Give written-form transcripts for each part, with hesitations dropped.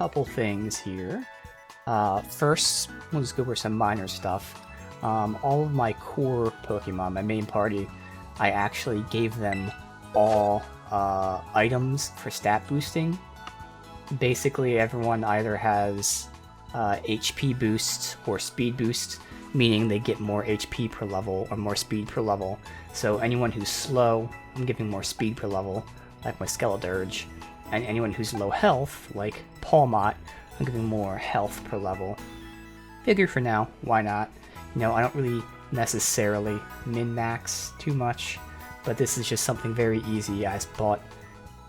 couple things here. First, we'll just go over some minor stuff. All of my core Pokemon, my main party, I actually gave them all items for stat boosting. Basically, everyone either has HP boost or speed boost, meaning they get more HP per level or more speed per level. So anyone who's slow, I'm giving more speed per level, like my Skeledirge. And anyone who's low health, like Palmot, I'm giving more health per level. Figure for now, why not? You know, I don't really necessarily min-max too much, but this is just something very easy. I bought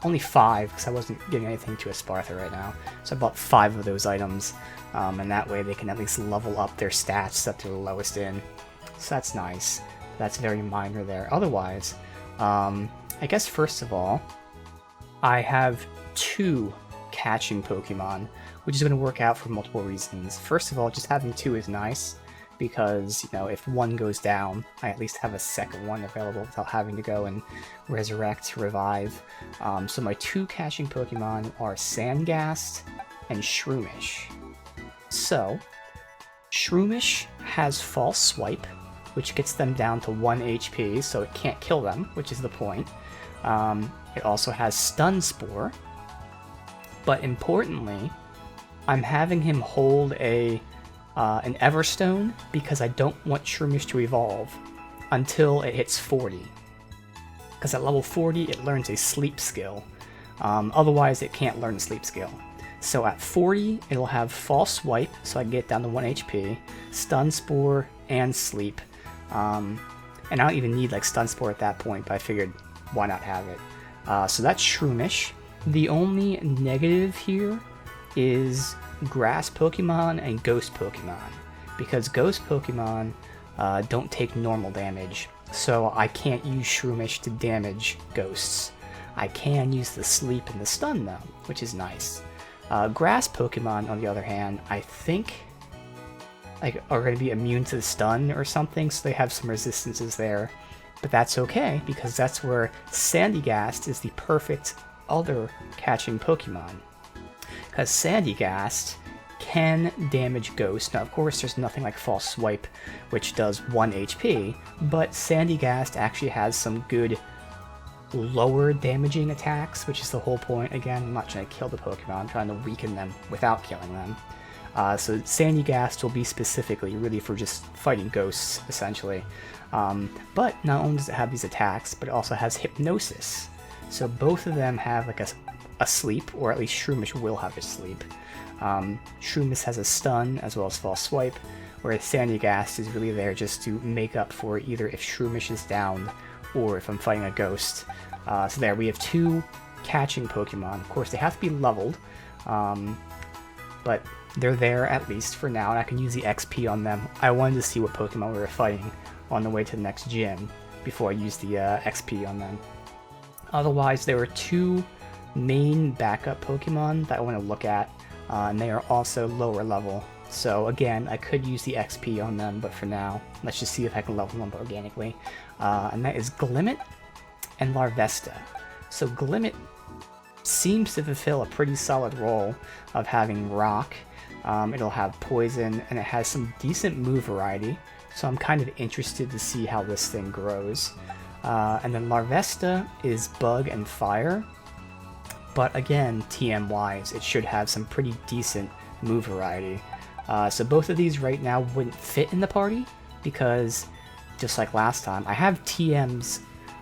only 5, because I wasn't giving anything to Espartha right now. So I bought 5 of those items, and that way they can at least level up their stats that they're the lowest in. So that's nice. That's very minor there. Otherwise, I guess first of all, I have 2 catching Pokemon, which is going to work out for multiple reasons. First of all, just having 2 is nice, because, you know, if one goes down, I at least have a second one available without having to go and resurrect, revive. So my 2 catching Pokemon are Sandgast and Shroomish. So, Shroomish has False Swipe, which gets them down to 1 HP, so it can't kill them, which is the point. It also has Stun Spore, but importantly, I'm having him hold an Everstone because I don't want Shroomish to evolve until it hits 40. Because at level 40, it learns a Sleep skill. Otherwise, it can't learn a Sleep skill. So at 40, it'll have False Swipe, so I can get down to 1 HP, Stun Spore, and Sleep. And I don't even need like Stun Spore at that point, but I figured why not have it. So that's Shroomish. The only negative here is Grass Pokemon and Ghost Pokemon, because Ghost Pokemon don't take normal damage, so I can't use Shroomish to damage Ghosts. I can use the Sleep and the Stun though, which is nice. Grass Pokemon, on the other hand, I think like are going to be immune to the Stun or something, so they have some resistances there. But that's okay, because that's where Sandygast is the perfect other catching Pokemon. Because Sandygast can damage Ghost. Now, of course, there's nothing like False Swipe, which does 1 HP, but Sandygast actually has some good lower damaging attacks, which is the whole point. Again, I'm not trying to kill the Pokemon, I'm trying to weaken them without killing them. So Sandygast will be specifically really for just fighting ghosts, essentially. But not only does it have these attacks, but it also has Hypnosis. So both of them have like a sleep, or at least Shroomish will have a sleep. Shroomish has a stun as well as False Swipe, whereas Sandygast is really there just to make up for either if Shroomish is down or if I'm fighting a ghost. So there, we have 2 catching Pokemon. Of course, they have to be leveled, but they're there at least for now, and I can use the XP on them. I wanted to see what Pokemon we were fighting on the way to the next gym before I used the XP on them. Otherwise, there were 2 main backup Pokemon that I want to look at, and they are also lower level. So again, I could use the XP on them, but for now, let's just see if I can level them organically. And that is Glimmet and Larvesta. So Glimmet seems to fulfill a pretty solid role of having Rock. It'll have Poison, and it has some decent move variety, so I'm kind of interested to see how this thing grows. And then Larvesta is Bug and Fire, but again, TM-wise, it should have some pretty decent move variety. So both of these right now wouldn't fit in the party, because just like last time, I have TMs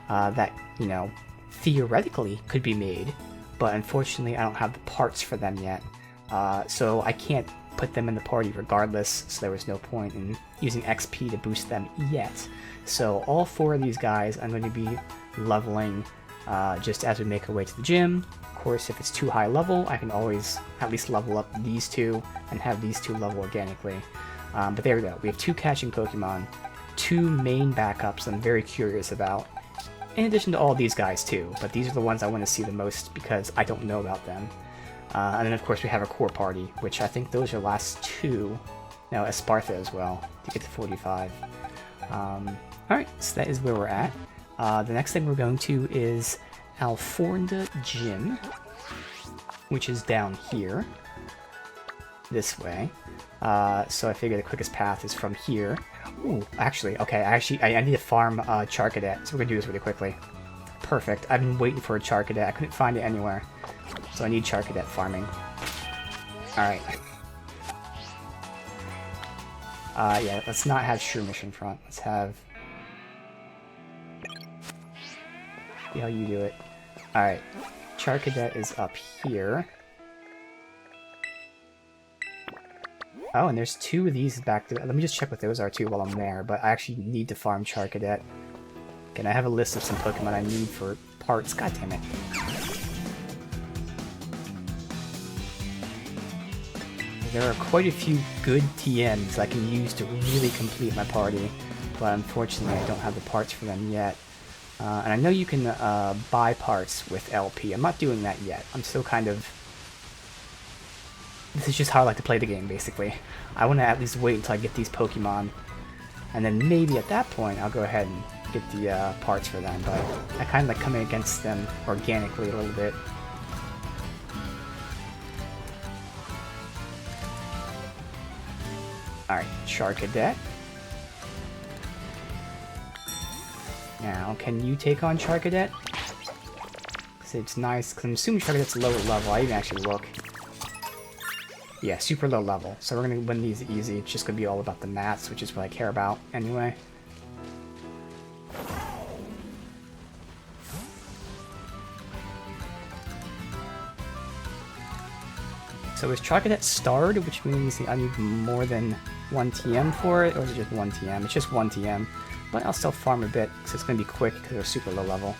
that, you know, theoretically could be made, but unfortunately I don't have the parts for them yet. So I can't put them in the party regardless, so there was no point in using XP to boost them yet. So all 4 of these guys I'm going to be leveling just as we make our way to the gym. Of course, if it's too high level, I can always at least level up these 2 and have these 2 level organically. But there we go, we have 2 catching Pokemon, 2 main backups I'm very curious about, in addition to all these guys too, but these are the ones I want to see the most because I don't know about them. And then of course we have a core party, which I think those are last 2. No, Espartha as well, to get to 45. Alright, so that is where we're at. The next thing we're going to is Alfornda Gym, which is down here. this way. So I figure the quickest path is from here. Ooh, actually, okay, I need to farm Charcadet, so we're gonna do this really quickly. Perfect. I've been waiting for a Charcadet. I couldn't find it anywhere. So I need Charcadet farming. Alright. Yeah, let's not have Shroomish in front. Let's have... See how you do it. Alright. Charcadet is up here. Oh, and there's two of these back there. Let me just check what those are too while I'm there, but I actually need to farm Charcadet. Okay, and I have a list of some Pokemon I need for parts. God damn it. There are quite a few good TMs I can use to really complete my party, but unfortunately I don't have the parts for them yet. And I know you can buy parts with LP. I'm not doing that yet. I'm still kind of... This is just how I like to play the game, basically. I want to at least wait until I get these Pokemon, and then maybe at that point I'll go ahead and get the parts for them, but I kind of like coming against them organically a little bit. Alright, Charcadet. Now, can you take on Charcadet? Because it's nice, because I'm assuming Charcadet's lower level. I even actually look. Yeah, super low level. So we're going to win these easy. It's just going to be all about the mats, which is what I care about anyway. So is Charcadet starred, which means I need more than 1 TM for it, or is it just 1 TM? It's just 1 TM, but I'll still farm a bit, because it's going to be quick, because they're super low level.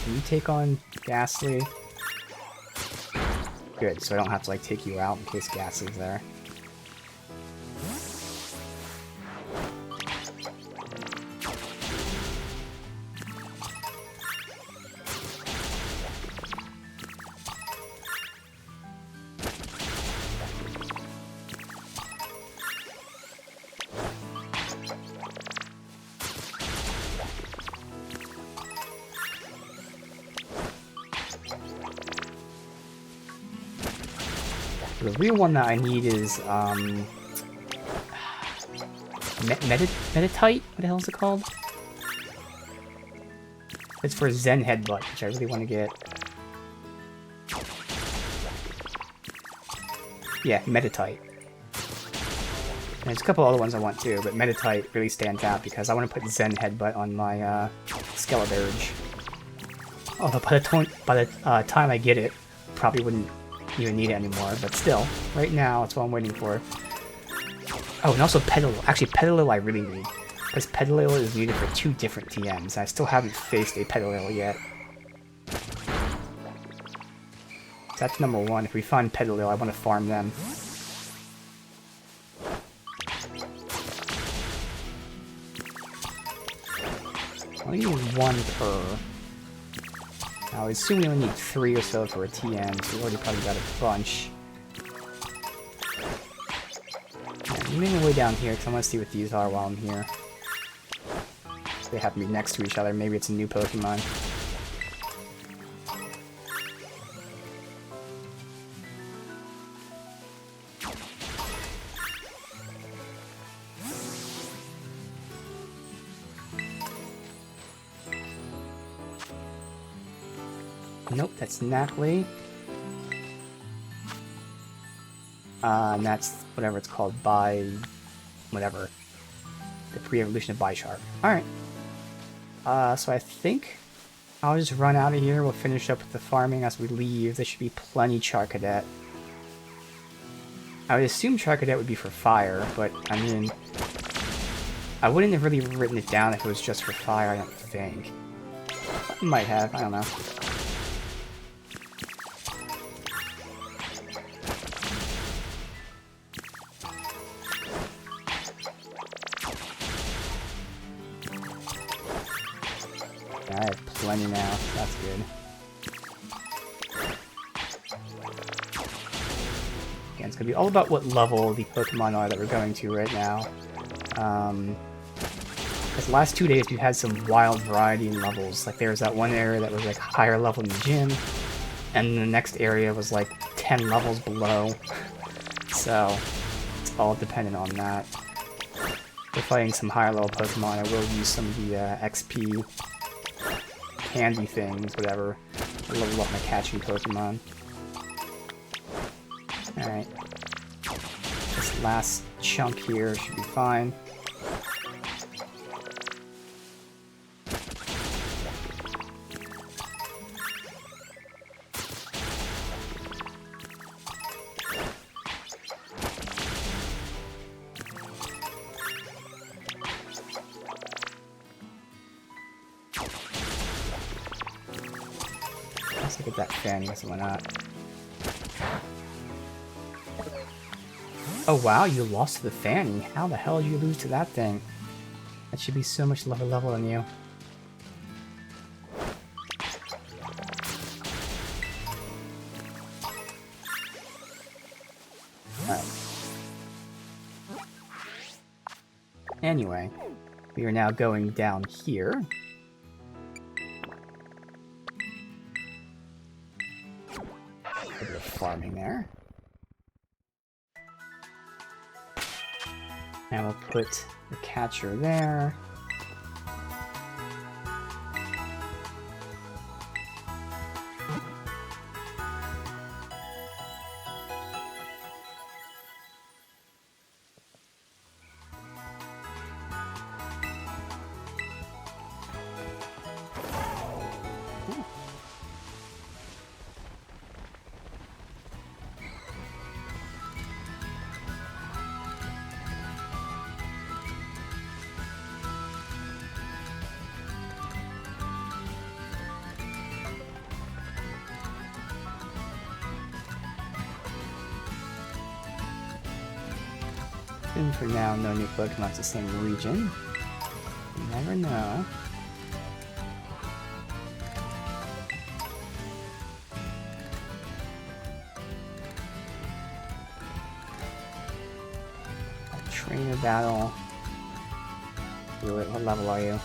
Can you take on Ghastly? Good, so I don't have to like take you out in case Ghastly's there. The real one that I need is, Meditite? What the hell is it called? It's for Zen Headbutt, which I really want to get. Yeah, Meditite. And there's a couple other ones I want too, but Meditite really stands out because I want to put Zen Headbutt on my Skeledirge. Although by the time I get it, probably wouldn't even need it anymore, but still, right now, that's what I'm waiting for. Oh, and also Petalil. Actually, Petalil I really need, because Petalil is needed for 2 different TMs, and I still haven't faced a Petalil yet. So that's number 1. If we find Petalil, I want to farm them. I only need 1 per. Now, I assume we only need 3 or so for a TM, so we've already probably got a bunch. Yeah, moving way down here, because I want to see what these are while I'm here. They have to be next to each other, maybe it's a new Pokemon. Nope, that's Natalie. And that's whatever it's called, whatever. The pre-evolution of Bisharp. Alright. So I think I'll just run out of here. We'll finish up with the farming as we leave. There should be plenty Charcadet. I would assume Charcadet would be for fire, but I mean, I wouldn't have really written it down if it was just for fire, I don't think. I might have, I don't know. I have plenty now, that's good. Again, it's going to be all about what level the Pokemon are that we're going to right now. Because the last 2 days we've had some wild variety in levels. Like there was that one area that was like higher level in the gym, and the next area was like 10 levels below. So it's all dependent on that. If we're fighting some higher level Pokemon, I will use some of the XP candy things, whatever, to level up my catching Pokemon. Alright. This last chunk here should be fine. Let's look at that Fanny, so why not? Oh wow, you lost to the Fanny. How the hell did you lose to that thing? That should be so much lower level than you. Alright. Anyway, we are now going down here. A bit of farming there. And we'll put the catcher there. And for now, no new Pokemon's the same region. You never know. A trainer battle. Wait, what level are you?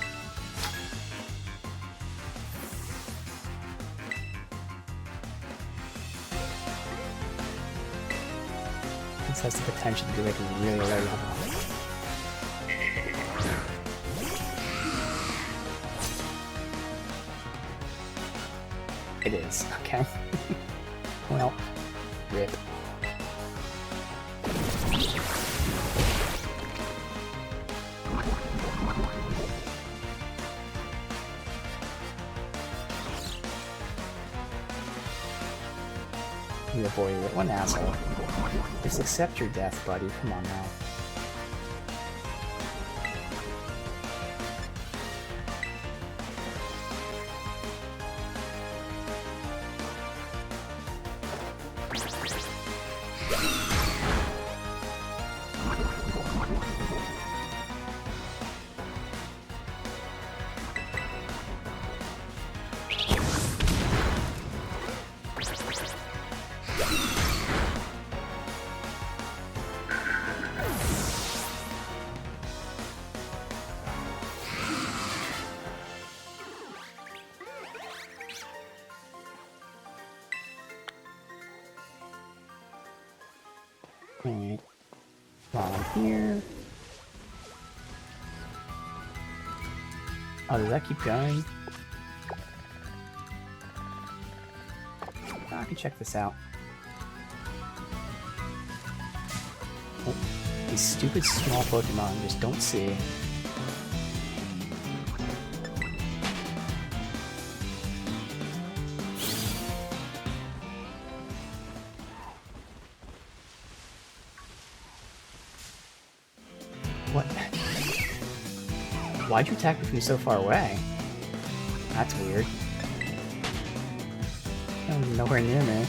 This has the potential to be like a really low level. It is, okay. Well, rip. You avoided it, one asshole. Just accept your death, buddy. Come on now. Alright. While I'm here. Oh, does that keep going? I can check this out. Oh, these stupid small Pokemon just don't see. What? Why'd you attack me from so far away? That's weird. Nowhere near me.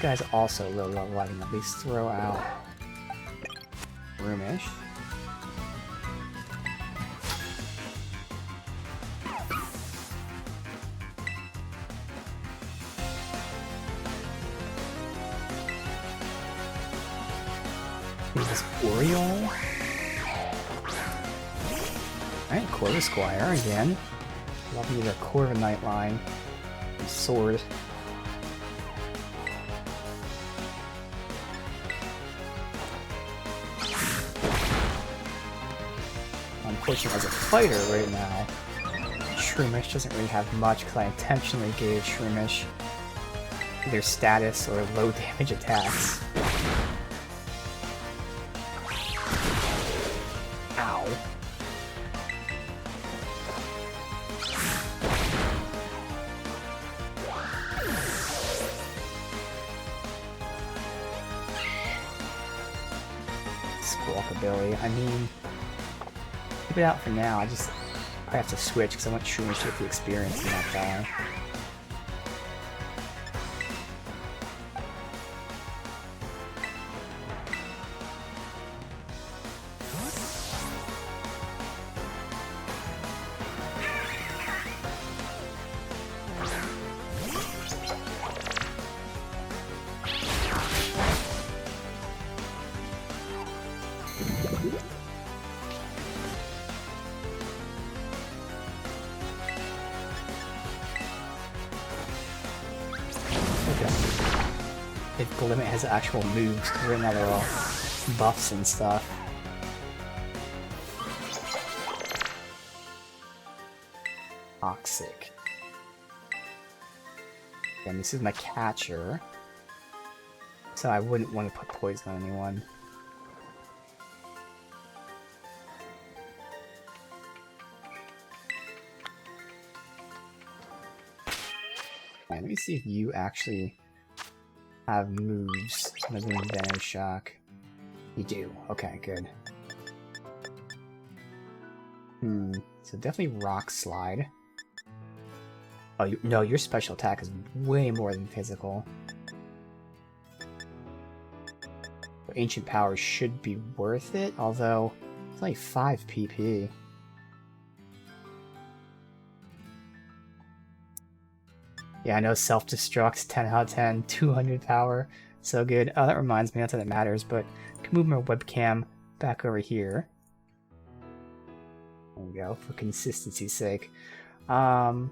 guy's also low level. I can at least throw out Roomish. Here's this Oriole. Alright, Corvus Squire again. Love me their Corviknight line. And Sword. Unfortunately, as a fighter right now, Shroomish doesn't really have much because I intentionally gave Shroomish either status or low damage attacks. Ow. Squawkabilly. I mean, keep it out for now. I have to switch because I want Shroomish to get the experience and not die. If the limit has actual moves, because right now they're all buffs and stuff. Toxic. And this is my catcher, so I wouldn't want to put poison on anyone. And let me see if you actually have moves other than Venom Shock. You do. Okay, good. So definitely Rock Slide. Oh, no, your special attack is way more than physical. Ancient Power should be worth it, although it's only 5 PP. Yeah, I know Self-Destruct's 10 out of 10, 200 power, so good. Oh, that reminds me, not that it matters, but I can move my webcam back over here. There we go, for consistency's sake. Go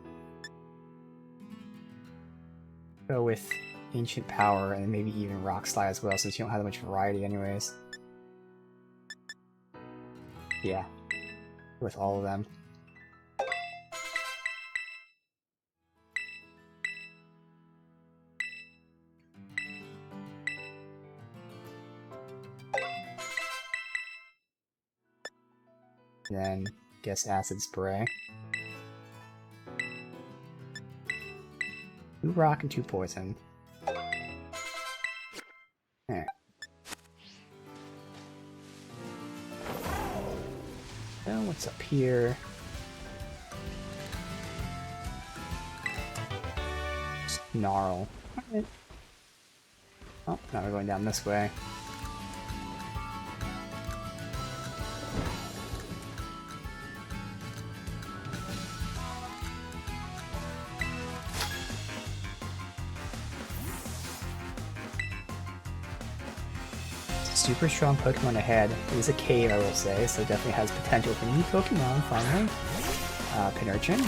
with Ancient Power and maybe even Rock Slide as well, since you don't have that much variety anyways. Yeah, with all of them. Then, guess Acid Spray. 2 rock and 2 poison. Alright. Now, what's up here? Snarl. Alright. Oh, now we're going down this way. Super strong Pokemon ahead. It is a cave, I will say, so definitely has potential for new Pokemon, finally. Pinurchin.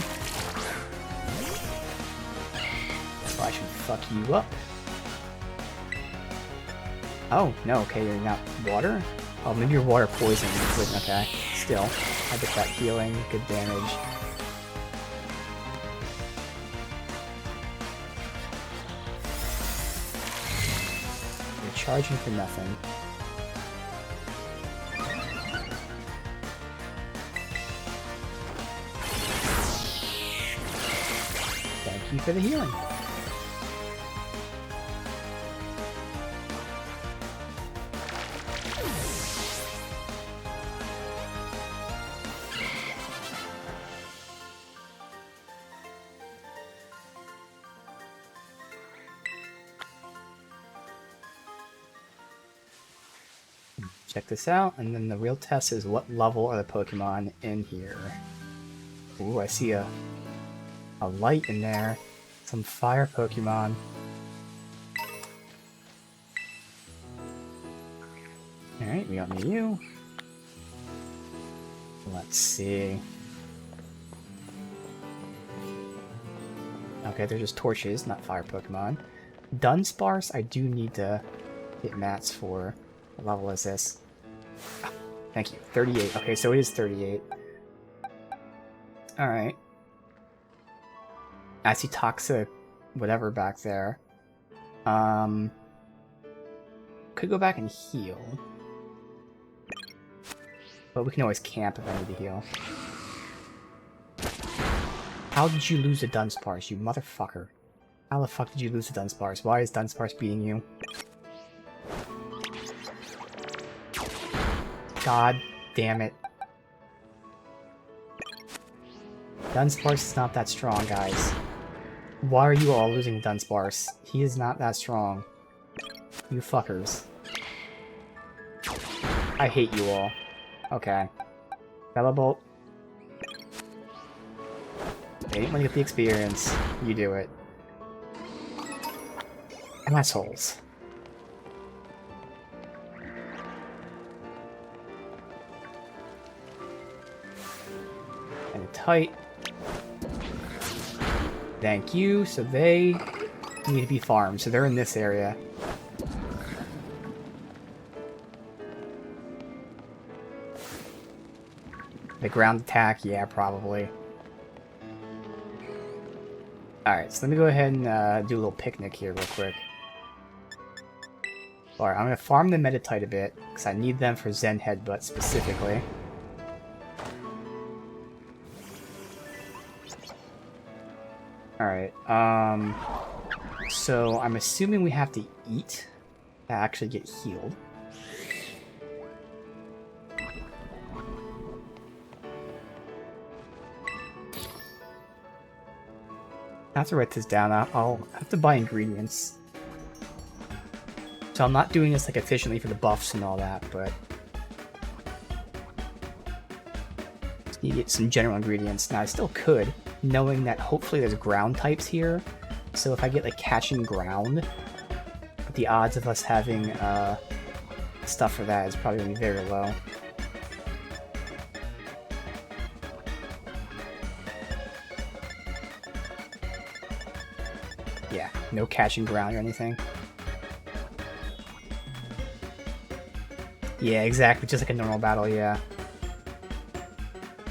So I should fuck you up. Oh, no, okay, you're not water? Oh, maybe you're water poison. Okay, still. I get that healing, good damage. You're charging for nothing. Thank you for the healing. check this out, and then the real test is what level are the Pokemon in here. Ooh, I see a light in there. Some fire Pokemon. Alright, we got me you. Let's see. Okay, they're just torches, not fire Pokemon. Dunsparce, I do need to hit mats for. What level is this? Oh, thank you. 38. Okay, so it is 38. Alright. I see toxic whatever back there. Could go back and heal. But we can always camp if I need to heal. How did you lose a Dunsparce, you motherfucker? How the fuck did you lose a Dunsparce? Why is Dunsparce beating you? God damn it. Dunsparce is not that strong, guys. Why are you all losing Dunsparce? He is not that strong. You fuckers. I hate you all. Okay. Bellebolt. They didn't want to get the experience. You do it. Assholes. And tight. Thank you. So they need to be farmed. So they're in this area. The ground attack, yeah, probably. Alright, so let me go ahead and do a little picnic here real quick. Alright, I'm going to farm the Meditite a bit, because I need them for Zen Headbutt specifically. Alright, so I'm assuming we have to eat to actually get healed. I have to write this down. I'll have to buy ingredients. So I'm not doing this like efficiently for the buffs and all that, but just need to get some general ingredients. Now I still could, knowing that hopefully there's ground types here. So if I get like catching ground, but the odds of us having stuff for that is probably going to be very low. Yeah, no catching ground or anything. Yeah, exactly, just like a normal battle, yeah.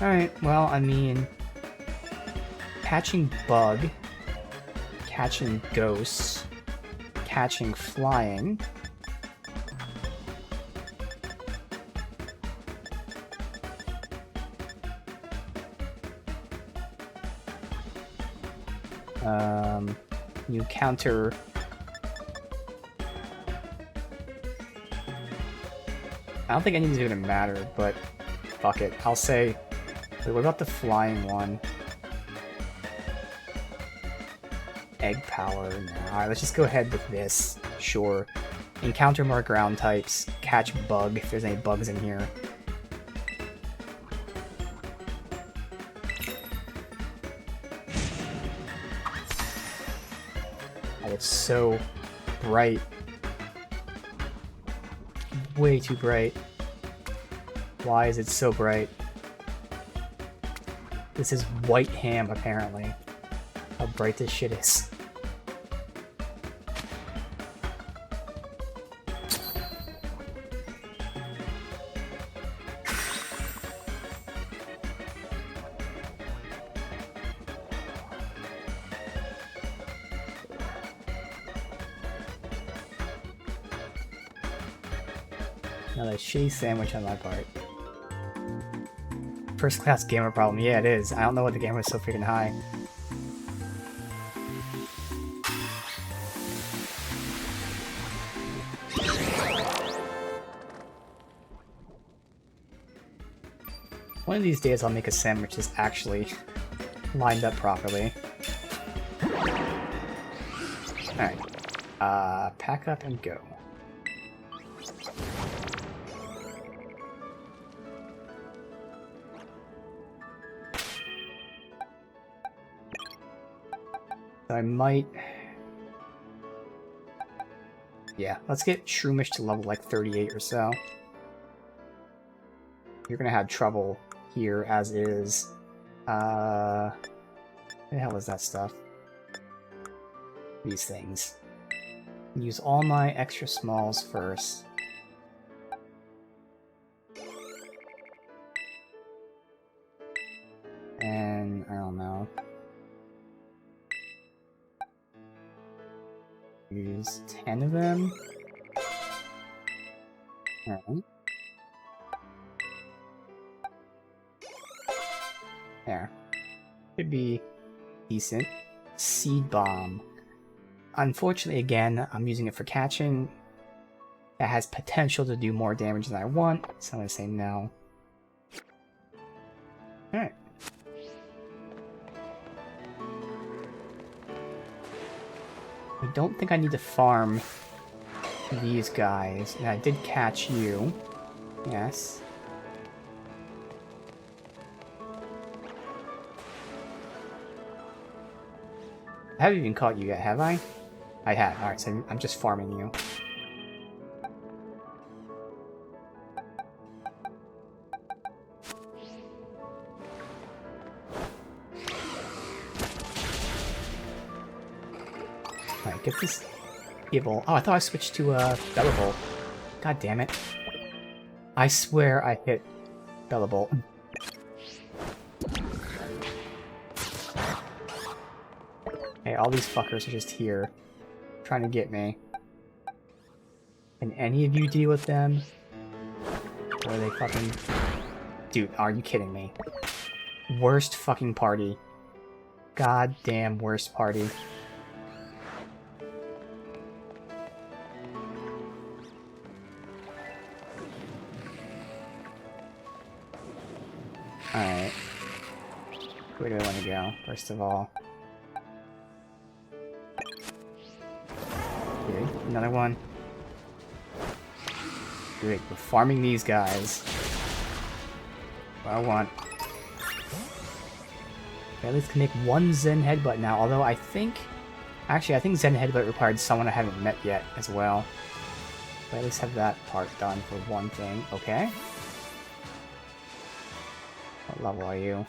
Alright, well, I mean... catching bug, catching ghosts, catching flying... you counter... I don't think any of these are gonna matter, but fuck it. I'll say... Wait, what about the flying one? Egg power? No. Alright, let's just go ahead with this. Sure. Encounter more ground types. Catch bug, if there's any bugs in here. It's so bright. Way too bright. Why is it so bright? This is white ham, apparently. How bright this shit is. Another shitty sandwich on my part. First class gamer problem. Yeah, it is. I don't know why the gamer is so freaking high. One of these days I'll make a sandwich that's actually lined up properly. Alright. Pack up and go. I might... Yeah, let's get Shroomish to level like 38 or so. You're gonna have trouble here, as is... What the hell is that stuff? These things. Use all my extra smalls first. And I don't know. Use 10 of them. Alright. There. Should be decent. Seed Bomb. Unfortunately, again, I'm using it for catching. That has potential to do more damage than I want, so I'm going to say no. Alright. I don't think I need to farm these guys. And I did catch you. Yes. I haven't even caught you yet, have I? I have. Alright, so I'm just farming you. Alright, get this Gible. Oh, I thought I switched to Bellable. God damn it. I swear I hit Bellable. Hey, all these fuckers are just here, trying to get me. Can any of you deal with them? Or are they fucking... Dude, are you kidding me? Worst fucking party. Goddamn worst party. Alright. Where do I want to go, first of all? Okay, another one. Good, we're farming these guys. What I want. Okay, at least can make one Zen Headbutt now, although I think... Actually, I think Zen Headbutt required someone I haven't met yet as well. But at least have that part done for one thing. Okay. What level are you?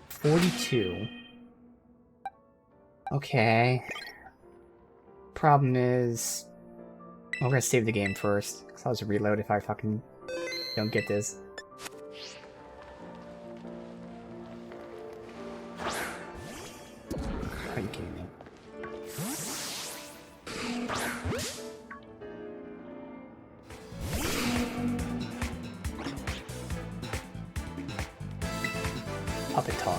42. Okay. Problem is... we're gonna save the game first, because I'll just reload if I fucking don't get this. Are you kidding me? Puppetar.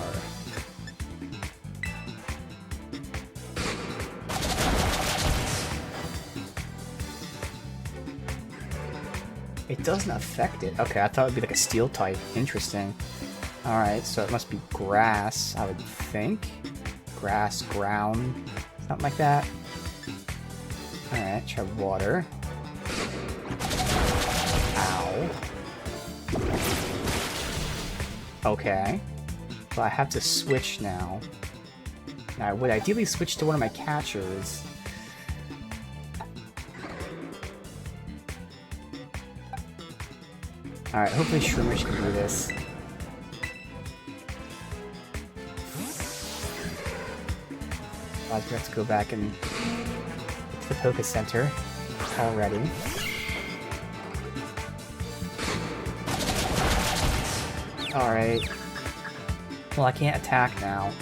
It doesn't affect it. Okay, I thought it would be like a steel type. Interesting. Alright, so it must be grass, I would think. Grass, ground, something like that. Alright, try water. Ow. Okay. So I have to switch now. Now, I would ideally switch to one of my catchers. Alright, hopefully Shroomish can do this. I have to go back and get to the Poké Center already. Alright. Well, I can't attack now.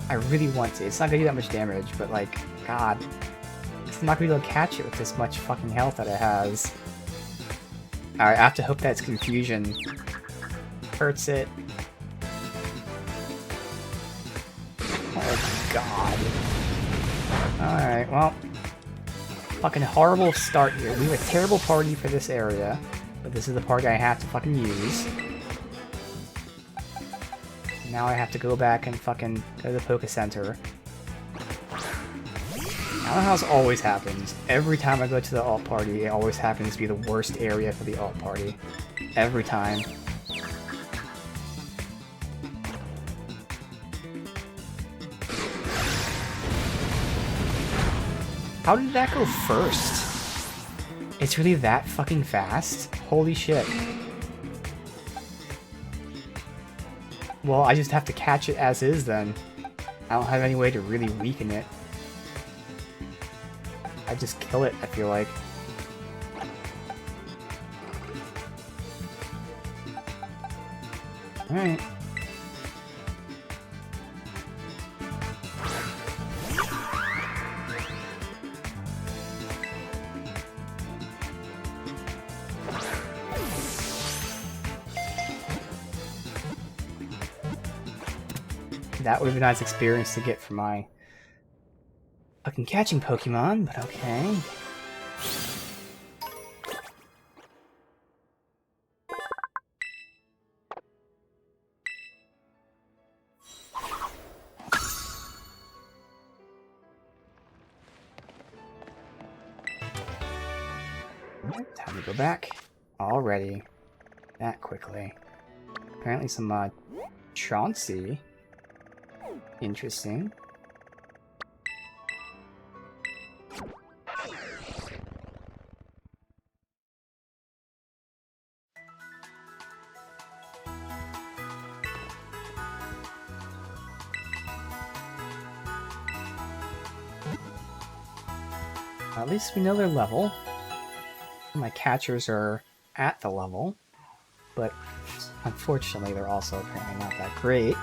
I really want to. It's not gonna do that much damage, but like, God. I'm not gonna be able to catch it with this much fucking health that it has. Alright, I have to hope that's confusion. Hurts it. Oh god. Alright, well. Fucking horrible start here. We have a terrible party for this area, but this is the party I have to fucking use. Now I have to go back and fucking go to the Poké Center. I don't know how this always happens. Every time I go to the alt party, it always happens to be the worst area for the alt party. Every time. How did that go first? It's really that fucking fast? Holy shit. Well, I just have to catch it as is then. I don't have any way to really weaken it. I just kill it, I feel like. Alright. That would have been a nice experience to get for my fucking catching Pokemon, but okay. Time to go back already. That quickly. Apparently some Chauncey. Interesting. At least we know their level. My catchers are at the level, but unfortunately they're also apparently not that great.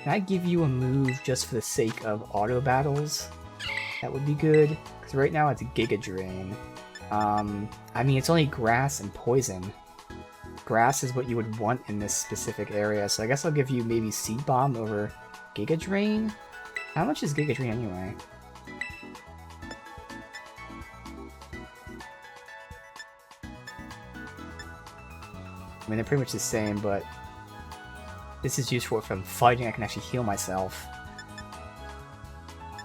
Can I give you a move just for the sake of auto battles? That would be good, because right now it's Giga Drain. I mean, it's only grass and poison. Grass is what you would want in this specific area, so I guess I'll give you maybe Seed Bomb over Giga Drain? How much is Giga Drain anyway? I mean, they're pretty much the same, but this is useful if I'm fighting, I can actually heal myself.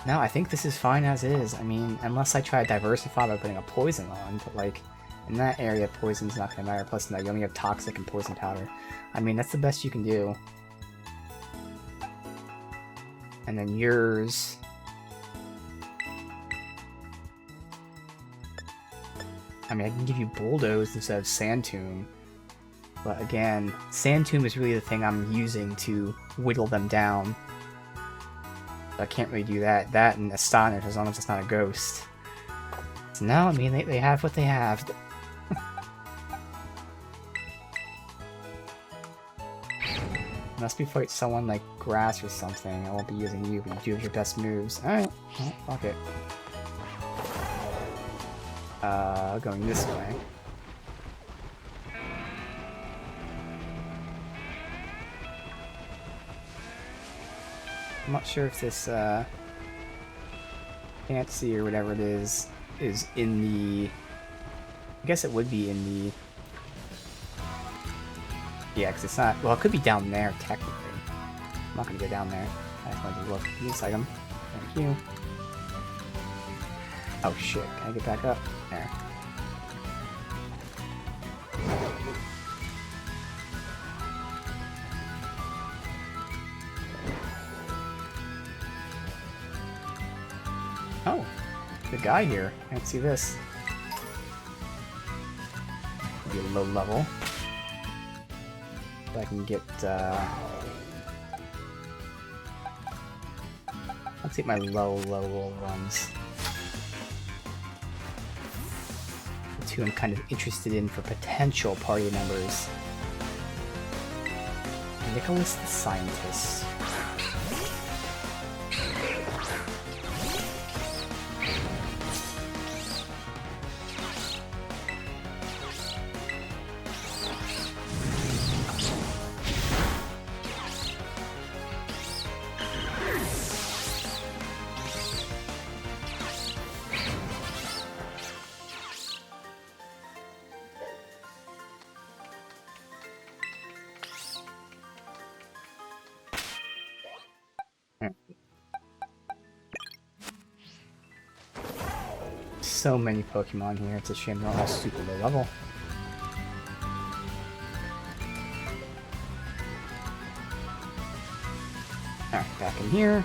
No, I think this is fine as is. I mean, unless I try to diversify by putting a poison on, but like, in that area, poison's not gonna matter. Plus, no, you only have toxic and poison powder. I mean, that's the best you can do. And then yours... I mean, I can give you Bulldoze instead of Sand Tomb. But again, Sand Tomb is really the thing I'm using to whittle them down. I can't really do that. That and Astonish, as long as it's not a ghost. So now, I mean, they have what they have. Must be fight someone like Grass or something. I won't be using you, but you do have your best moves. Alright, well, fuck it. Going this way. I'm not sure if this, Fantasy or whatever it is in the... I guess it would be in the... Yeah, because it's not... Well, it could be down there, technically. I'm not going to go down there. I just wanted to look. Use item. Thank you. Oh shit, can I get back up? There. Oh, the guy here. I can't see this. Be a low level. If I can get, let's get my low ones. The two I'm kind of interested in for potential party members. Nicholas the Scientist. So many Pokemon here, it's a shame they're all super low level. in here.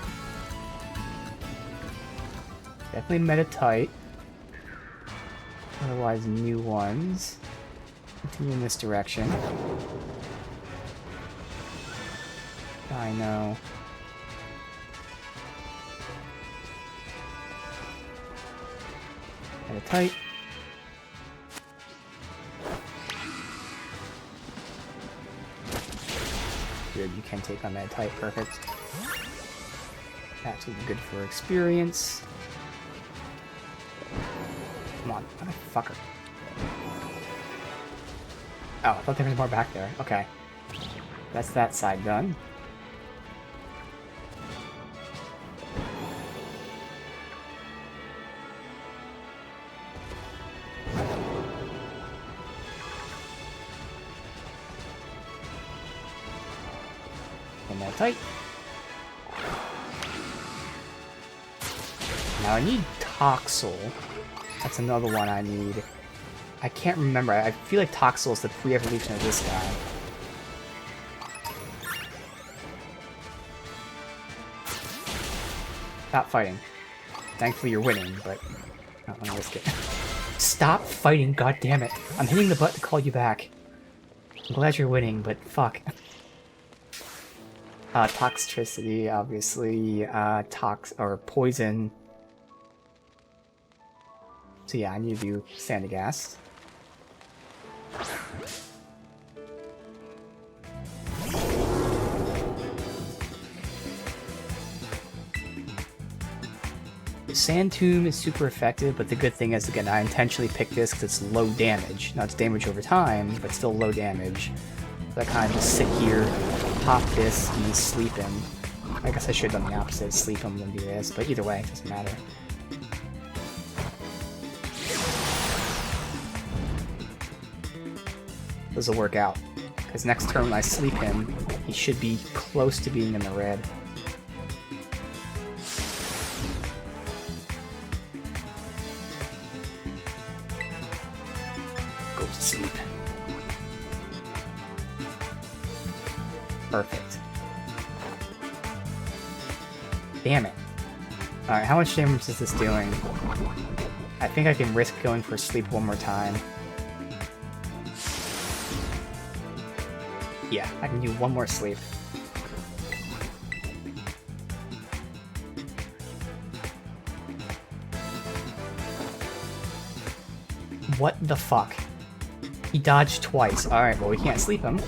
Definitely meta tight. Otherwise, new ones. Continue in this direction. I know. Meta tight. Good, you can take on meta tight. Perfect. That's good for experience. Come on, motherfucker. Oh, I thought there was more back there. Okay. That's that side done. And that tight. Now I need Toxel. That's another one I need. I can't remember. I feel like Toxel is the pre-evolution of this guy. Stop fighting. Thankfully you're winning, but I don't want to risk it. Stop fighting, goddammit. I'm hitting the button to call you back. I'm glad you're winning, but fuck. Toxicity, obviously. Or poison. So yeah, I need to do Sandagast. Sand Tomb is super effective, but the good thing is, again, I intentionally picked this because it's low damage. Now it's damage over time, but still low damage. So I kind of just sit here, pop this, and then sleep him. I guess I should have done the opposite, sleep him and do this, but either way, it doesn't matter. This will work out, because next turn when I sleep him, he should be close to being in the red. Go to sleep. Perfect. Damn it. Alright, how much damage is this doing? I think I can risk going for sleep one more time. Yeah, I can do one more sleep. What the fuck? He dodged twice. Alright, well we can't sleep him.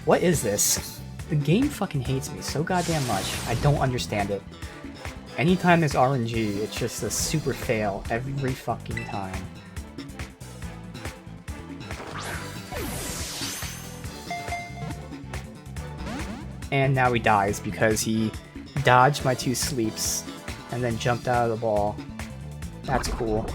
What is this? The game fucking hates me so goddamn much. I don't understand it. Anytime there's RNG, it's just a super fail every fucking time. And now he dies because he dodged my 2 sleeps and then jumped out of the ball. That's cool.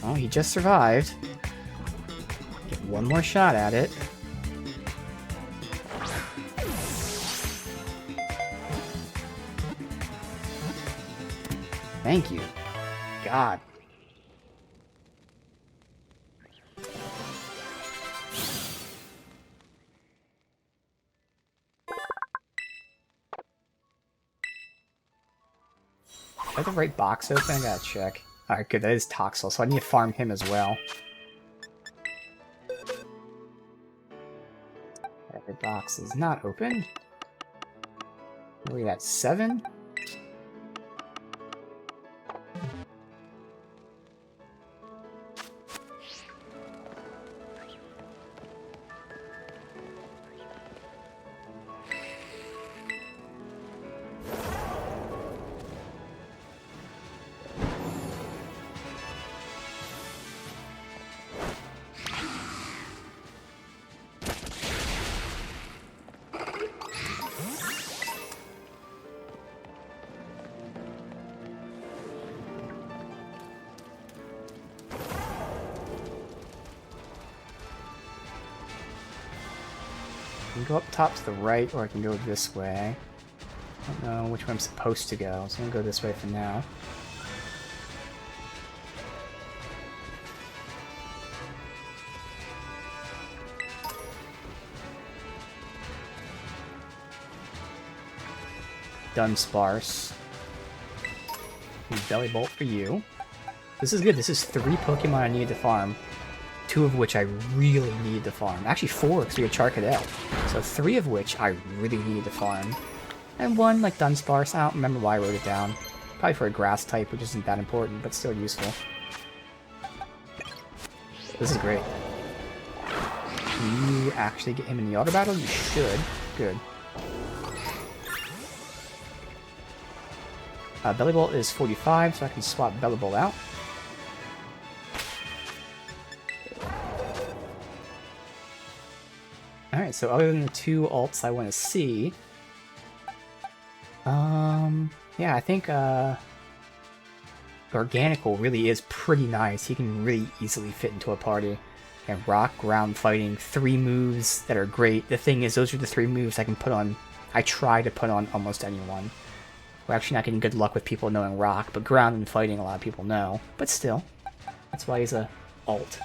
Oh, he just survived. Get one more shot at it. Thank you. God. Is that the right box open? I gotta check. Alright, good. That is Toxel, so I need to farm him as well. Every box is not open. We're at 7. I can go up top to the right, or I can go this way. I don't know which way I'm supposed to go, so I'm gonna go this way for now. Dunsparce. Belly Bolt for you. This is good. This is 3 Pokemon I needed to farm. 2 of which I really need to farm. Actually 4, because we had Charcadet. So 3 of which I really need to farm. And 1, like Dunsparce. I don't remember why I wrote it down. Probably for a grass type, which isn't that important, but still useful. This is great. Can you actually get him in the auto battle? You should. Good. Belly Bolt is 45, so I can swap Belly Bolt out. Alright, so other than the 2 ults I want to see... yeah, I think, Organical really is pretty nice. He can really easily fit into a party. And Rock, Ground, Fighting, 3 moves that are great. The thing is, those are the 3 moves I can put on... I try to put on almost anyone. We're actually not getting good luck with people knowing Rock, but Ground and Fighting a lot of people know. But still, that's why he's a alt.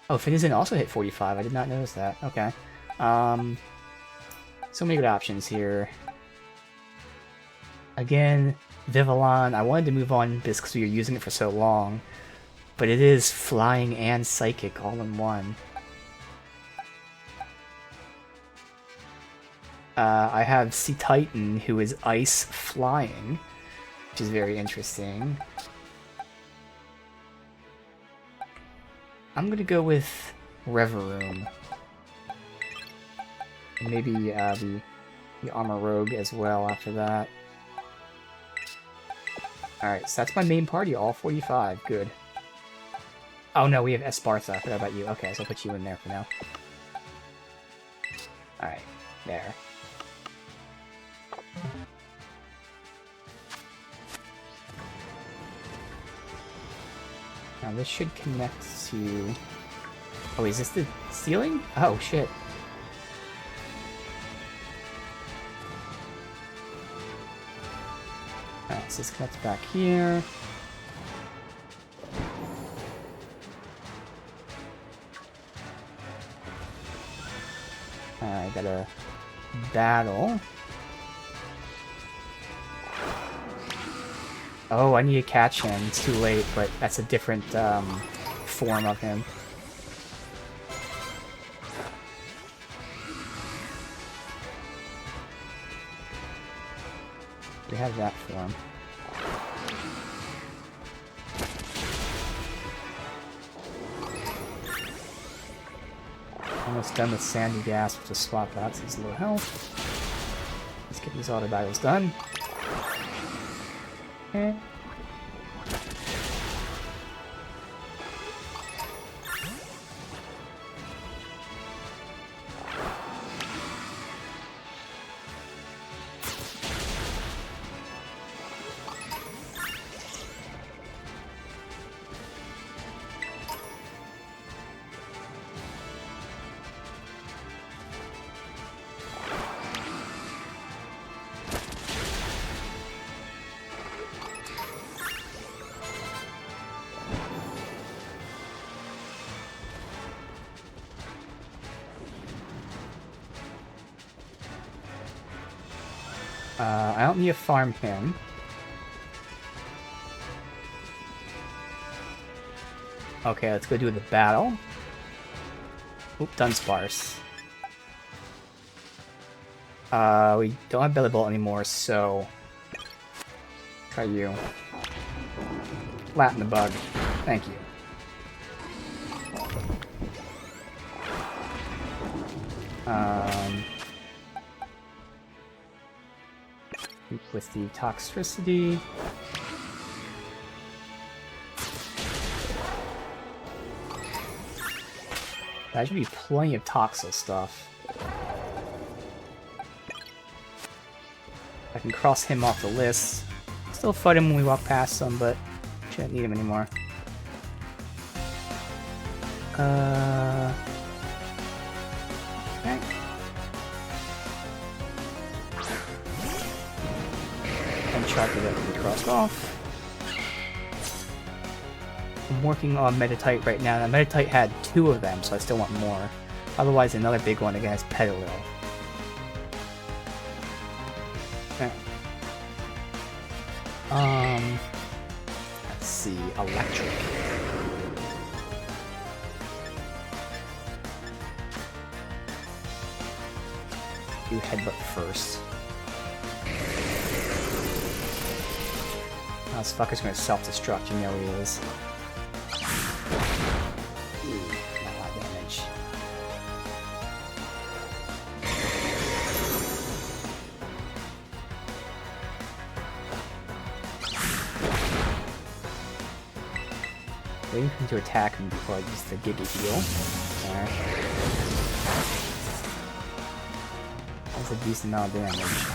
Oh, Finizen also hit 45. I did not notice that. Okay. So many good options here. Again, Vivillon. I wanted to move on because we were using it for so long. But it is Flying and Psychic all in one. I have Sea Titan, who is Ice Flying, which is very interesting. I'm gonna go with Reverum. Maybe the Armor Rogue as well after that. Alright, so that's my main party, all 45. Good. Oh no, we have Esparza. I forgot about you. Okay, so I'll put you in there for now. Alright, there. Now this should connect to... Oh, is this the ceiling? Oh, shit. Alright, so this connects back here. I got a battle. Oh, I need to catch him. It's too late, but that's a different form of him. We have that form. Almost done with Sandy Gas, we'll just swap out since he's low health. Let's get these auto battles done. Okay. I don't need to farm him. Okay, let's go do the battle. Oop, Dunsparce. We don't have Belly Bolt anymore, so... Try you. Flatten the bug. Thank you. With the Toxicity. That should be plenty of Toxel stuff. I can cross him off the list. Still fight him when we walk past him, but shouldn't need him anymore. Okay. Charger that can be crossed off. I'm working on Meditite right now. Now, Meditite had 2 of them, so I still want more. Otherwise, another big one against Petalil. Let's see, electric. Do headbutt first. Oh, this fucker's gonna self-destruct, you know he is. Ooh, not a lot of damage. Waiting for him to attack me before I use the Giga Heal. Alright. That's a decent amount of damage.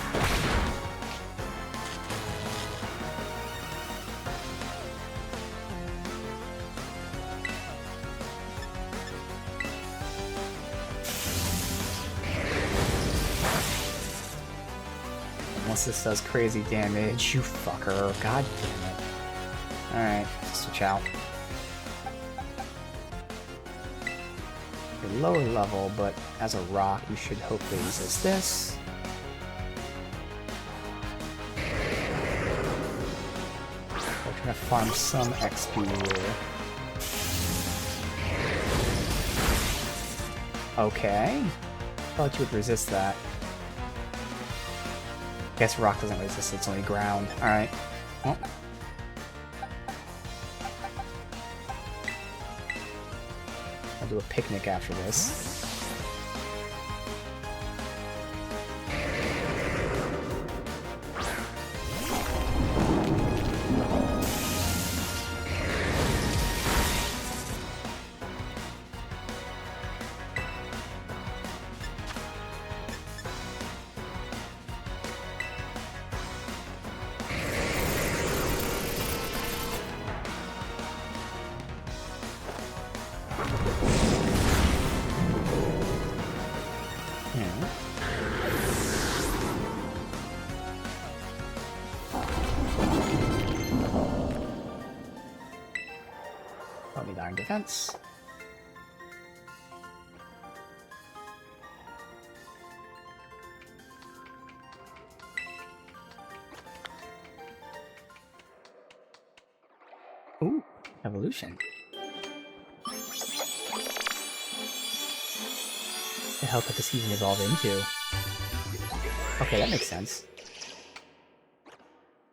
Unless this does crazy damage, you fucker. God damn it. Alright, switch out. You're lower level, but as a rock, you should hopefully resist this. We're trying to farm some XP here. Okay. Thought you would resist that. Guess rock doesn't resist, it's only ground. Alright. Well. I'll do a picnic after this. I'll need iron defense. Ooh, evolution. The hell could this even evolve into? Okay, that makes sense.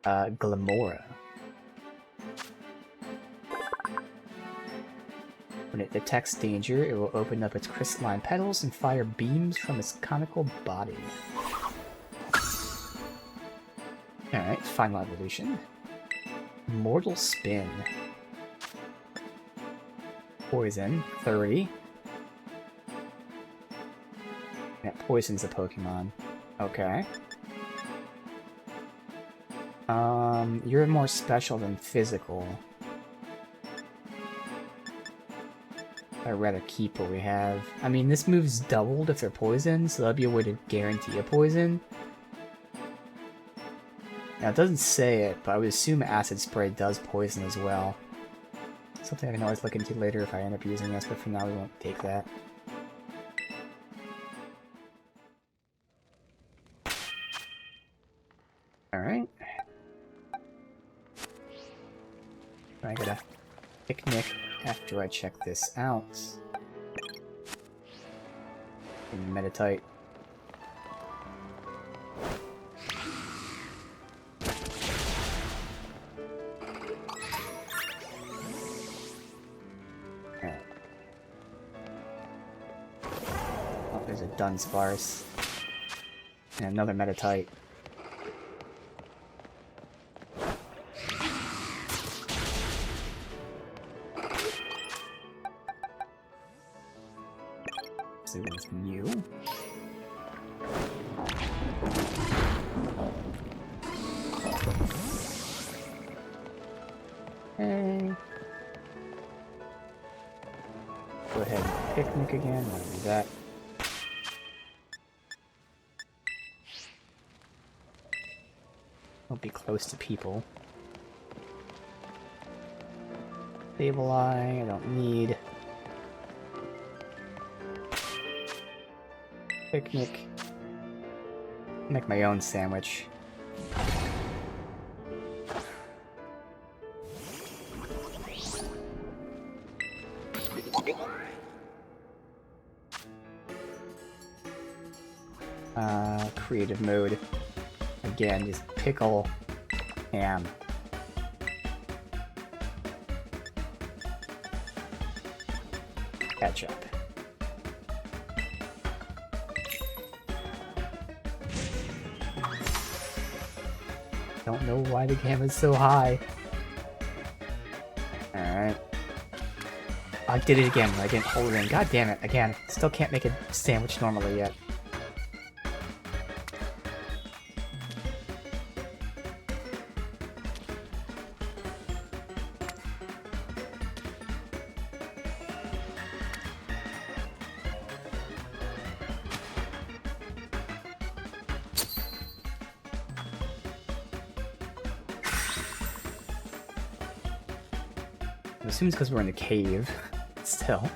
Glamora. When it detects danger, it will open up its crystalline petals and fire beams from its conical body. Alright, final evolution. Mortal Spin. Poison, 30. That poisons a Pokemon. Okay. You're more special than physical. I'd rather keep what we have. I mean, this move's doubled if they're poisoned, so that'd be a way to guarantee a poison. Now, it doesn't say it, but I would assume Acid Spray does poison as well. Something I can always look into later if I end up using this, but for now we won't take that. Alright. I got a picnic after I check this out. And Meditite. Alright. Oh, there's a Dunsparce. And another Meditite. With Mew. Hey. Go ahead and picnic again. Want to do that? Won't be close to people. Sableye, I don't need. Picnic. Make my own sandwich. creative mode. Again, just pickle ham. Ketchup. Don't know why the ham is so high. Alright. I did it again, but I didn't hold it in. God damn it, again. Still can't make a sandwich normally yet. I assume it's because we're in the cave. Still.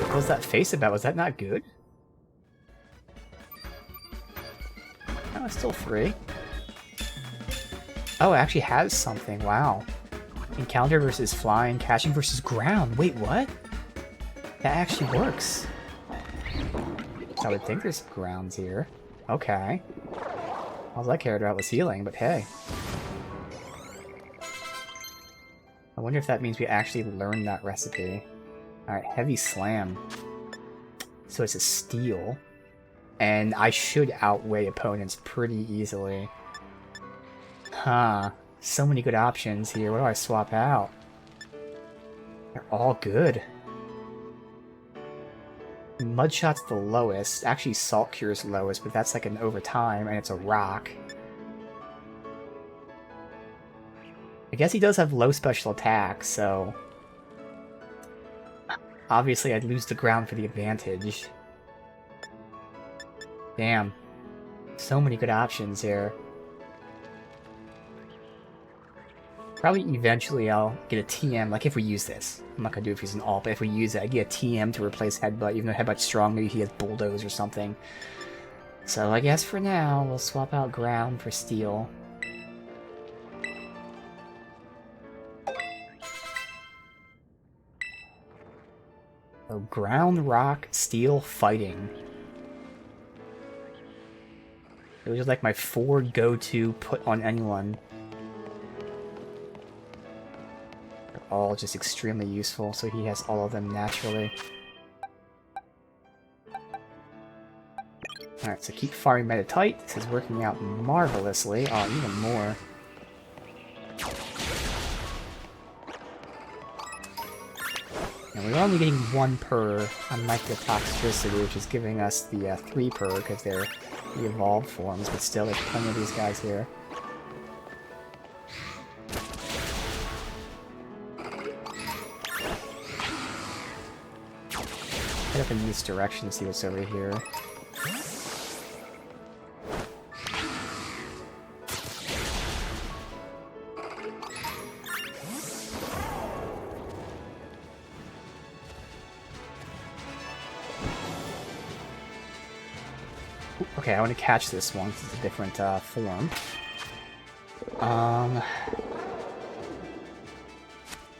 What was that face about? Was that not good? Oh, it's still free. Oh, it actually has something. Wow. Encounter versus flying, catching versus ground. Wait, what? That actually works. I would think there's grounds here. Okay. All I cared about was healing, but hey. I wonder if that means we actually learned that recipe. Alright, heavy slam. So it's a steal. And I should outweigh opponents pretty easily. Huh. So many good options here. What do I swap out? They're all good. Mudshot's the lowest. Actually, Salt Cure's lowest, but that's like an overtime, and it's a rock. I guess he does have low special attack, so... Obviously, I'd lose the ground for the advantage. Damn. So many good options here. Probably eventually I'll get a TM, like if we use this. I'm not gonna do it if he's an alt, but if we use it, I get a TM to replace Headbutt, even though Headbutt's strong, maybe he has Bulldoze or something. So I guess for now, we'll swap out Ground for Steel. So Ground, Rock, Steel, Fighting. Those are like my 4 go-to put on anyone. They're all just extremely useful, so he has all of them naturally. Alright, so keep firing meta tight. This is working out marvelously. Oh, even more. And we're only getting 1 per, unlike the Toxicity, which is giving us the 3 per, because they're the evolved forms, but still, there's plenty of these guys here. Head up in this direction to see what's over here. Okay, I want to catch this one, because it's a different form.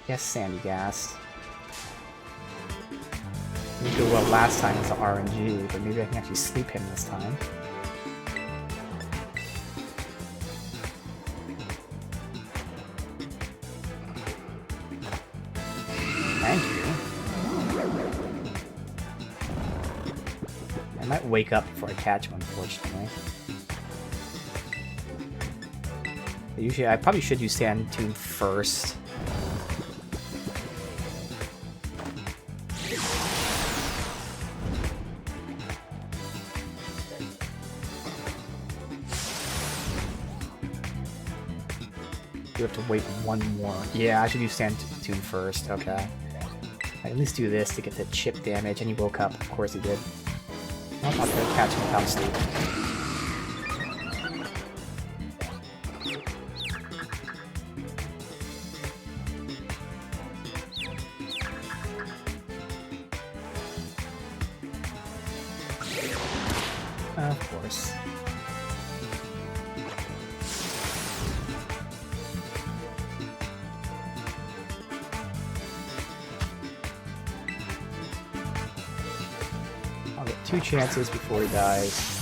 Yes, Sandy Gas. Didn't go well last time as an RNG, but maybe I can actually sleep him this time. Thank you. I might wake up before I catch him, unfortunately. But usually, I probably should use Sand Tune first. You have to wait 1 more. Yeah, I should use Sand Tune first. Okay. I at least do this to get the chip damage, and he woke up. Of course he did. I'm not gonna catch him without sleep. Of course. I'll get 2 chances before he dies.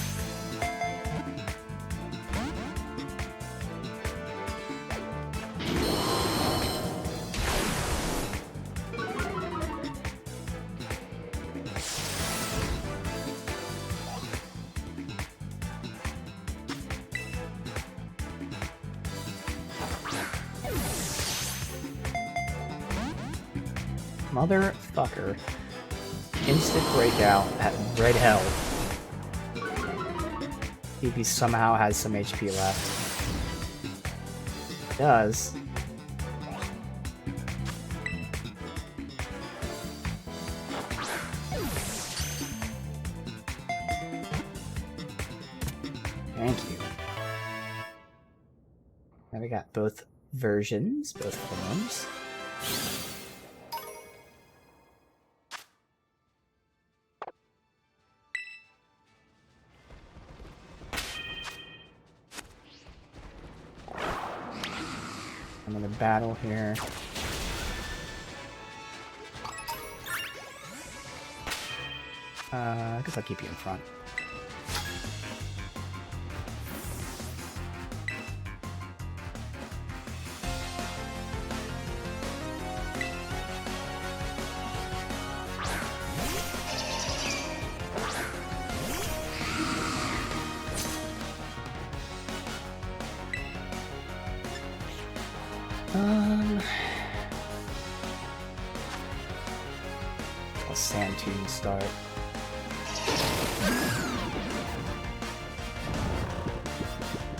Motherfucker. Instant breakout at red hell. See if he somehow has some HP left. He does. Thank you. Now we got both versions, both forms. Another battle here. I guess I'll keep you in front. I'll Sand Tune start.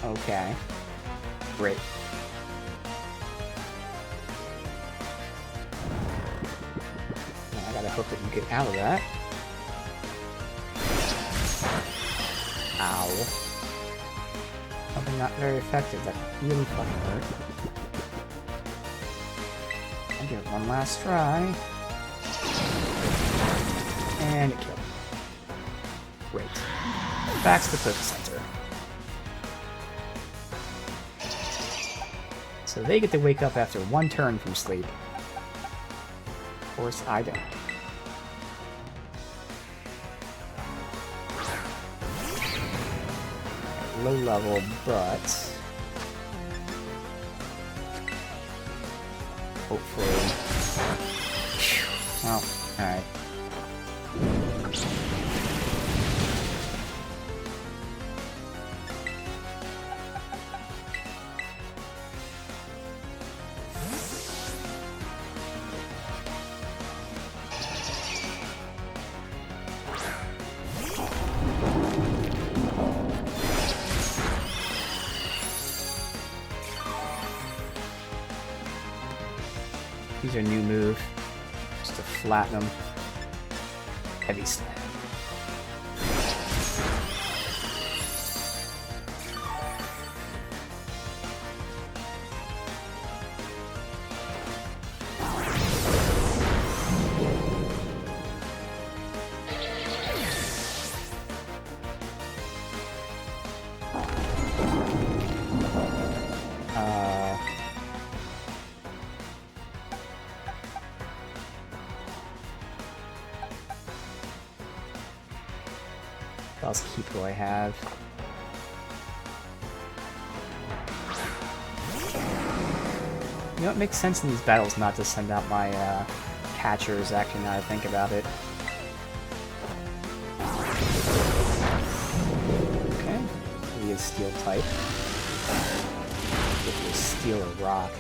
Okay. Great. Now I gotta hope that you get out of that. Ow. Something not very effective. That really fucking hurt. I'll give it one last try. And it killed. Great. Back to the Poke Center. So they get to wake up after 1 turn from sleep. Of course, I don't. Low level, but hopefully. Well, alright. Use our new move just to flatten them. Heavy Slam. I'll keep who I have. You know, it makes sense in these battles not to send out my catchers, actually, now that I think about it. Okay, he is steel type. If you steel or rock.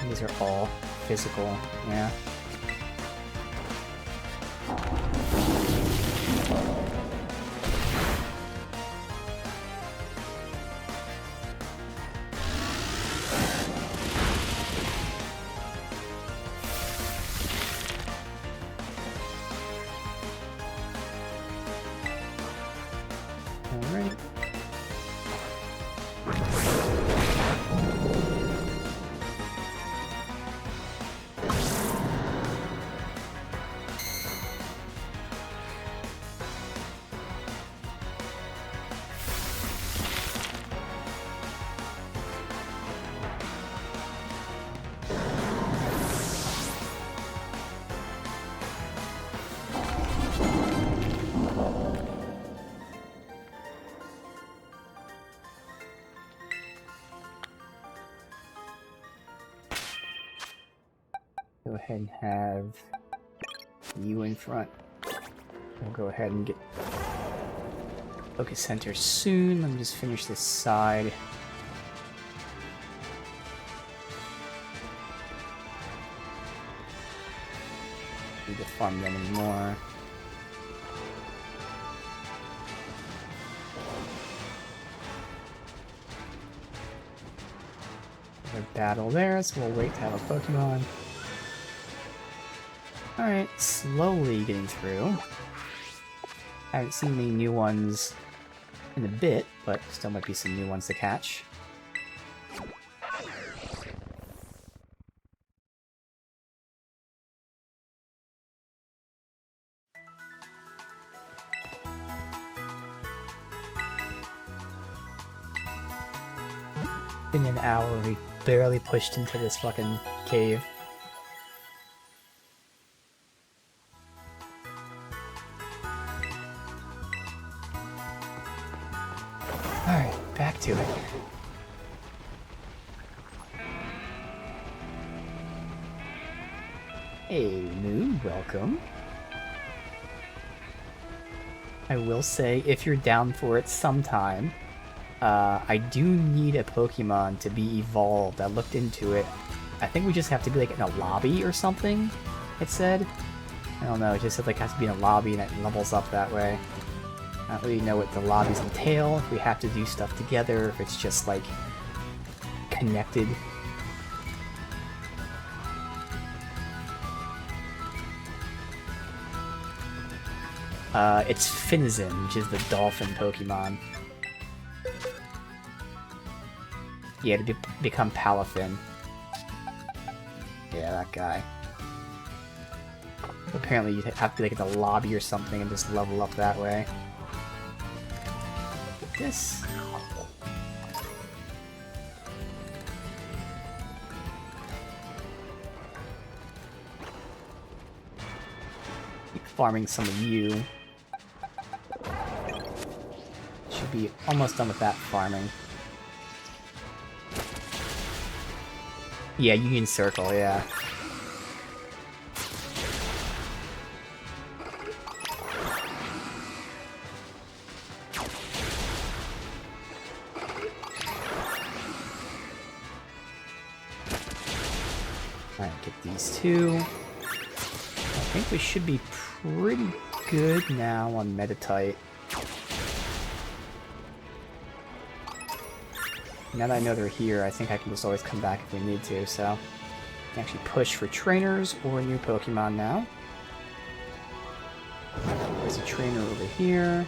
These are all physical, yeah. Go ahead and have you in front. We'll go ahead and get Focus Center soon. Let me just finish this side. Need to farm them anymore. Another battle there, so we'll wait to have a Pokemon. Alright, slowly getting through. I haven't seen any new ones in a bit, but still might be some new ones to catch. In an hour, we barely pushed into this fucking cave. Alright, back to it. Hey, Moo, welcome. I will say, if you're down for it sometime, I do need a Pokemon to be evolved. I looked into it. I think we just have to be like in a lobby or something, it said. I don't know, it just said like it has to be in a lobby and it levels up that way. I don't really know what the lobbies entail, if we have to do stuff together, if it's just like connected. It's Finizen, which is the dolphin Pokemon. Yeah, to become Palafin. Yeah, that guy. Apparently you have to be like in the lobby or something and just level up that way. Get this. Keep farming some of you. Should be almost done with that farming. Yeah, Union Circle, yeah. Alright, get these two. I think we should be pretty good now on Meditite. Now that I know they're here, I think I can just always come back if we need to, so... I can actually push for trainers or a new Pokemon now. There's a trainer over here.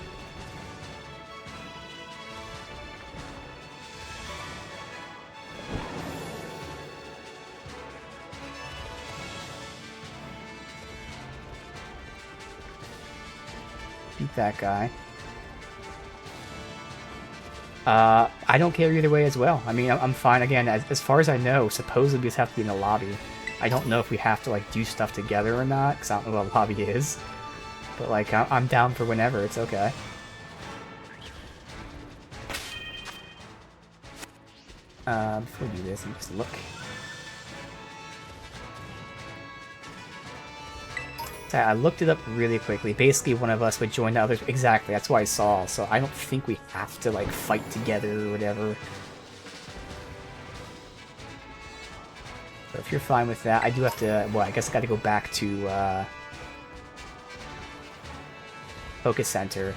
Beat that guy. I don't care either way as well. I mean, I'm fine. Again, as far as I know, supposedly we just have to be in the lobby. I don't know if we have to, like, do stuff together or not, because I don't know what a lobby is. But, like, I'm down for whenever. It's okay. Before we do this, let me just look. I looked it up really quickly. Basically, one of us would join the others. Exactly, that's what I saw. So I don't think we have to, like, fight together or whatever. So if you're fine with that, I do have to... Well, I guess I gotta go back to, Focus Center.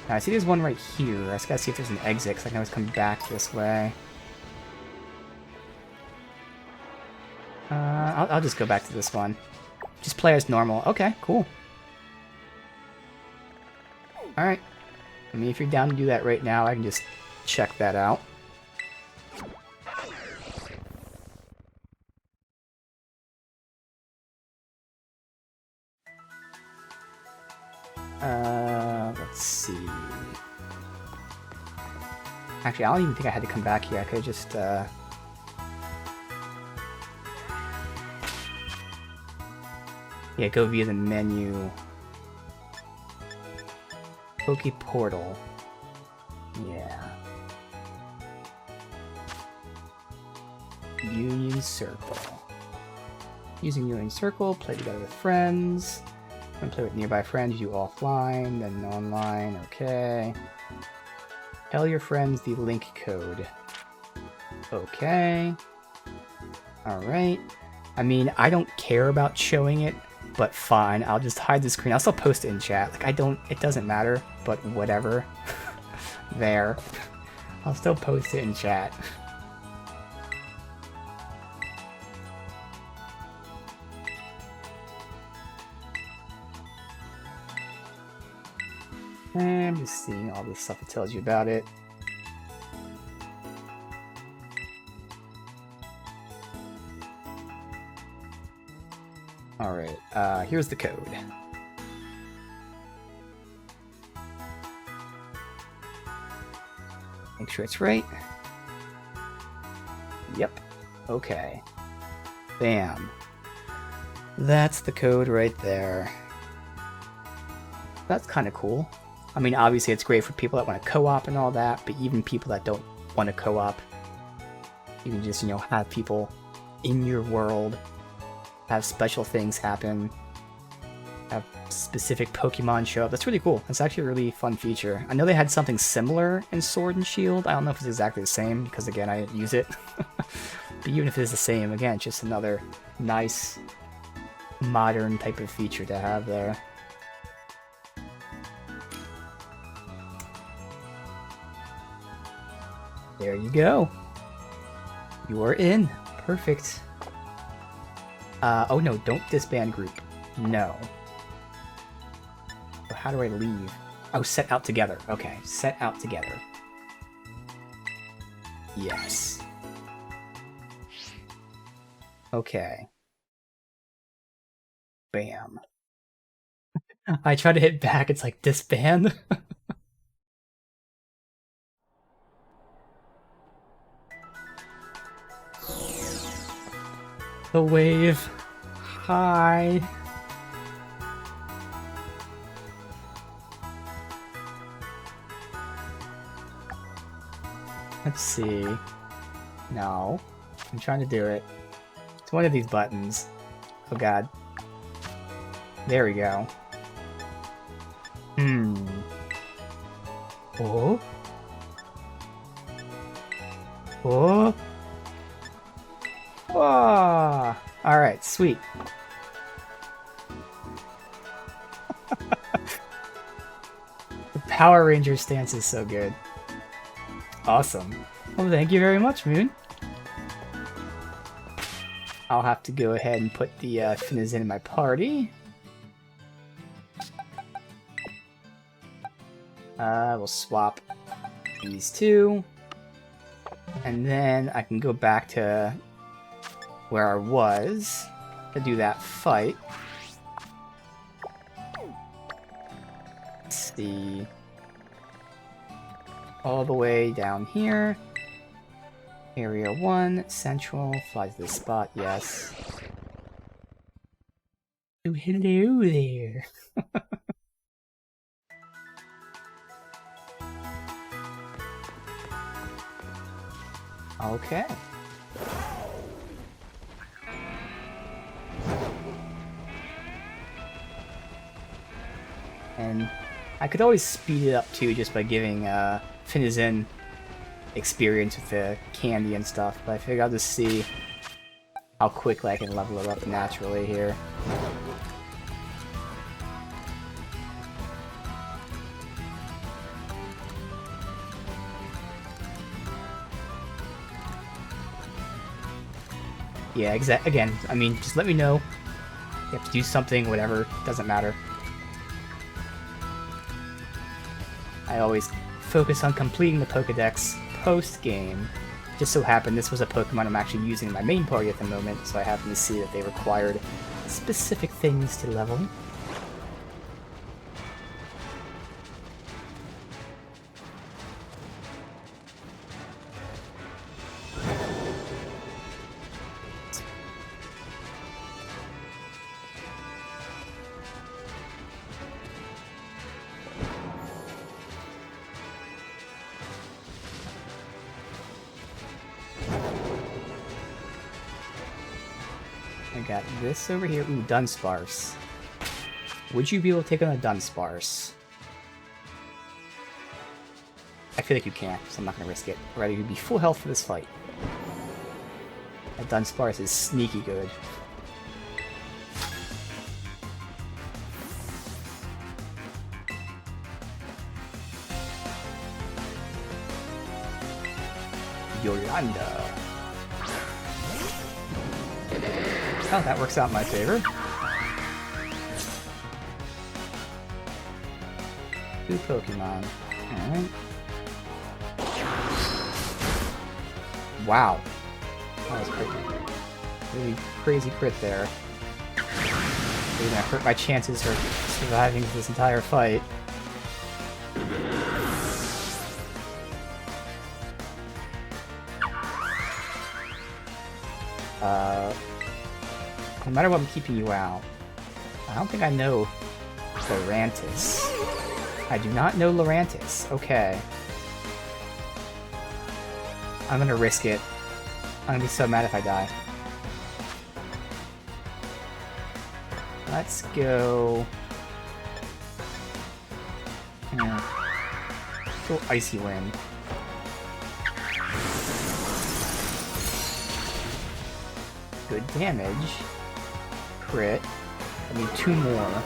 Now, I see there's one right here. I just gotta see if there's an exit, because I can always come back this way. I'll just go back to this one. Just play as normal. Okay, cool. Alright. I mean, if you're down to do that right now, I can just check that out. Let's see. Actually, I don't even think I had to come back here. I could just, yeah, go via the menu. Poke Portal. Yeah. Union Circle. Using Union Circle, play together with friends. When play with nearby friends, you do offline, then online, okay. Tell your friends the link code. Okay. Alright. I mean, I don't care about showing it, but fine, I'll just hide the screen. I'll still post it in chat. Like, it doesn't matter, but whatever. There. I'll still post it in chat. And I'm just seeing all this stuff that tells you about it. Alright, here's the code. Make sure it's right. Yep. Okay. Bam. That's the code right there. That's kind of cool. I mean, obviously it's great for people that want to co-op and all that, but even people that don't want to co-op, you can just, you know, have people in your world, have special things happen, have specific Pokemon show up. That's really cool. That's actually a really fun feature. I know they had something similar in Sword and Shield. I don't know if it's exactly the same, because again, I didn't use it. But even if it is the same, again, just another nice, modern type of feature to have there. There you go. You are in. Perfect. Oh no, don't disband group. No. So how do I leave? Oh, set out together. Okay, set out together. Yes. Okay. Bam. I try to hit back, it's like disband. The wave. Hi. Let's see. No. I'm trying to do it. It's one of these buttons. Oh god. There we go. Oh? Oh? Oh! Alright, sweet. The Power Ranger stance is so good. Awesome. Well, thank you very much, Moon. I'll have to go ahead and put the Finizen in my party. We'll swap these two. And then I can go back to where I was to do that fight. Let's see. All the way down here. Area 1, Central, fly to this spot, yes. Oh, hello there. Okay. And I could always speed it up too just by giving Finizen experience with the candy and stuff, but I figured I'll just see how quickly I can level it up naturally here. Yeah, again, I mean, just let me know. You have to do something, whatever, doesn't matter. I always focus on completing the Pokedex post-game. Just so happened this was a Pokemon I'm actually using in my main party at the moment, so I happened to see that they required specific things to level. I got this over here. Ooh, Dunsparce. Would you be able to take on a Dunsparce? I feel like you can't, so I'm not going to risk it. Ready to be full health for this fight. A Dunsparce is sneaky good. Yolanda. Oh, that works out in my favor. Two Pokemon. Alright. Wow. That was pretty, really crazy crit there. Really gonna hurt my chances for surviving this entire fight. No matter what, I'm keeping you out. I don't think I know Lurantis. I do not know Lurantis. Okay. I'm gonna risk it. I'm gonna be so mad if I die. Let's go... Go Icy Wind. Good damage. Crit. I need 2 more.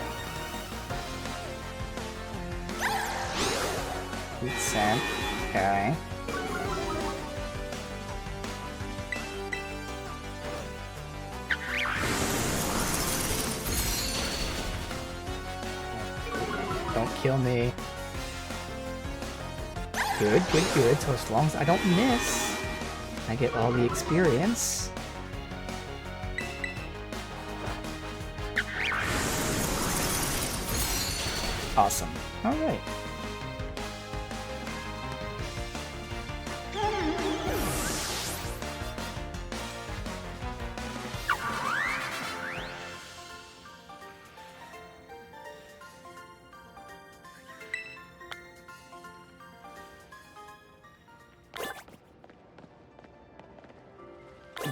Good scent. Okay. Don't kill me. Good, good, good. So as long as I don't miss, I get all the experience. Awesome. Alright.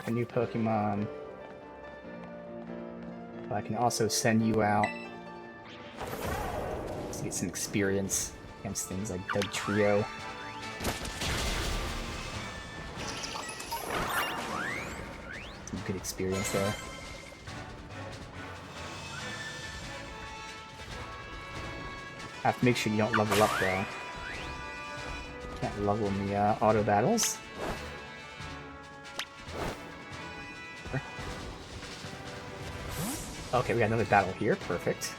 A new Pokemon. But I can also send you out to get some experience against things like Dead Trio. Some good experience there. Have to make sure you don't level up though. Can't level in the auto battles. Okay, we got another battle here. Perfect.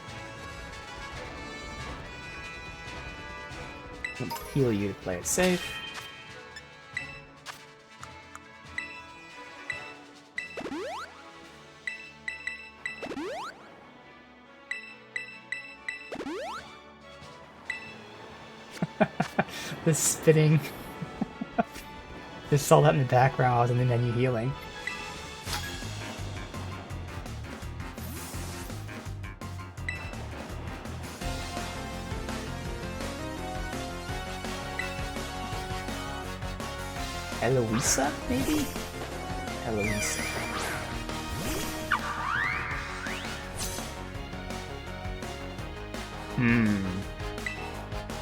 I'm gonna heal you to play it safe. The spitting. Just saw that in the background. I was in the menu healing. Eloisa, maybe? Eloisa.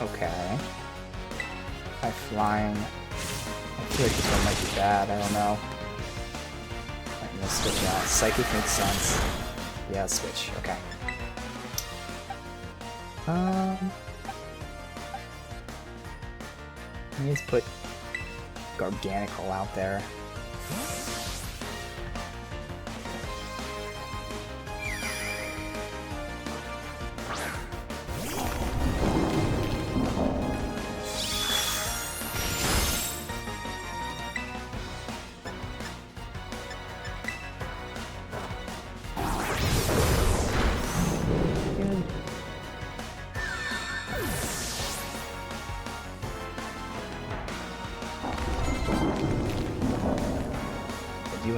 Okay. By flying. I feel like this one might be bad, I don't know. I'm gonna switch out. Psychic makes sense. Yeah, switch, okay. Let me just put Garganical out there.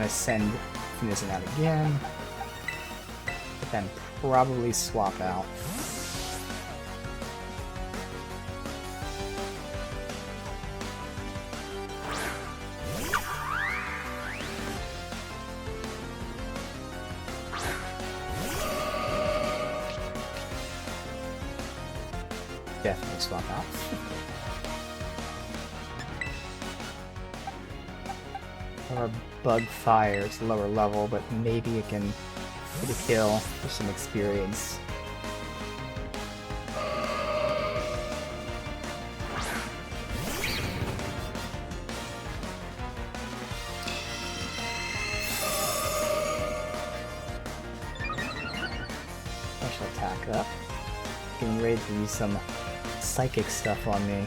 Send Finison out again, but then probably swap out. definitely swap out. Or Bug Fire, it's a lower level, but maybe it can get a kill for some experience. Special attack up. Getting ready to use some psychic stuff on me.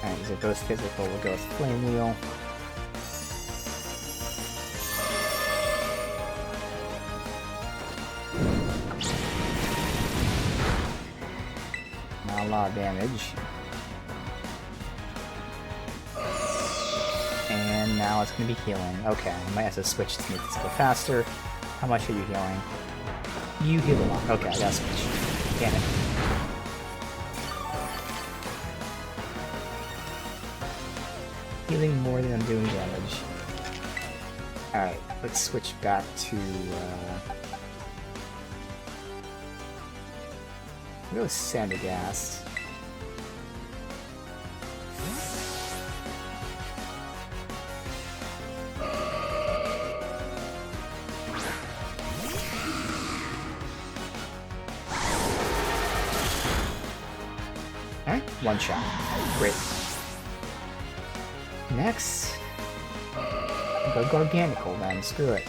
Alright, these are both physical, we'll go with Flame Wheel. Not a lot of damage. And now it's going to be healing. Okay, I might have to switch to make this go faster. How much are you healing? You heal a lot. Okay, I gotta switch. Damn it. Healing more than I'm doing damage. Alright, let's switch back to, I'll go with Sandagast. Alright, one shot. Great. Next, go Garganical then, screw it.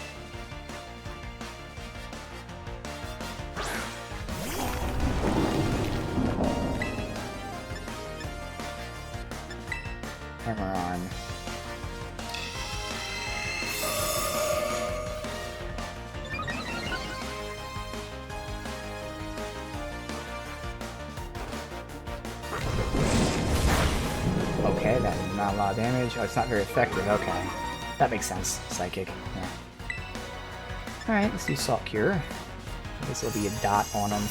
Hammer on. Okay, that is not a lot of damage. Oh, it's not very effective. Okay. That makes sense. Psychic. Yeah. Alright, let's do Salt Cure. This will be a dot on him.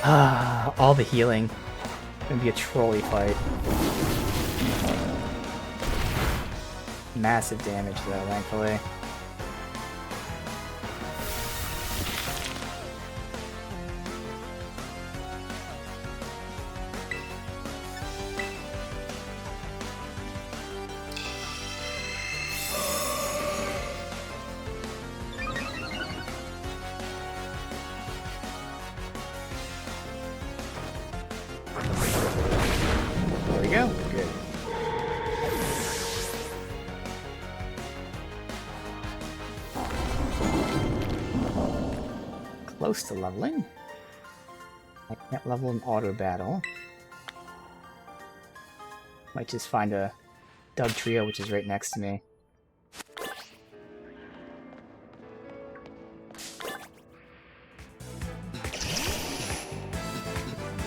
Ah, all the healing. It's gonna be a trolley fight. Massive damage though, thankfully. There we go. Good. Close to leveling. I can't level in auto battle. Might just find a Doug Trio, which is right next to me.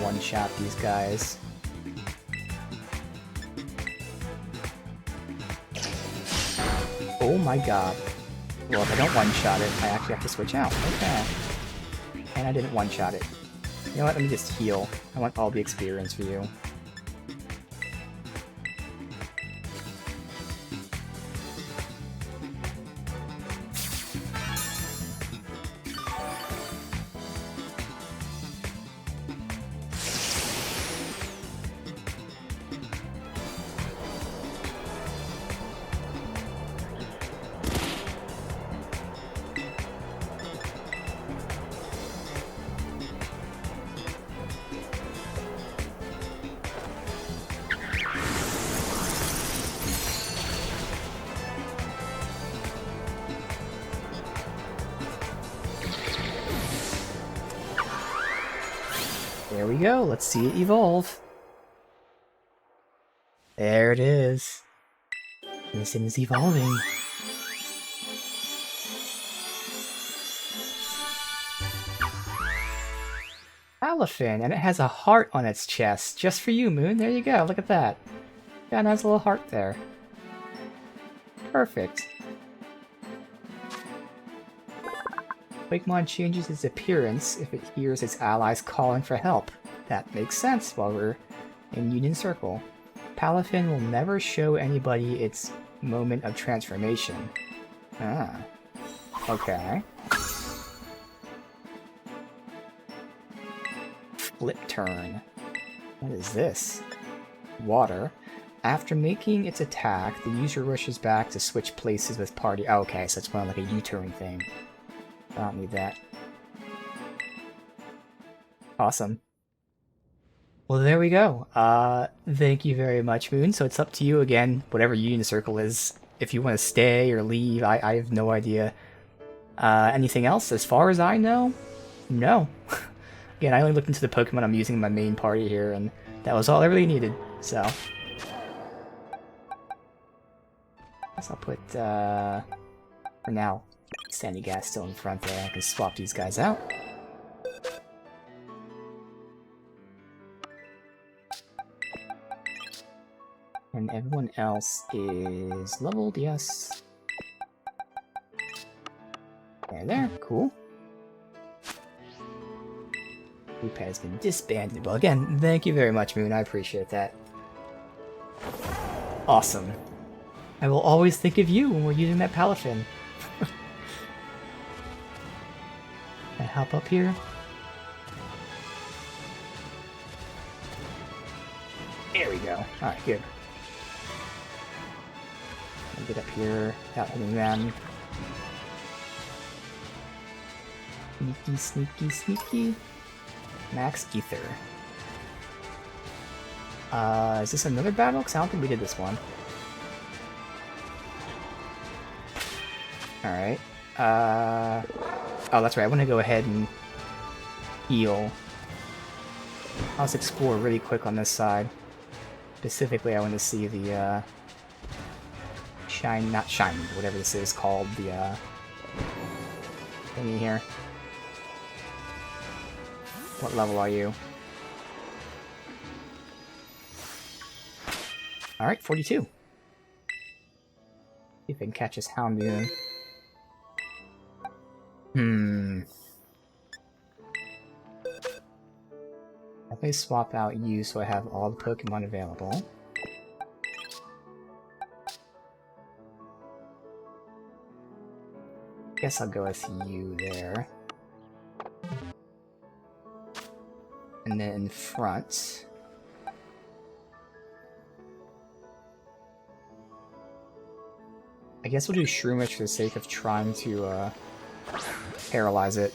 One-shot these guys. Oh my god. Well, if I don't one-shot it, I actually have to switch out. Okay. And I didn't one-shot it. You know what, let me just heal. I want all the experience for you. There we go, let's see it evolve. There it is. This thing is evolving. Palafin, and it has a heart on its chest. Just for you, Moon. There you go, look at that. Yeah, it has a little heart there. Perfect. Pokémon changes its appearance if it hears its allies calling for help. That makes sense while we're in Union Circle. Palafin will never show anybody its moment of transformation. Ah. Okay. Flip turn. What is this? Water. After making its attack, the user rushes back to switch places with party. Oh, okay, so it's more like a U-turn thing. I don't need that. Awesome. Well, there we go. Thank you very much, Moon. So it's up to you again, whatever Union Circle is. If you want to stay or leave, I have no idea. Anything else? As far as I know, no. Again, I only looked into the Pokemon I'm using in my main party here, and that was all I really needed, so. Guess I'll put, for now, Sandy Gas still in front there. I can swap these guys out. And everyone else is leveled, yes. There, cool. Group has been disbanded. Well, again, thank you very much, Moon. I appreciate that. Awesome. I will always think of you when we're using that Palafin. Can I hop up here? There we go. Alright, good. I'll get up here without hitting them. Sneaky, sneaky, sneaky. Max Ether. Is this another battle? Because I don't think we did this one. Alright. Oh, that's right. I want to go ahead and heal. I'll just explore really quick on this side. Specifically, I want to see the, not shiny, whatever this is called, the, thingy here. What level are you? Alright, 42. See if I can catch this Houndoom. Definitely swap out you so I have all the Pokemon available. Guess I'll go with you there. And then in front... I guess we'll do Shroomish for the sake of trying to, paralyze it.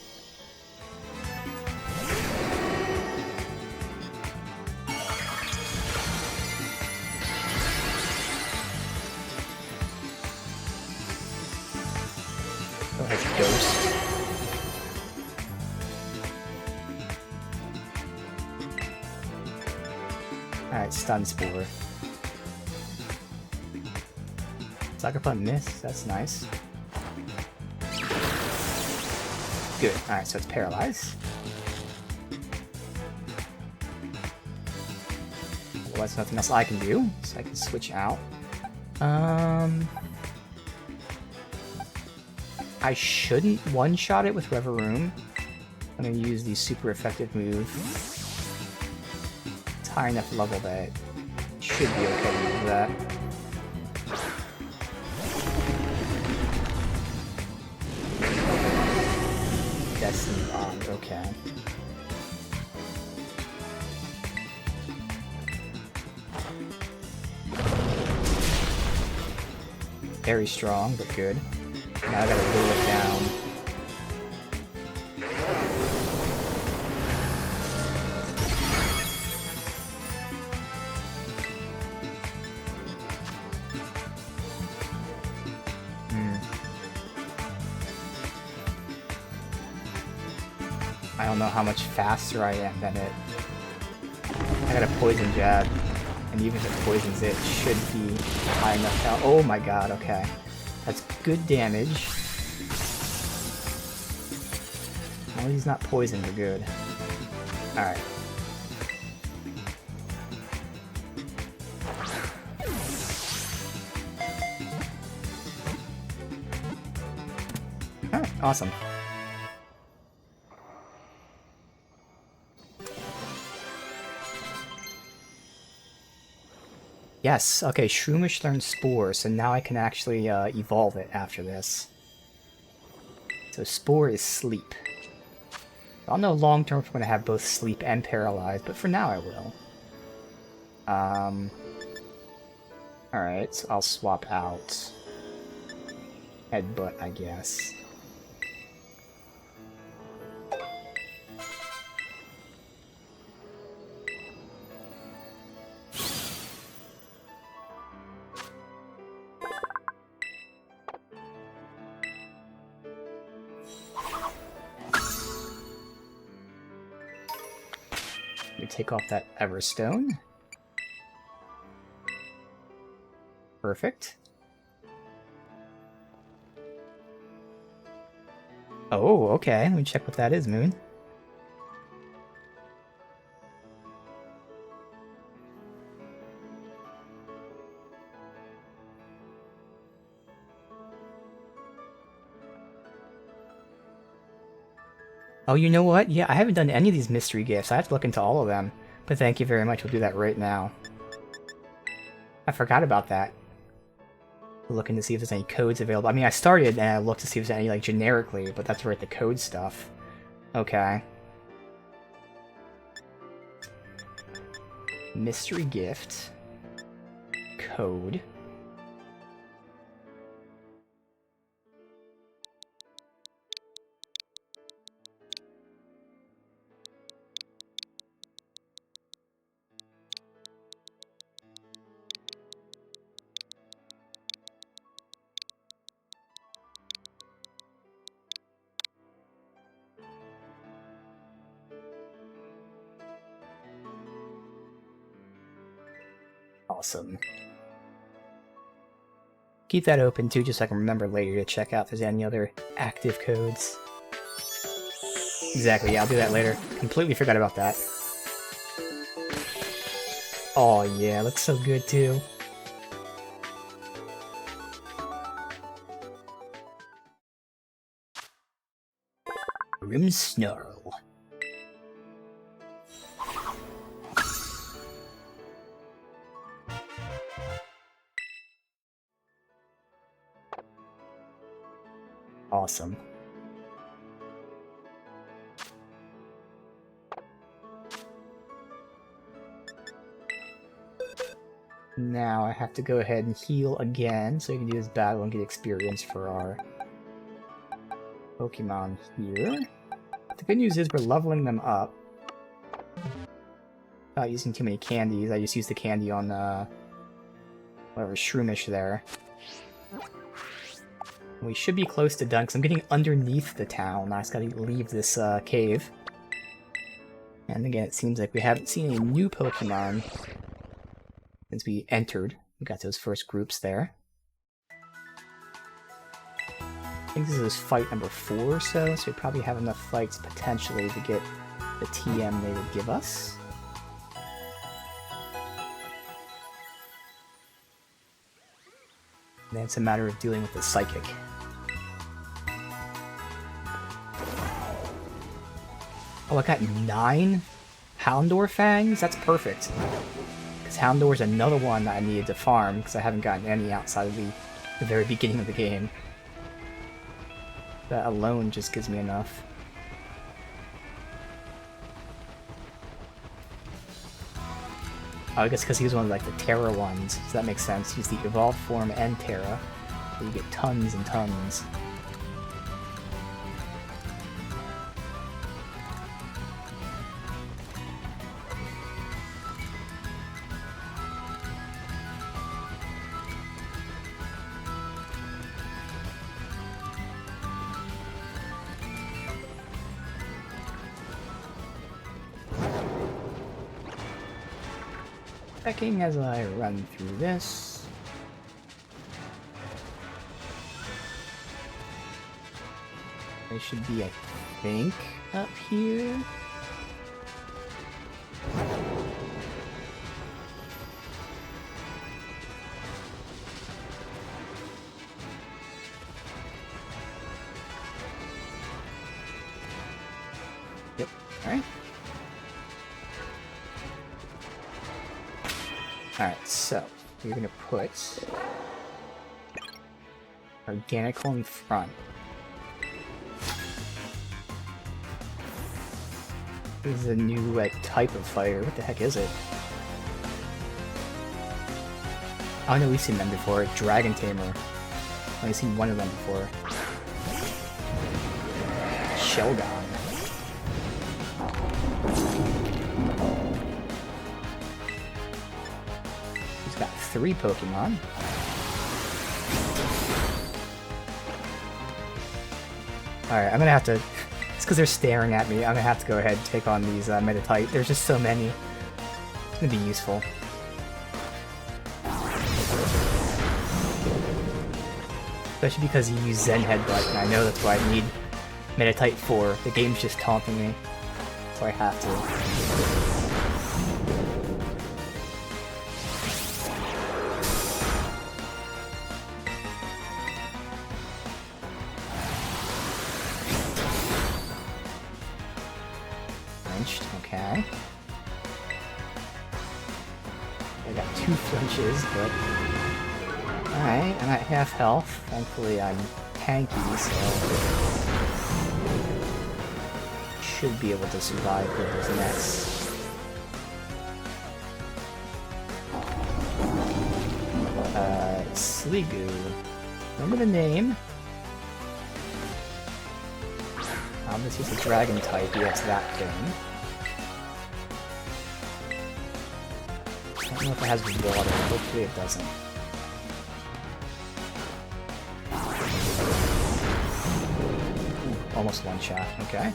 Go ahead, Ghost. Alright, Stun Spore. Sucker Punch miss, that's nice. Good, alright, so it's paralyzed. Otherwise, nothing else I can do, so I can switch out. I shouldn't one-shot it with Reverum. I'm gonna use the super effective move. It's high enough level that it should be okay to use that. Destiny Bond, okay. Very strong, but good. Now I gotta whittle it down. I don't know how much faster I am than it. I got a poison jab, and even if it poisons it, should be high enough now. Oh my god, okay. That's good damage. As long as he's not poisoned, we're good. Alright. Alright, awesome. Yes, okay, Shroomish learned Spore, so now I can actually evolve it after this. So Spore is Sleep. I'll know long term if I'm going to have both sleep and paralyzed, but for now I will. Alright, so I'll swap out Headbutt, I guess. We take off that Everstone. Perfect. Oh, okay. Let me check what that is, Moon. Oh, you know what? Yeah, I haven't done any of these mystery gifts. I have to look into all of them. But thank you very much. We'll do that right now. I forgot about that. Looking to see if there's any codes available. I mean, I started and I looked to see if there's any, like, generically, but that's right, the code stuff. Okay. Mystery gift. Code. Awesome. Keep that open too, just so I can remember later to check out if there's any other active codes. Exactly, yeah, I'll do that later. Completely forgot about that. Oh yeah, looks so good too. Grimmsnarl. Awesome. Now I have to go ahead and heal again, so we can do this battle and get experience for our Pokemon here. The good news is we're leveling them up. Not using too many candies, I just used the candy on, whatever, Shroomish there. We should be close to done, because I'm getting underneath the town. I just gotta leave this, cave. And again, it seems like we haven't seen any new Pokemon since we entered. We got those first groups there. I think this is fight number 4 or so we probably have enough fights potentially to get the TM they would give us. And then it's a matter of dealing with the Psychic. Oh, I got 9 Houndour Fangs? That's perfect. Because Houndour is another one that I needed to farm, because I haven't gotten any outside of the very beginning of the game. That alone just gives me enough. Oh, I guess because he was one of like the Terra ones, so that makes sense. He's the evolved form and Terra, so you get tons and tons. Checking as I run through this. They should be, I think, up here. Yep, alright. Alright, so we're gonna put Organical in front. This is a new, like, type of fighter. What the heck is it? I know we've seen them before. Dragon Tamer. I've only seen one of them before. Shelgon. He's got 3 Pokemon. Alright, I'm gonna have to... It's because they're staring at me. I'm gonna have to go ahead and take on these Meditite. There's just so many. It's gonna be useful. Especially because you use Zen Headbutt, and I know that's what I need Meditite for. The game's just taunting me, so I have to. Flinched, okay. I got 2 flinches, but... Alright, I'm at half health. Thankfully I'm tanky, so... should be able to survive whoever's next. Sliggoo. Remember the name? This is a dragon type, yes, that thing. I don't know if it has water, hopefully it doesn't. Ooh, almost one shot, okay.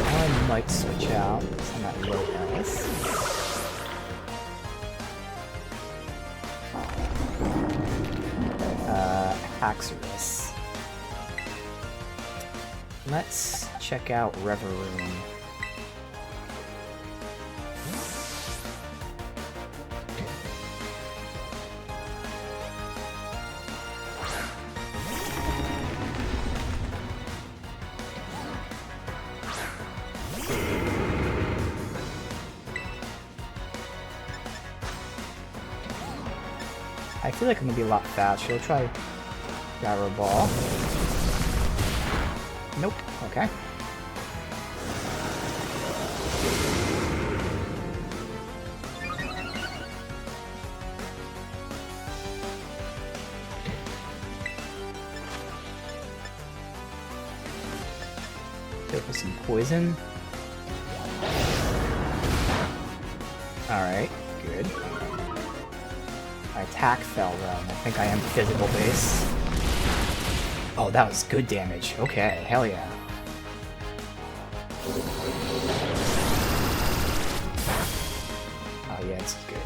I might switch out, because I'm at low health. Haxorus. Let's check out Reveroom. I feel like I'm gonna be a lot faster. I'll try Gyro Ball. Nope. Okay. Go for some poison. Alright, good. My attack fell though. I think I am physical base. Oh, that was good damage. Okay, hell yeah. Oh yeah, it's good.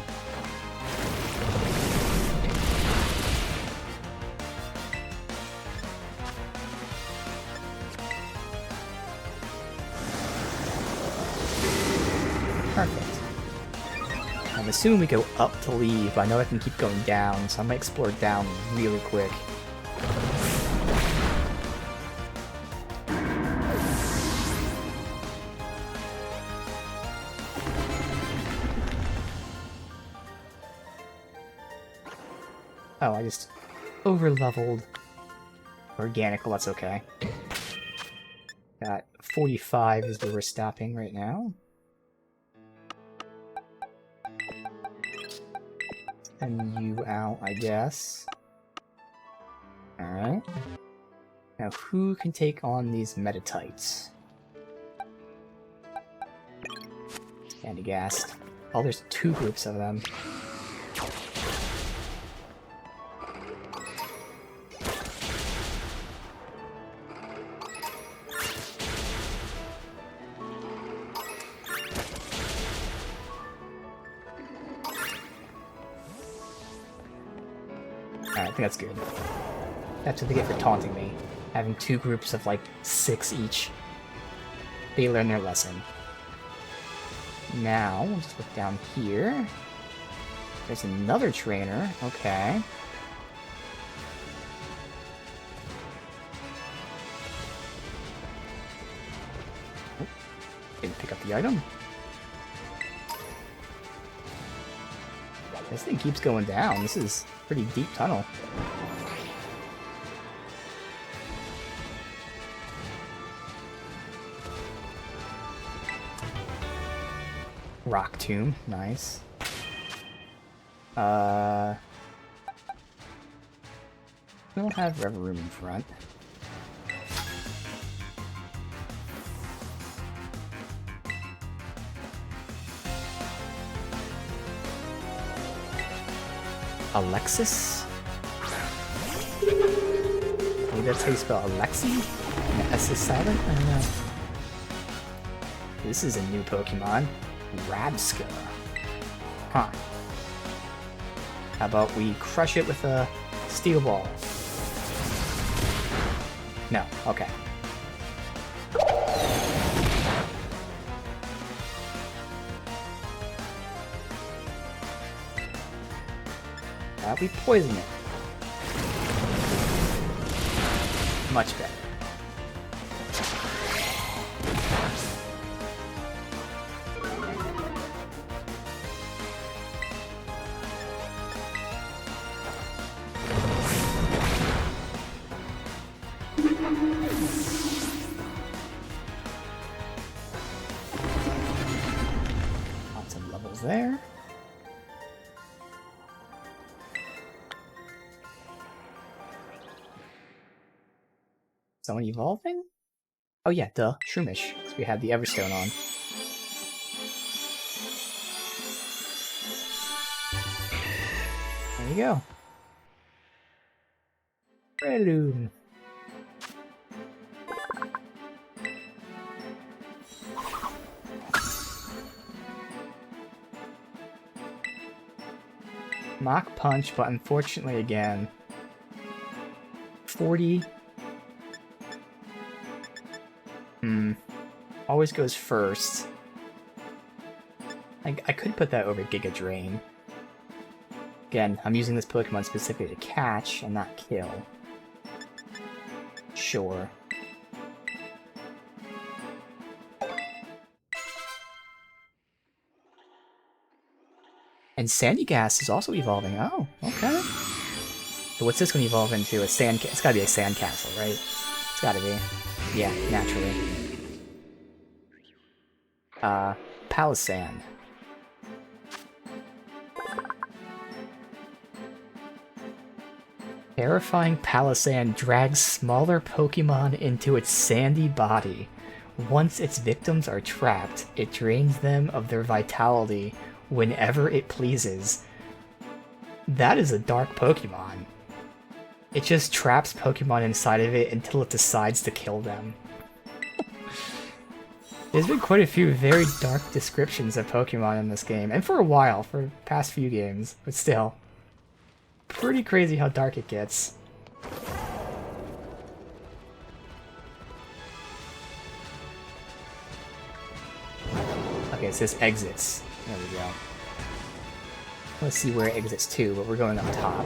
Perfect. I'm assuming we go up to leave, but I know I can keep going down, so I might explore down really quick. Oh, I just over-leveled Organical, that's okay. Got 45 is where we're stopping right now. Send you out, I guess. Alright. Now, who can take on these Meditites? Candy Gast. Oh, there's 2 groups of them. Alright, I think that's good. That's what they get for taunting me. Having 2 groups of like 6 each. They learn their lesson. Now, we'll just look down here. There's another trainer. Okay. Oh, didn't pick up the item. This thing keeps going down. This is a pretty deep tunnel. Rock Tomb, nice. We don't have Rever Room in front. Alexis? Maybe that's how you spell Alexi? And the S is silent? I don't know. This is a new Pokemon. Rabska. Huh. How about we crush it with a Steel Ball? No, okay. How about we poison it? Much better. Lots of levels there. Someone evolving? Oh yeah, duh, Shroomish, because we had the Everstone on. There you go. Breloom. Mach Punch, but unfortunately again, 40. Always goes first. I could put that over Giga Drain. Again, I'm using this Pokemon specifically to catch and not kill. Sure. And Sandygas is also evolving. Oh, okay. So what's this going to evolve into? A sand? It's got to be a sandcastle, right? It's got to be. Yeah, naturally. Palisand. Terrifying Palisand drags smaller Pokemon into its sandy body. Once its victims are trapped, it drains them of their vitality whenever it pleases. That is a dark Pokemon. It just traps Pokemon inside of it until it decides to kill them. There's been quite a few very dark descriptions of Pokemon in this game, and for a while, for the past few games, but still. Pretty crazy how dark it gets. Okay, it says exits. There we go. Let's see where it exits to, but we're going up top.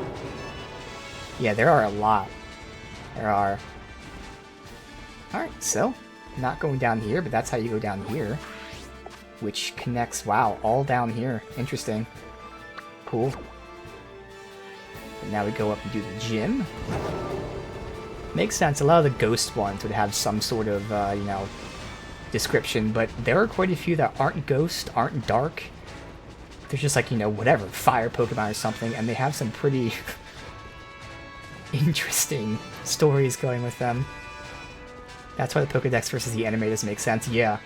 Yeah, there are a lot. There are. Alright, so, not going down here, but that's how you go down here. Which connects, wow, all down here. Interesting. Cool. And now we go up and do the gym. Makes sense, a lot of the ghost ones would have some sort of, you know, description, but there are quite a few that aren't ghost, aren't dark. They're just like, you know, whatever, fire Pokemon or something, and they have some pretty interesting stories going with them. That's why the Pokedex versus the anime doesn't make sense, yeah.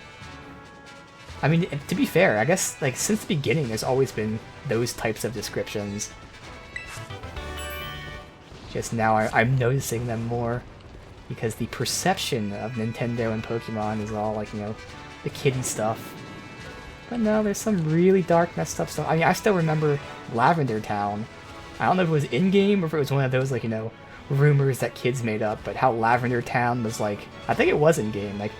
I mean, to be fair, I guess, like, since the beginning, there's always been those types of descriptions. Just now, I'm noticing them more, because the perception of Nintendo and Pokemon is all, like, you know, the kiddie stuff. But no, there's some really dark, messed up stuff. I mean, I still remember Lavender Town. I don't know if it was in-game or if it was one of those, like, you know, rumors that kids made up, but how Lavender Town was, like, I think it was in-game, like,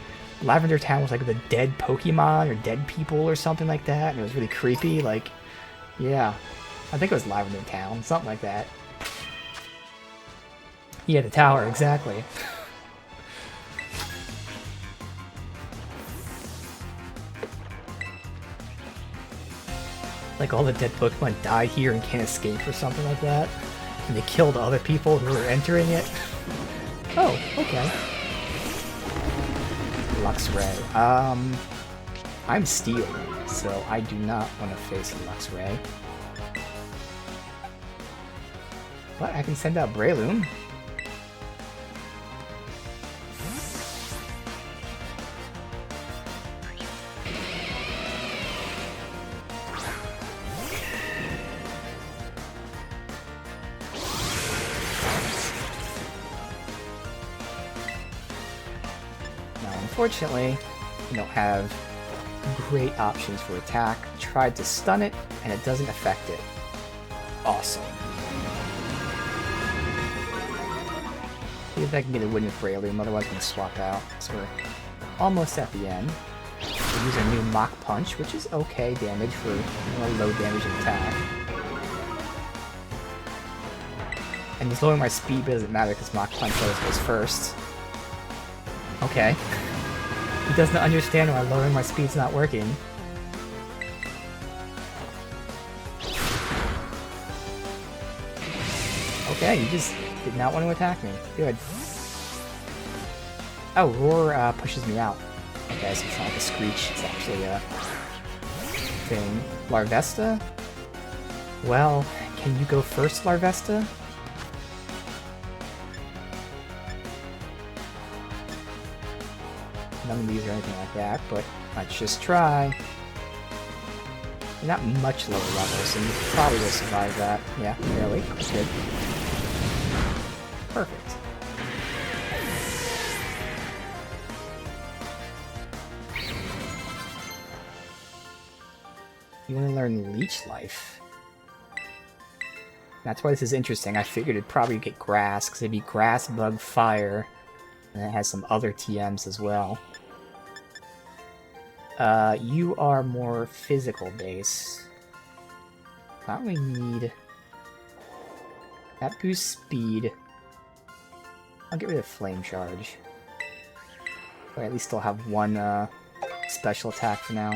Lavender Town was, like, the dead Pokemon or dead people or something like that, and it was really creepy, like, yeah. I think it was Lavender Town, something like that. Yeah, the tower, exactly. Like, all the dead Pokemon died here and can't escape or something like that. And they killed other people who were entering it. Oh, okay. Luxray. I'm Steel, so I do not want to face Luxray. But I can send out Breloom. Unfortunately, you don't have great options for attack. Tried to stun it, and it doesn't affect it. Awesome. See if I can get a win with Breloom, otherwise I'm going to swap out. So we're almost at the end. We use our new Mach Punch, which is okay damage for a low damage attack. And just lowering my speed doesn't matter because Mach Punch always goes first. Okay. He doesn't understand why lowering my speed's not working. Okay, you just did not want to attack me. Good. Oh, Roar pushes me out. Okay, so it's not like a Screech, it's actually a thing. Larvesta? Well, can you go first, Larvesta? None of these or anything like that, but let's just try. You're not much lower level, so you probably will survive that. Yeah, barely. Good. Perfect. You want to learn Leech Life. That's why this is interesting. I figured it'd probably get Grass, because it'd be Grass, Bug, Fire, and it has some other TMs as well. You are more physical base. Probably need... That boosts speed. I'll get rid of Flame Charge. But at least I'll have one special attack for now.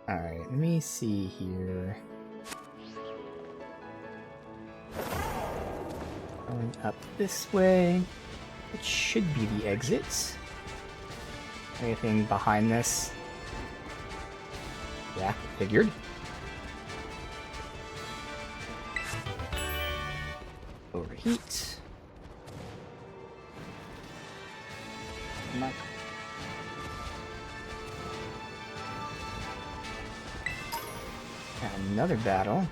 Alright, let me see here. Going up this way. It should be the exit. Anything behind this? Yeah, figured. Overheat. Come on. Another battle.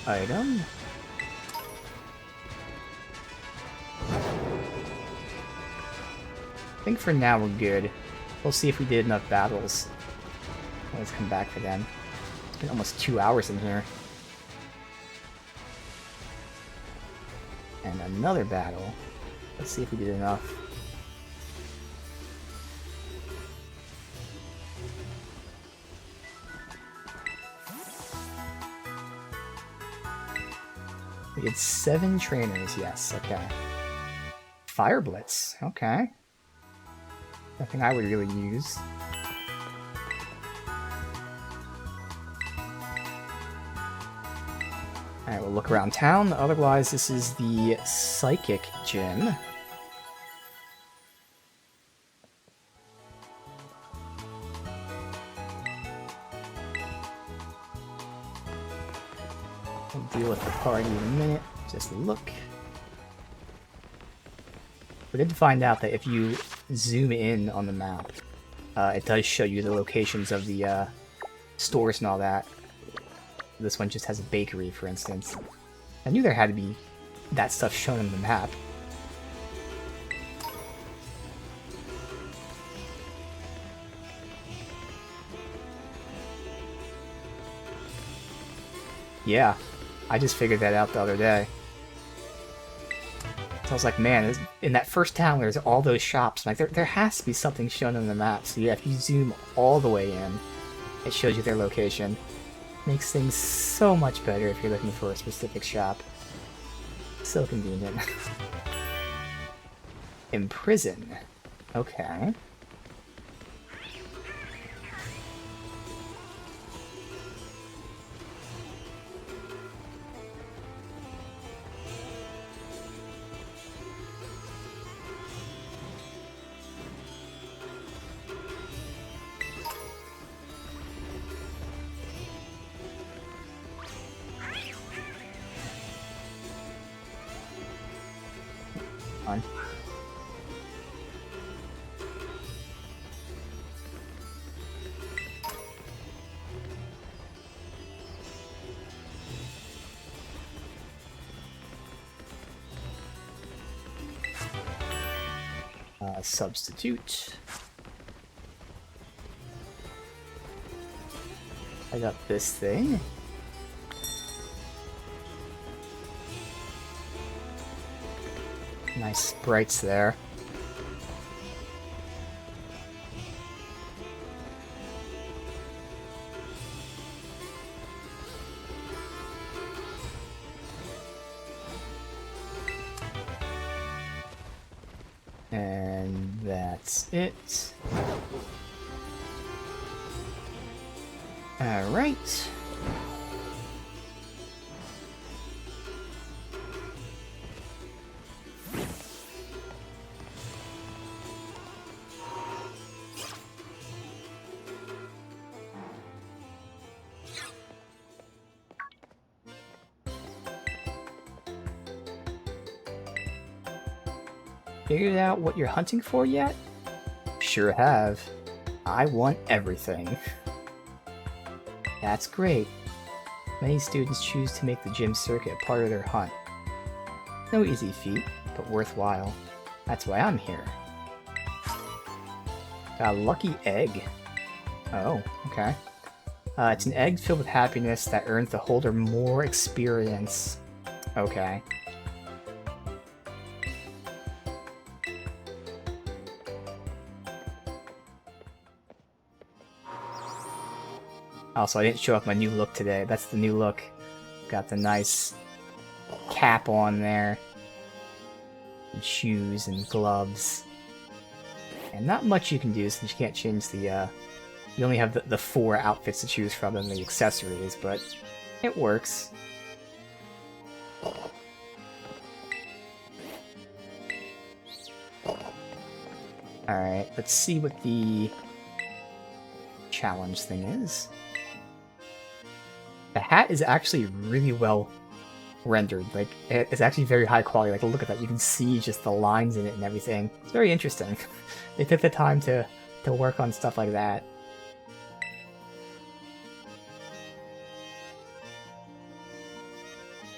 Item. I think for now we're good. We'll see if we did enough battles. Let's come back for them. It's been almost 2 hours in here. And another battle. Let's see if we did enough. We had 7 trainers, yes, okay. Fire Blitz, okay. Nothing I would really use. Alright, we'll look around town. Otherwise, this is the Psychic Gym. We'll deal with the party in a minute. Just look. We did find out that if you zoom in on the map, it does show you the locations of the stores and all that. This one just has a bakery, for instance. I knew there had to be that stuff shown on the map. Yeah, I just figured that out the other day. So I was like, man, in that first town there's all those shops. I'm like, there has to be something shown on the map. So yeah, if you zoom all the way in, it shows you their location. Makes things so much better if you're looking for a specific shop. So convenient. Imprison. Okay. On. Substitute. I got this thing. Nice sprites there. And that's it. Alright. Figured out what you're hunting for yet? Sure have. I want everything. That's great. Many students choose to make the gym circuit a part of their hunt. No easy feat, but worthwhile. That's why I'm here. Got a lucky egg. Oh, okay. It's an egg filled with happiness that earns the holder more experience. Okay. Also, I didn't show off my new look today. That's the new look. Got the nice cap on there. And shoes and gloves. And not much you can do since you can't change the, you only have the 4 outfits to choose from and the accessories, but it works. Alright, let's see what the challenge thing is. The hat is actually really well rendered. Like, it's actually very high quality. Like, look at that. You can see just the lines in it and everything. It's very interesting. They took the time to work on stuff like that.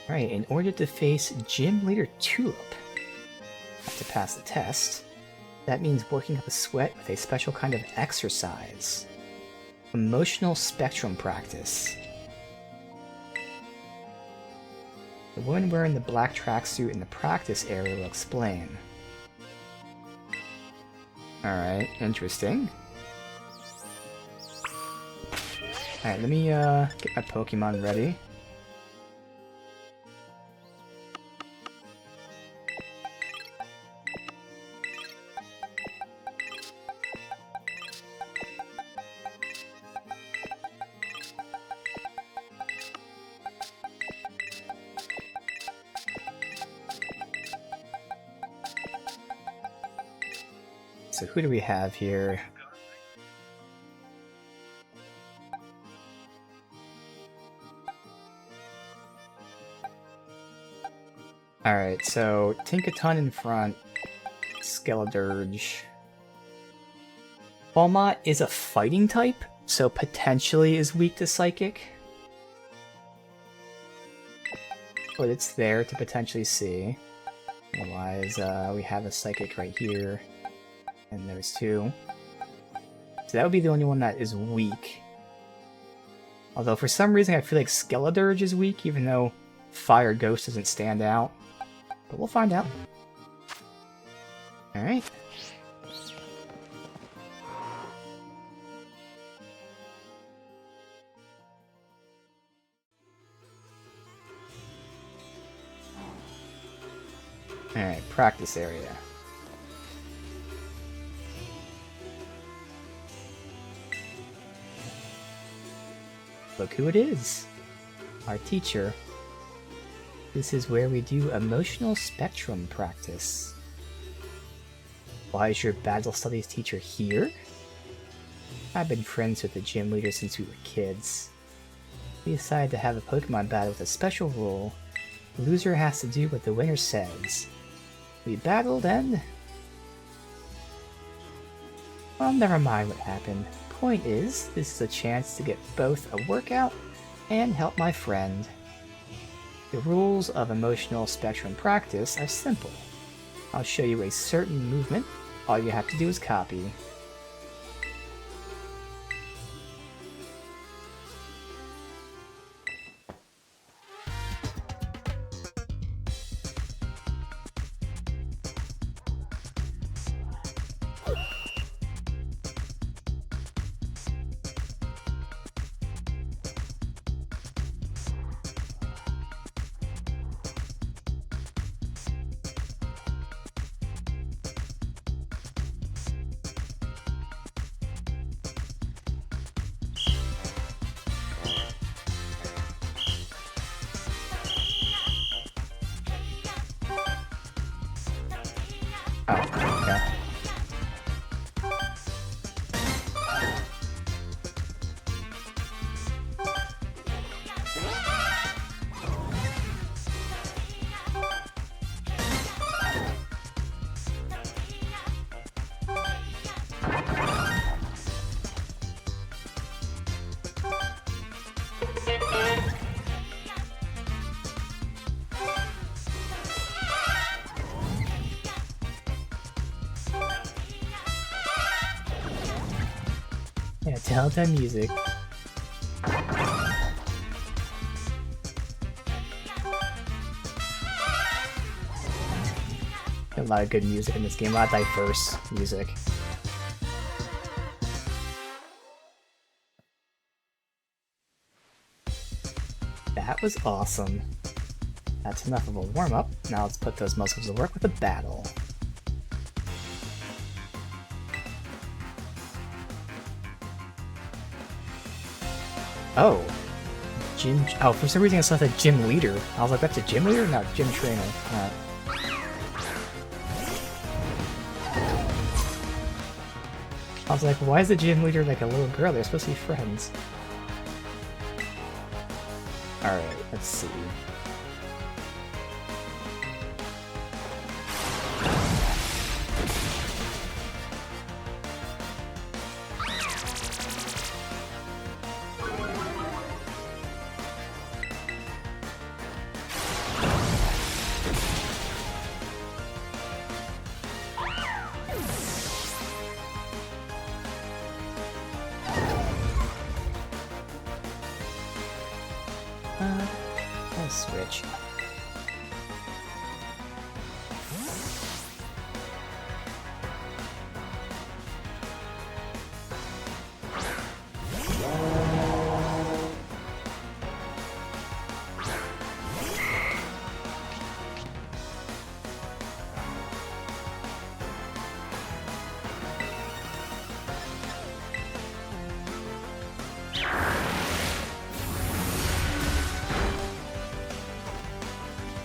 Alright, in order to face Gym Leader Tulip, to pass the test, that means working up a sweat with a special kind of exercise. Emotional spectrum practice. The woman wearing the black tracksuit in the practice area will explain. Alright, interesting. Alright, let me get my Pokemon ready. So who do we have here? Alright, so Tinkaton in front, Skeledirge. Walmart is a fighting type, so potentially is weak to Psychic. But it's there to potentially see. Otherwise, we have a Psychic right here. And there's 2. So that would be the only one that is weak. Although for some reason I feel like Skeledirge is weak, even though Fire Ghost doesn't stand out. But we'll find out. Alright. Alright, practice area. Look who it is! Our teacher. This is where we do emotional spectrum practice. Why is your battle studies teacher here? I've been friends with the gym leader since we were kids. We decided to have a Pokemon battle with a special rule. The loser has to do what the winner says. We battled and... well, never mind what happened. Point is, this is a chance to get both a workout and help my friend. The rules of emotional spectrum practice are simple. I'll show you a certain movement. All you have to do is copy. Oh, okay. Yeah, Telltale music. A lot of good music in this game, a lot of diverse music. That was awesome. That's enough of a warm-up. Now let's put those muscles to work with a battle. Oh. Gym... oh, for some reason I saw that gym leader. I was like, that's a gym leader? No, gym trainer. I was like, why is the gym leader like a little girl? They're supposed to be friends. Alright, let's see. I'll switch.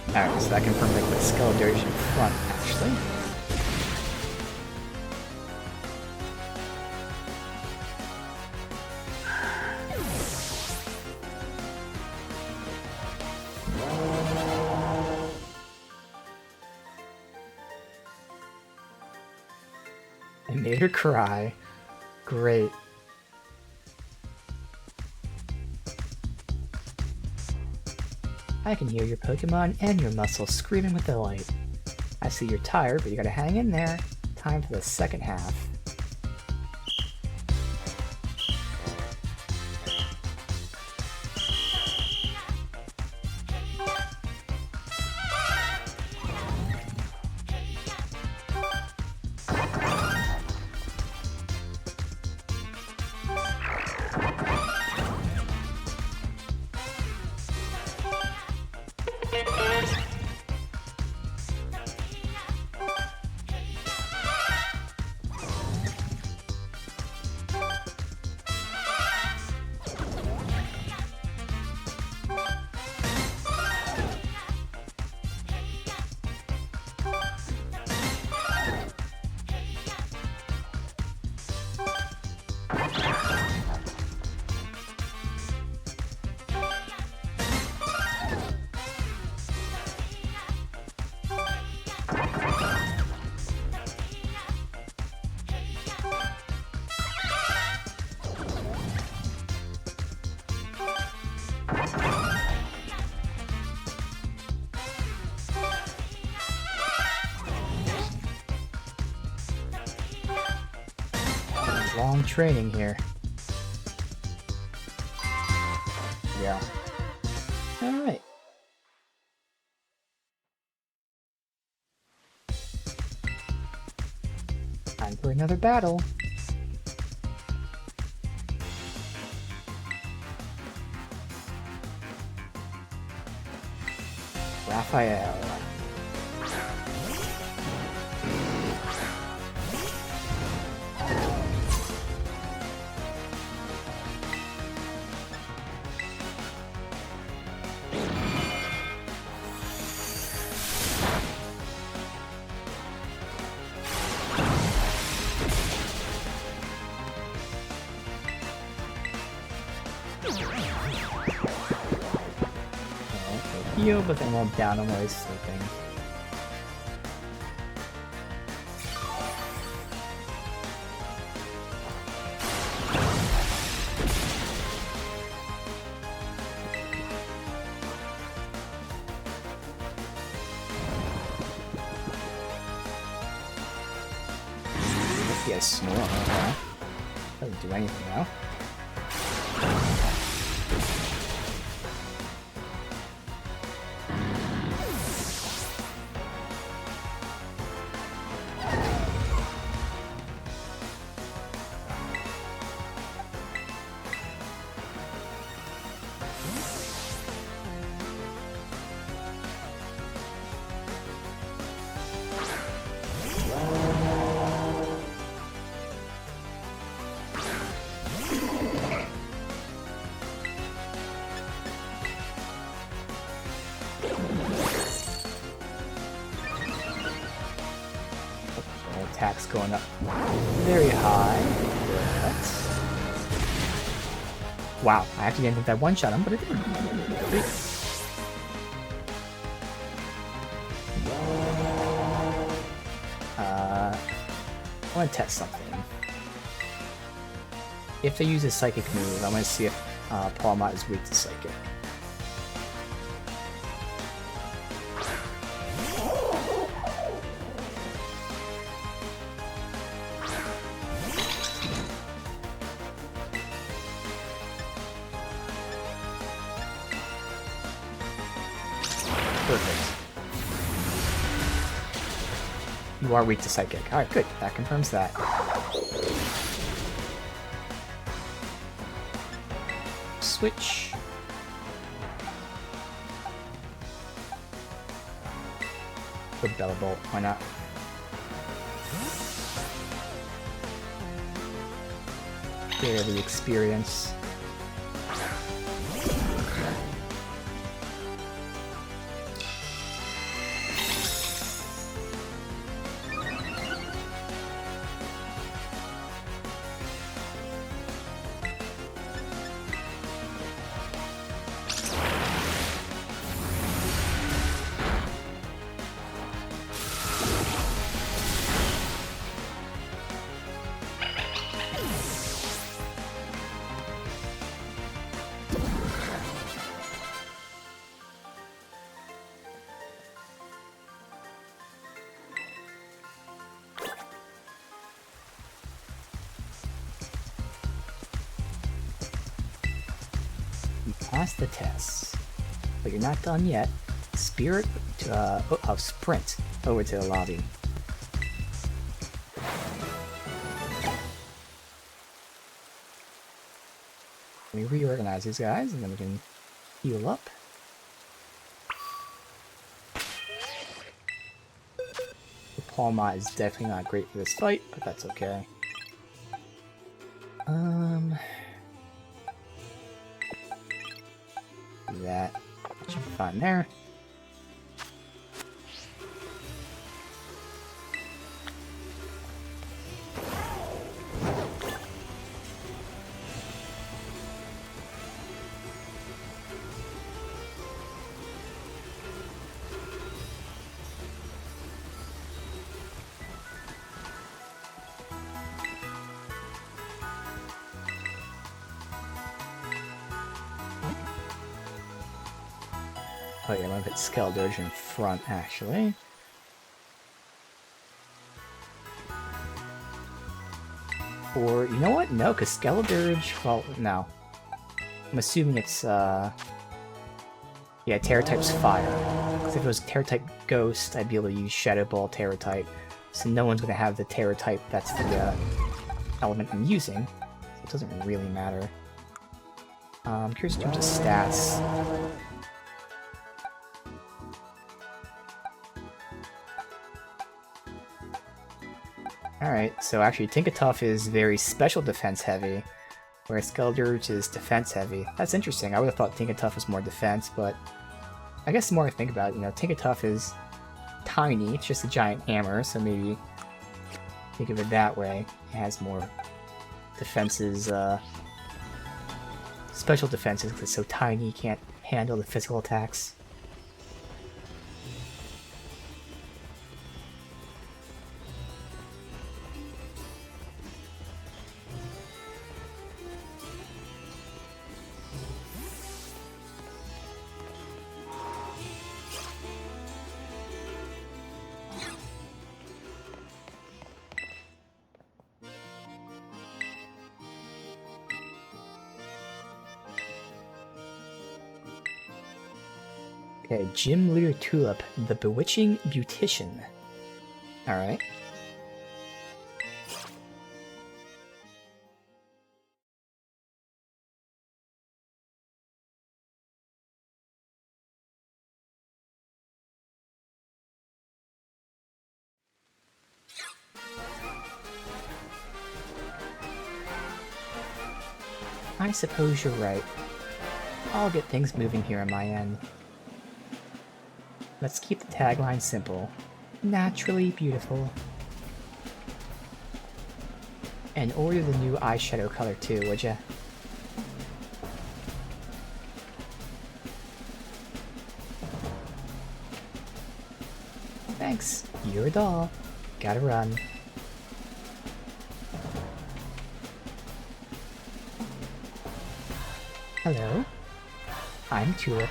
Alright, so that confirmed I put skill duration front, actually. I made her cry. Great. I can hear your Pokemon and your muscles screaming with delight. I see you're tired, but you gotta hang in there. Time for the second half. training here. Yeah. Alright. Time for another battle. Raphael. Heal, but then won't down him while he's sleeping. He has snore, huh? Doesn't do anything now. Attack's going up very high. Wow, I actually didn't think that one-shot him, but it did. I want to test something. If they use a psychic move, I want to see if Palmot is weak to psychic. Perfect. You are weak to psychic. Alright, good. That confirms that. Switch. Good Bella Bolt, why not? Get the experience. Pass the test, but you're not done yet. Spirit of sprint over to the lobby. Let me reorganize these guys, and then we can heal up. The Palmot is definitely not great for this fight, but that's okay. That should be fine there. Oh yeah, I'm gonna put Skeldurge in front, actually. Or, you know what? No, because Skeledirge... Well, no. I'm assuming it's, yeah, Terra type's fire. Because if it was Terra type Ghost, I'd be able to use Shadow Ball Terra type. So no one's going to have the Terra type that's the element I'm using. So it doesn't really matter. I'm curious in terms of stats. Alright, so actually Tinkatuff is very special defense heavy, whereas Skeledirge is defense heavy. That's interesting. I would have thought Tinkatuff was more defense, but I guess the more I think about it, you know, Tinkatuff is tiny, it's just a giant hammer, so maybe think of it that way. It has more defenses, special defenses, because it's so tiny you can't handle the physical attacks. Okay, Gym Leader Tulip, the Bewitching Beautician. Alright. I suppose you're right. I'll get things moving here on my end. Let's keep the tagline simple. Naturally beautiful. And order the new eyeshadow color too, would ya? Thanks. You're a doll. Gotta run. Hello. I'm Tulip.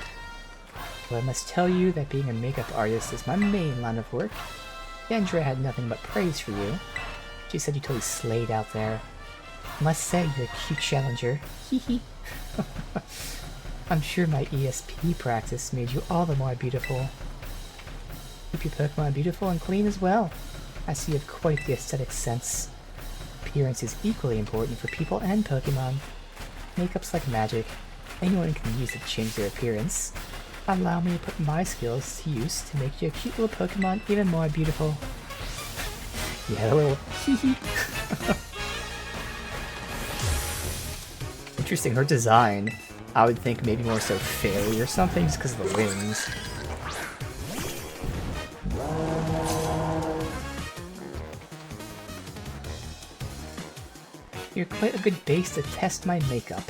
Well, I must tell you that being a makeup artist is my main line of work. Kendra had nothing but praise for you. She said you totally slayed out there. Must say you're a cute challenger. Hehe. I'm sure my ESP practice made you all the more beautiful. Keep your Pokemon beautiful and clean as well. I see you have quite the aesthetic sense. Appearance is equally important for people and Pokemon. Makeup's like magic. Anyone can use it to change their appearance. Allow me to put my skills to use to make your cute little Pokemon even more beautiful. Yeah, a little hee. Interesting, her design. I would think maybe more so fairy or something, just because of the wings. You're quite a good base to test my makeup.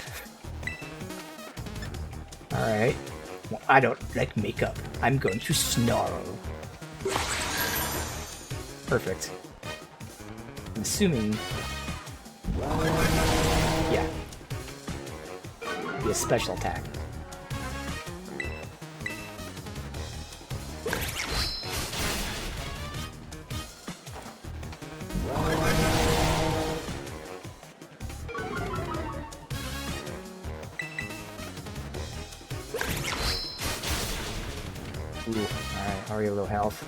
Alright. Well, I don't like makeup. I'm going to snarl. Perfect. I'm assuming... yeah. Be a special attack. Ooh, alright, already a little health.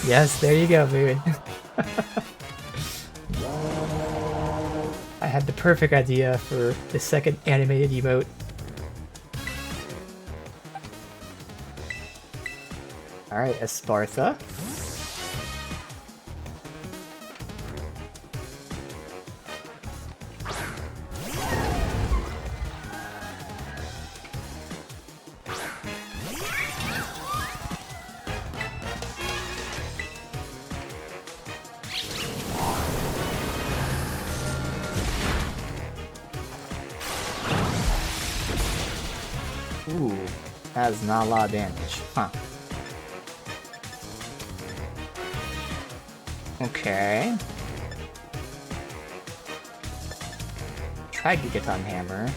Yes, there you go, dude. I had the perfect idea for the second animated emote. Alright, Espartha. Ooh, that is not a lot of damage, huh? Okay. Tried to get on hammer.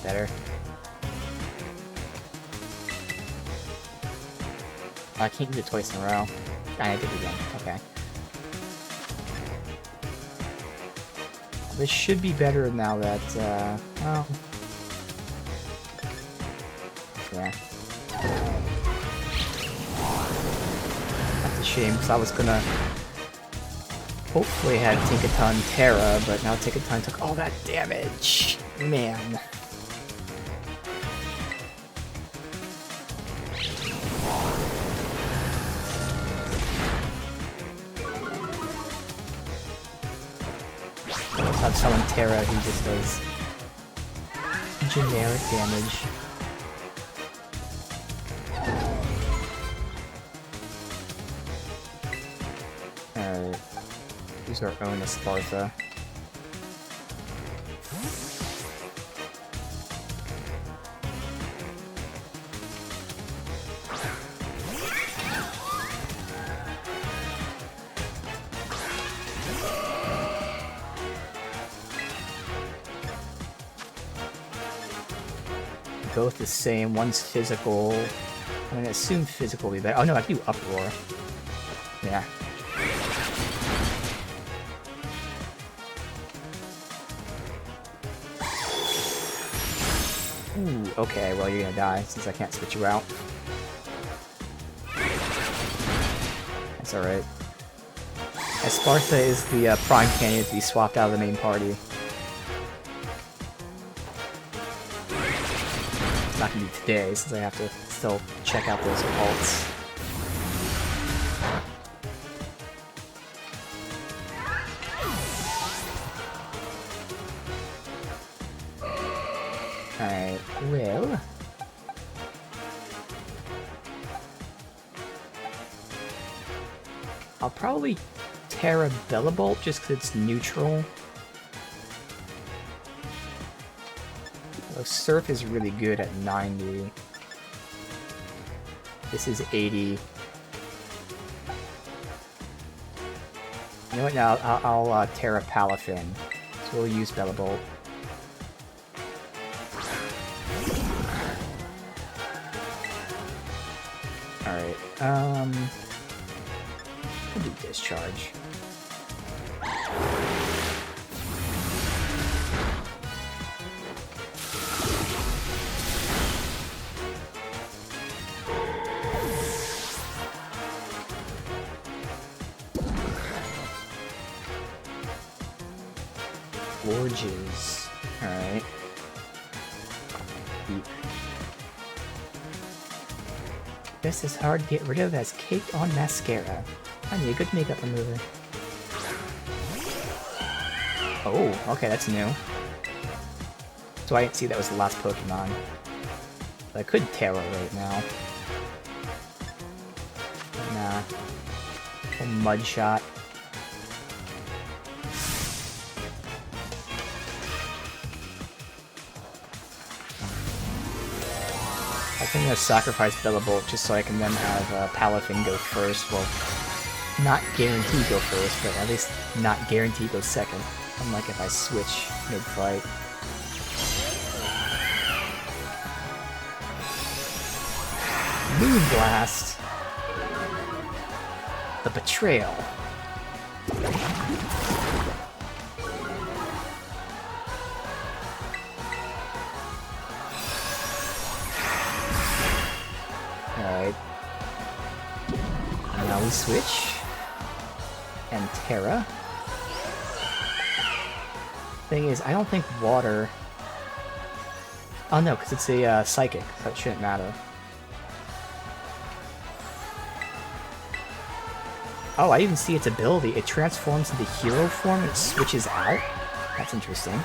better. I can't use it twice in a row. I did it again. Okay. This should be better now that, well... Yeah. That's a shame, because I was gonna... hopefully had Tinkaton Terra, but now Tinkaton took all that damage. Man. Without summon Terra, he just does generic damage. Alright. Use our own Espartha. Both the same. One's physical. I'm gonna assume physical will be better. Oh no, I can do Uproar. Yeah. Ooh, okay, well you're gonna die since I can't switch you out. That's alright. Espartha is the prime candidate to be swapped out of the main party. Not gonna be today, since I have to still check out those alts. Alright, well... I'll probably Terra Bellibolt just because it's neutral. Surf is really good at 90. This is 80. You know what, now I'll Terra Palafin. So we'll use Bellibolt. Alright, we'll do Discharge. Gorges. Alright. Deep. This is hard to get rid of as caked on mascara. I need a good makeup remover. Oh, okay, that's new. So I didn't see that was the last Pokemon. But I could Terra right now. But nah. A Mud Shot. I think I'm gonna sacrifice Bellibolt just so I can then have Palafin go first. Well, not guarantee go first, but at least not guarantee go second. Unlike if I switch mid-fight. Moonblast! The Betrayal. Alright. Now we switch. And Terra. Thing is, I don't think water... Oh no, because it's a psychic, so it shouldn't matter. Oh, I even see its ability. It transforms into hero form and it switches out? That's interesting.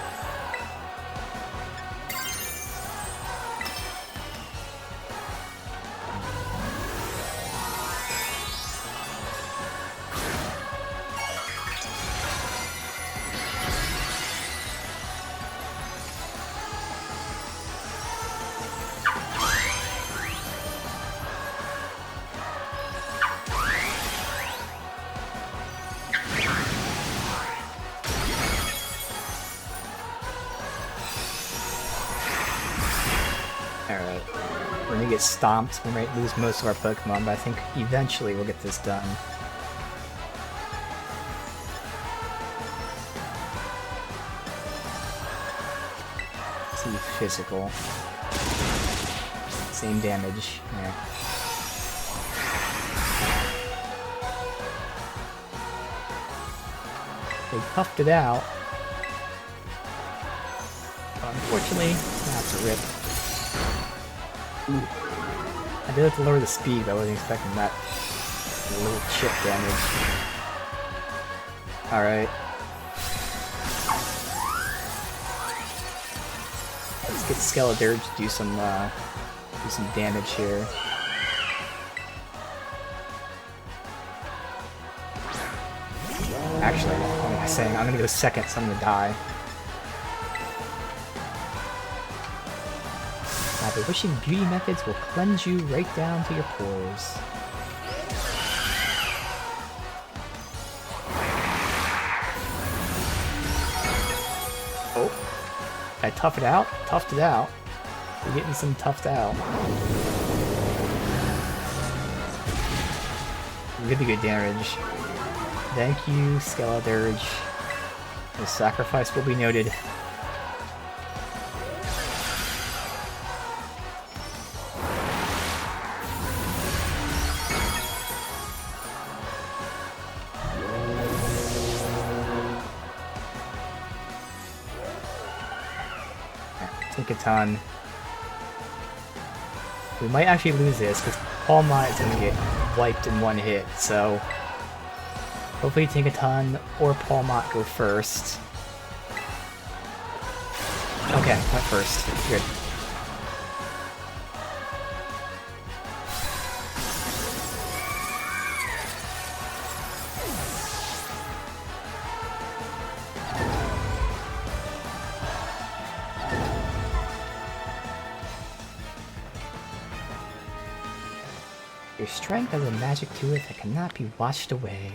Alright. We're gonna get stomped. We might lose most of our Pokemon, but I think eventually we'll get this done. Let's see, physical. Same damage. Yeah. They puffed it out. But unfortunately, that's a rip. Ooh. I did have to lower the speed, but I wasn't expecting that little chip damage. Alright. Let's get Skeledirge to do some damage here. Actually, what am I saying? I'm gonna go second, so I'm gonna die. The wishing beauty methods will cleanse you right down to your pores. Oh. I tough it out? Toughed it out. We're getting some toughed out. Really good damage. Thank you, Skeledirge. The sacrifice will be noted. Take a ton. We might actually lose this because Palmot is going to get wiped in one hit, so hopefully take a ton or Palmot go first. Okay, went first. Good. Your strength has a magic to it that cannot be washed away.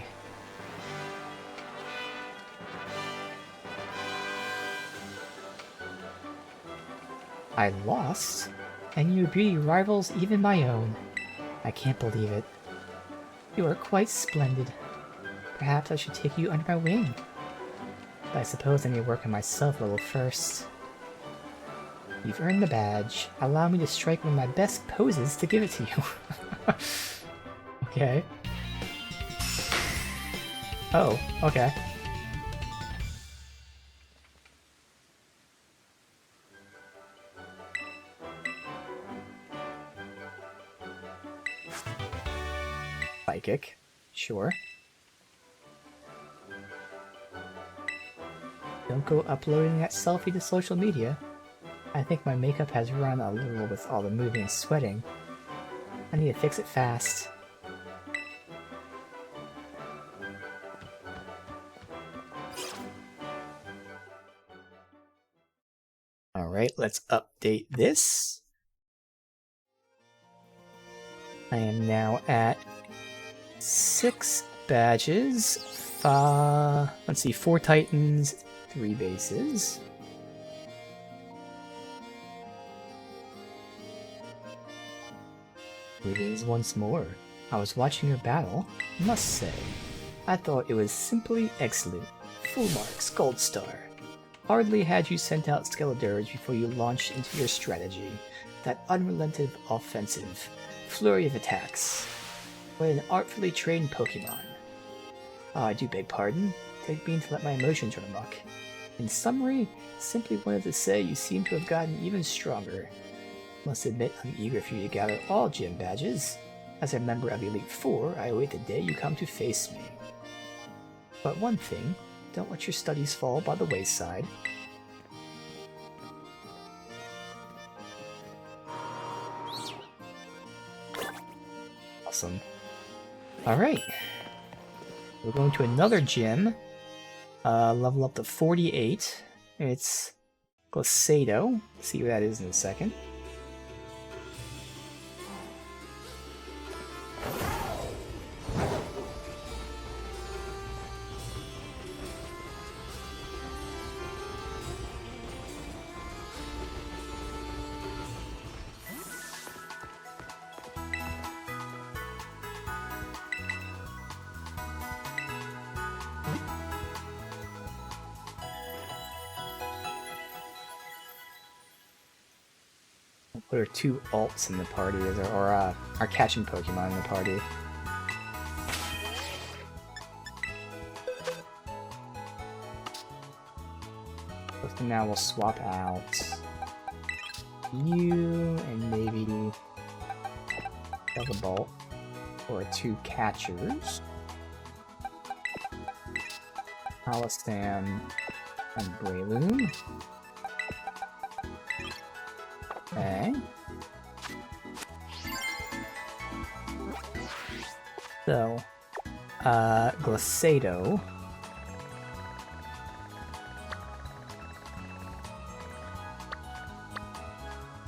I lost? And your beauty rivals even my own. I can't believe it. You are quite splendid. Perhaps I should take you under my wing. But I suppose I need to work on myself a little first. You've earned the badge. Allow me to strike one of my best poses to give it to you. Okay. Oh, okay. Psychic. Sure. Don't go uploading that selfie to social media. I think my makeup has run a little with all the moving and sweating. I need to fix it fast. Alright, let's update this. I am now at 6 badges. Let's see, 4 Titans, 3 bases. Greetings once more. I was watching your battle. Must say, I thought it was simply excellent. Full marks, gold star. Hardly had you sent out Skeledirge before you launched into your strategy. That unrelenting offensive. Flurry of attacks. What an artfully trained Pokemon. Ah, I do beg pardon. Didn't mean to let my emotions run amok. In summary, simply wanted to say you seem to have gotten even stronger. Must admit I'm eager for you to gather all gym badges. As a member of Elite Four, I await the day you come to face me. But one thing, don't let your studies fall by the wayside. Awesome. Alright. We're going to another gym. Level up to 48. It's Glacado. See what that is in a second. We'll put our 2 alts in the party, or our catching Pokemon in the party. So for now, we'll swap out you and maybe Double Bolt for 2 catchers. Palisam and Breloom. Okay. So, Glisado.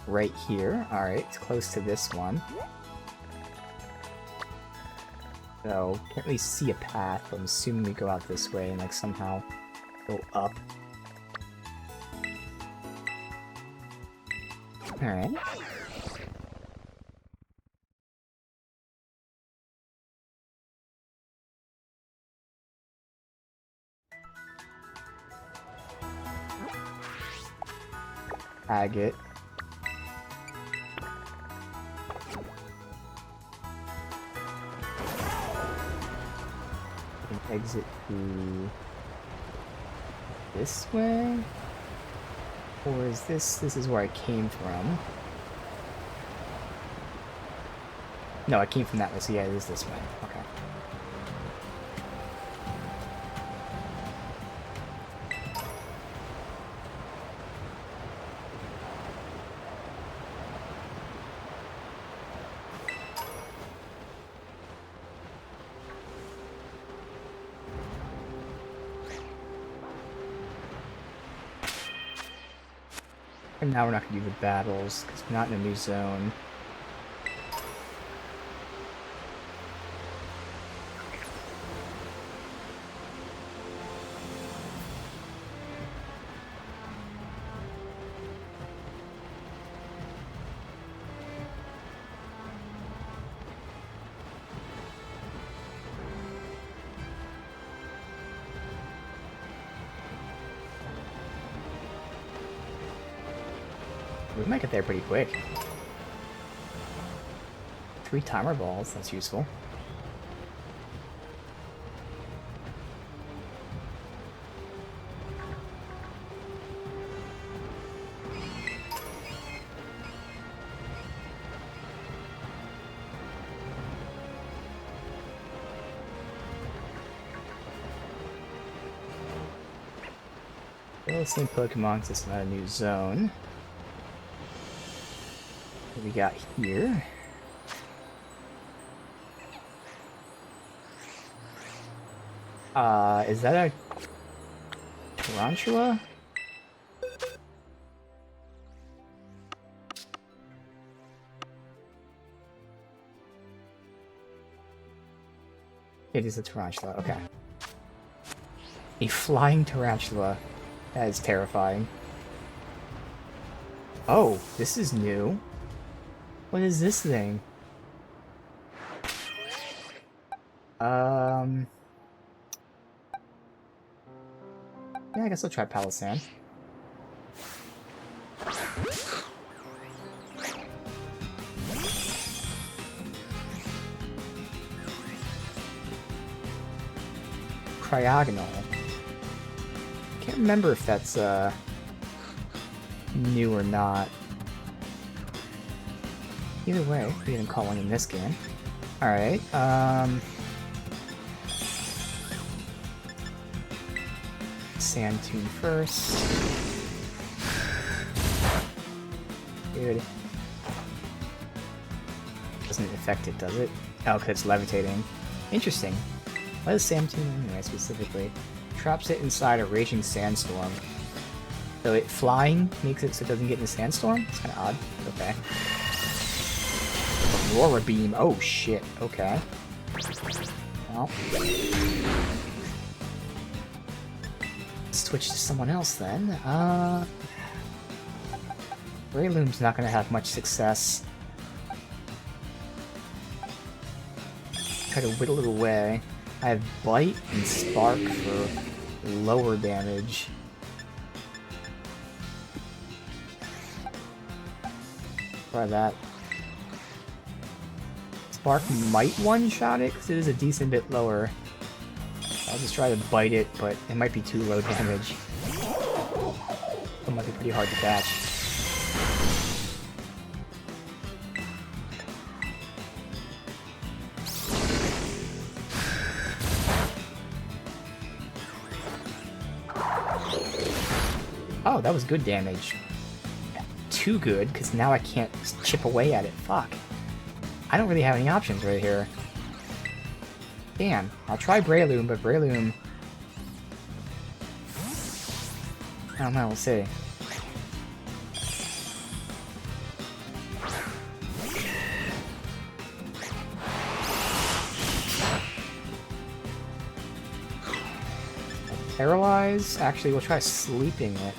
Right here. Alright, it's close to this one. So, can't really see a path, but I'm assuming we go out this way and like somehow go up. Alright. Agate. Exit through this way? Or is this is where I came from? No, I came from that way, so yeah, it is this way. Okay. And now we're not going to do the battles, because we're not in a new zone. We might get there pretty quick. 3 timer balls, that's useful. Well, the same Pokemon, because it's not a new zone. What we got here? Is that a Tarantula? It is a Tarantula, okay. A flying Tarantula. That is terrifying. Oh, this is new. What is this thing? Yeah, I guess I'll try Palisand. Cryogonal. Can't remember if that's, new or not. Either way, we didn't call one in this game. Alright, Sand Tune first. Good. Doesn't affect it, does it? Oh, because it's levitating. Interesting. What is Sand Tune anyway, specifically? Traps it inside a raging sandstorm. So it flying makes it so it doesn't get in a sandstorm? It's kind of odd. Okay. Aurora Beam. Oh, shit. Okay. Well. Switch to someone else then. Breloom's not going to have much success. Try to whittle it away. I have Bite and Spark for lower damage. Try that. Spark might one-shot it, because it is a decent bit lower. I'll just try to bite it, but it might be too low damage. It might be pretty hard to catch. Oh, that was good damage. Too good, because now I can't chip away at it. Fuck. I don't really have any options right here. Damn. I'll try Breloom, but Breloom... I don't know, we'll see. Paralyze? Actually, we'll try sleeping it.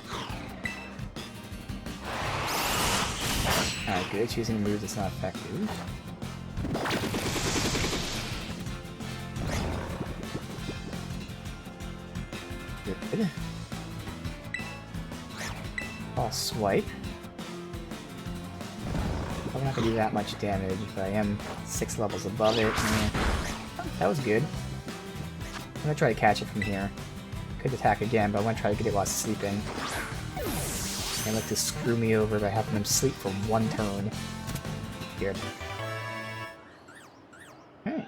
Alright, good. Choosing a move that's not effective. Good. I'll swipe. I'm not gonna do that much damage, but I am 6 levels above it. That was good. I'm gonna try to catch it from here. Could attack again, but I want to try to get it while it's sleeping. They like to screw me over by having them sleep for 1 turn. Good. Alright.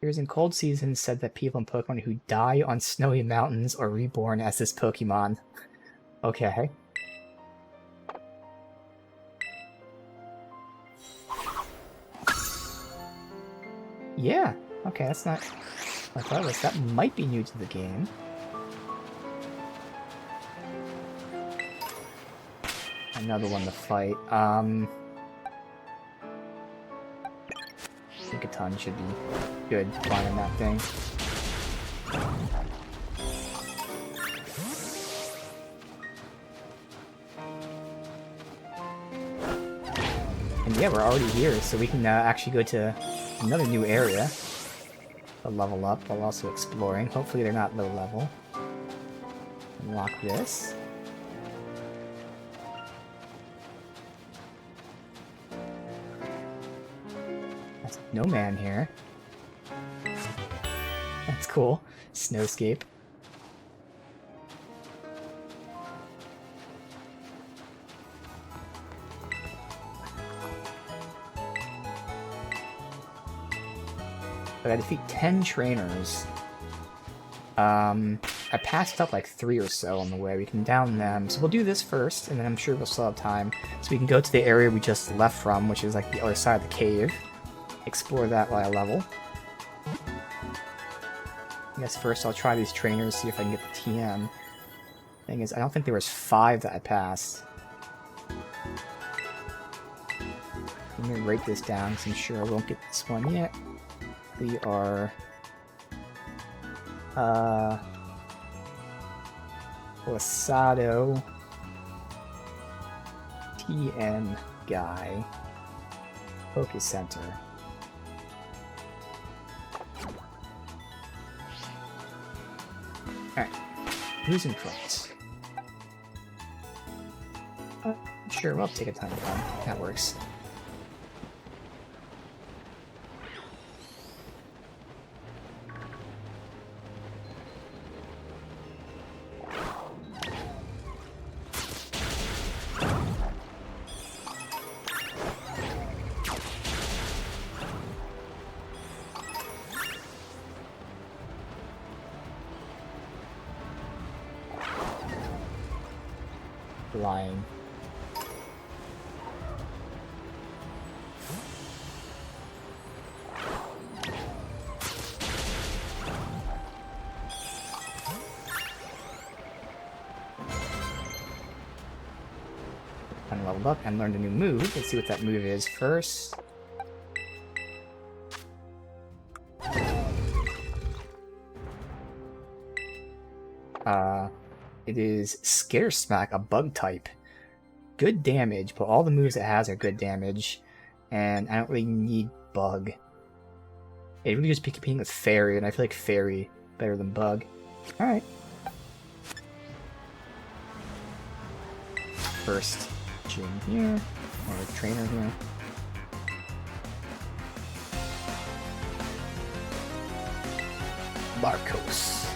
Heroes in Cold Season said that people in Pokemon who die on snowy mountains are reborn as this Pokemon. Okay. Yeah, okay, that's not... I thought that might be new to the game. Another one to fight. I think a ton should be good flying that thing. And yeah, we're already here, so we can actually go to another new area to level up while also exploring. Hopefully they're not low level. Unlock this. That's no man here. That's cool. Snowscape. But I defeat 10 trainers. I passed up like 3 or so on the way. We can down them. So we'll do this first, and then I'm sure we'll still have time. So we can go to the area we just left from, which is like the other side of the cave. Explore that while I level. I guess first I'll try these trainers, see if I can get the TM. Thing is, I don't think there was 5 that I passed. Let me write this down, because I'm sure I won't get this one yet. We are Wasado TM guy Focus Center. Alright, who's in front? Sure, we'll take a time to come. That works. Lying. I leveled up and learned a new move. Let's see what that move is first. It is Scare Smack, a bug type. Good damage, but all the moves it has are good damage, and I don't really need bug. It really just be competing with Fairy, and I feel like Fairy better than Bug. Alright. First gym here, or trainer here. Marcos.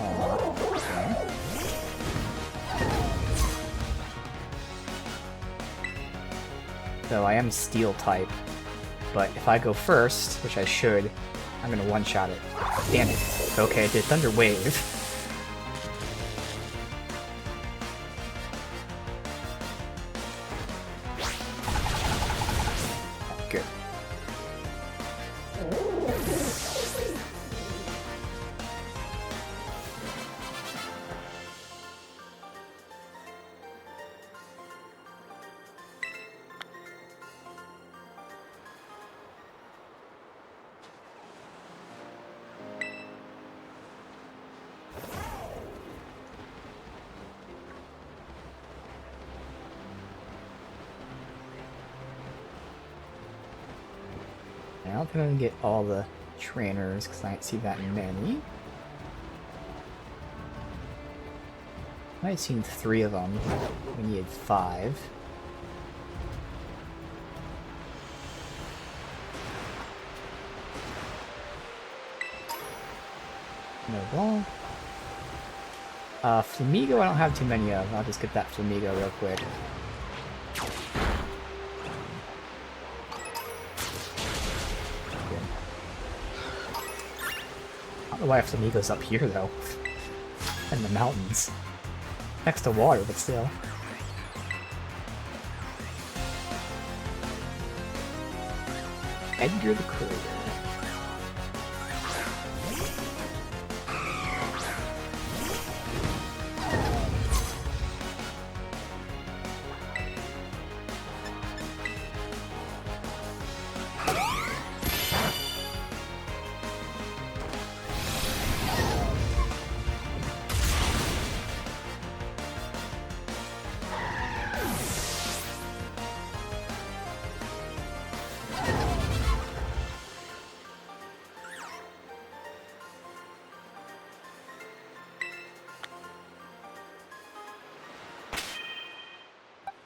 Okay. So I am Steel type, but if I go first, which I should, I'm gonna one-shot it. Damn it. Okay, it did Thunder Wave. Good. I don't think I'm gonna get all the trainers because I don't see that many. I've seen 3 of them. We need 5. No ball. Flamigo I don't have too many of. I'll just get that Flamigo real quick. I don't know why Flamigo's up here though. In the mountains. Next to water, but still. Edgar the Courier.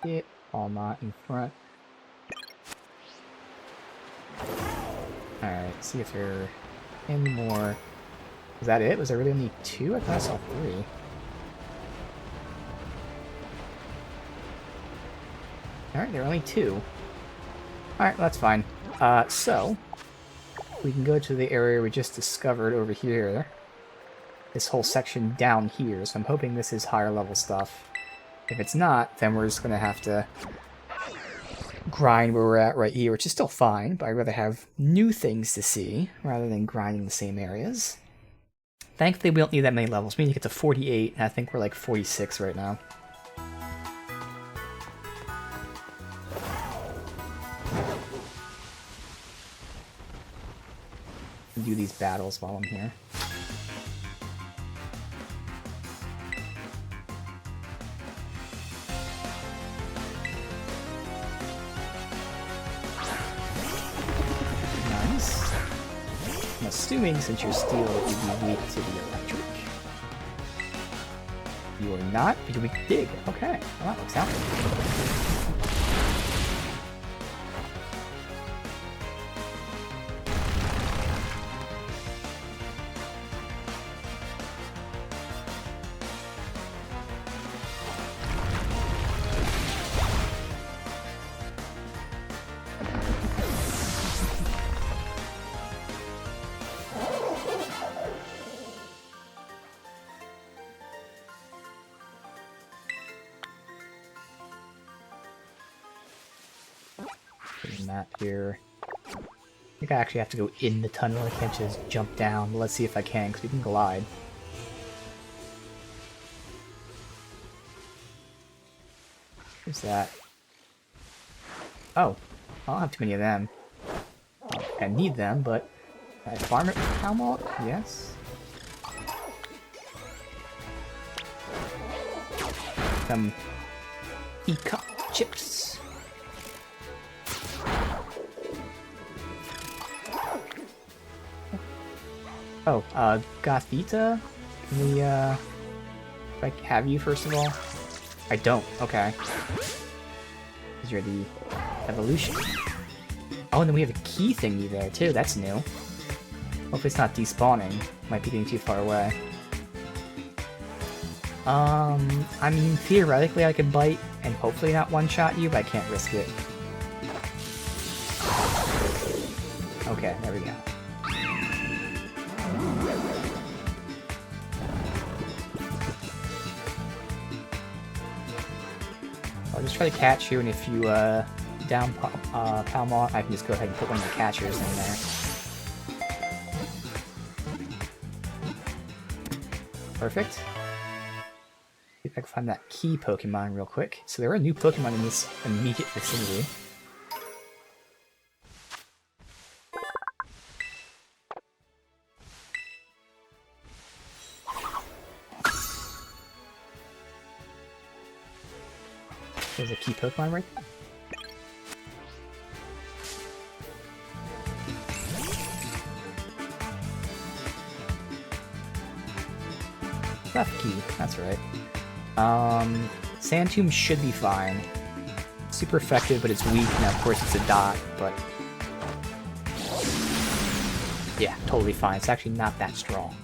It all not in front. Alright, see if there are any more. Was that it? Was there really only 2? I thought I saw 3. Alright, there are only 2. Alright, that's fine. So, we can go to the area we just discovered over here. This whole section down here, so I'm hoping this is higher level stuff. If it's not, then we're just going to have to grind where we're at right here, which is still fine, but I'd rather have new things to see rather than grinding the same areas. Thankfully, we don't need that many levels. We need to get to 48, and I think we're like 46 right now. Do these battles while I'm here. I'm assuming since you're steel, you'd be weak to the electric. You are not, but you're weak to dig. Okay, well, that works out. Map here. I think I actually have to go in the tunnel. I can't just jump down. But let's see if I can, because we can glide. Who's that? Oh, I don't have too many of them. I need them, but can I farm it with Palmalt? Yes. Some e-cup chips. Oh, Gothita? Can we, if I have you, first of all? I don't, okay. Because you're the evolution. Oh, and then we have a key thingy there, too. That's new. Hopefully it's not despawning. Might be getting too far away. I mean, theoretically I could bite and hopefully not one-shot you, but I can't risk it. Okay, there we go. I'll just try to catch you, and if you, down Palmar, I can just go ahead and put one of the catchers in there. Perfect. See if I can find that key Pokemon real quick. So there are new Pokemon in this immediate vicinity. There's a key Pokemon right there. Left key, that's right. Sand Tomb should be fine. Super effective, but it's weak. Now, of course, it's a dot, but... yeah, totally fine. It's actually not that strong.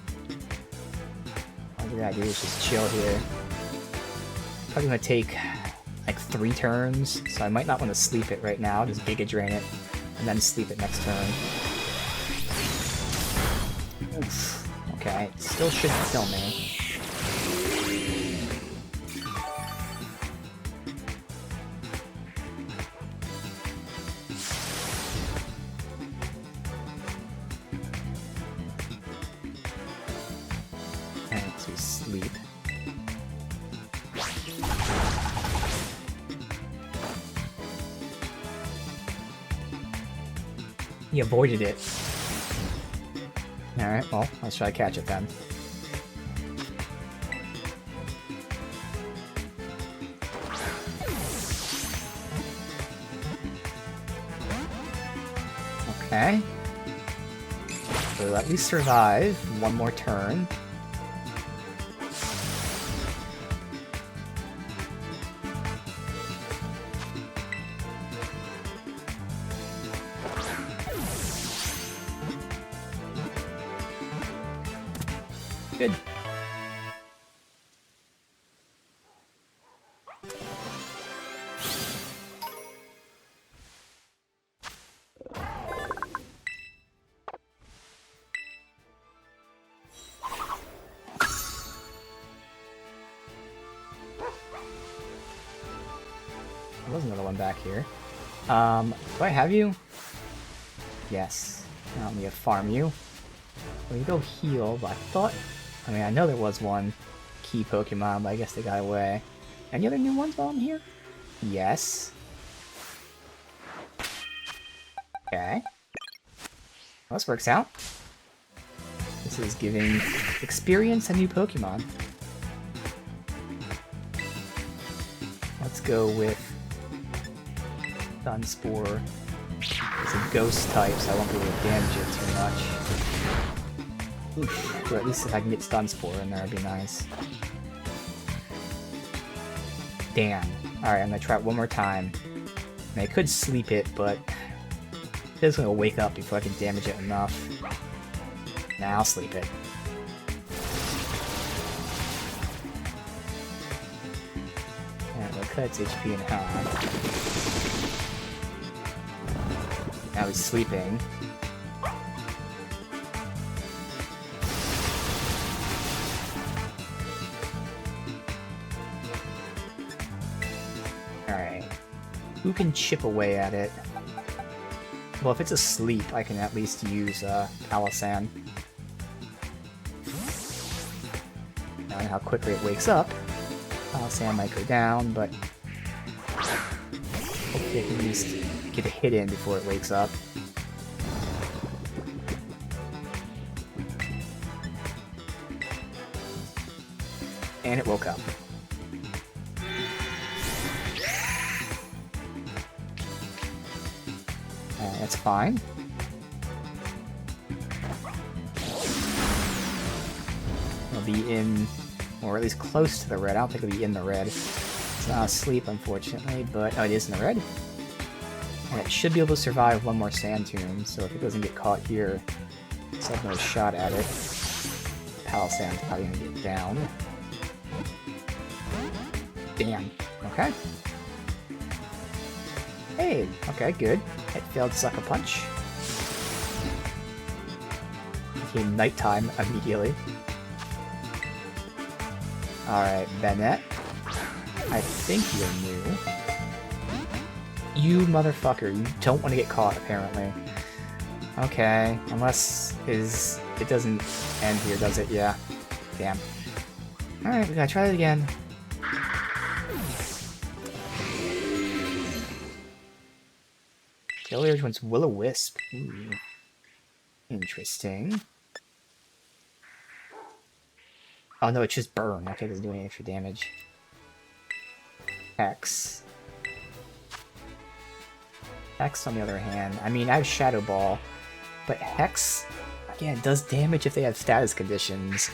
All we gotta do is just chill here. Probably gonna take, like, 3 turns, so I might not want to sleep it right now. Just Giga Drain it, and then sleep it next turn. Oof. Okay, it still shouldn't kill me. Sleep. He avoided it. Alright, well, let's try to catch it then. Okay. So we'll at least survive one more turn. Good. There was another one back here. Do I have you? Yes. Now let me farm you. Let me go heal, but I thought... I mean, I know there was one key Pokemon, but I guess they got away. Any other new ones while I'm here? Yes. Okay. Well, this works out. This is giving experience a new Pokemon. Let's go with Dunspoor. It's a ghost type, so I won't be able to damage it too much. Oof, or at least if I can get Dunspoor in there, it'd be nice. Damn. Alright, I'm gonna try it one more time. I could sleep it, but it's gonna wake up before I can damage it enough. Now I'll sleep it. Alright, we'll cut its HP in half. Now he's sleeping. Alright. Who can chip away at it? Well, if it's asleep, I can at least use Palossand. I don't know how quickly it wakes up. Palossand might go down, but hopefully I can at least get a hit in before it wakes up. And it woke up. It'll be in, or at least close to the red. I don't think it'll be in the red. It's not asleep, unfortunately, but oh, it is in the red. And it should be able to survive one more sand tomb, so if it doesn't get caught here, let's have another shot at it. Palisand's probably gonna get down. Damn. Okay. Hey, okay, good. It failed Sucker Punch. Became nighttime immediately. Alright, Bennett. I think you're new. You motherfucker, you don't want to get caught, apparently. Okay, unless it doesn't end here, does it? Yeah. Damn. Alright, we gotta try it again. Earlier one's Will-O-Wisp. Ooh. Interesting. Oh no, it's just burn. Okay, it doesn't do any extra damage. Hex. Hex, on the other hand, I mean, I have Shadow Ball, but Hex, again, does damage if they have status conditions.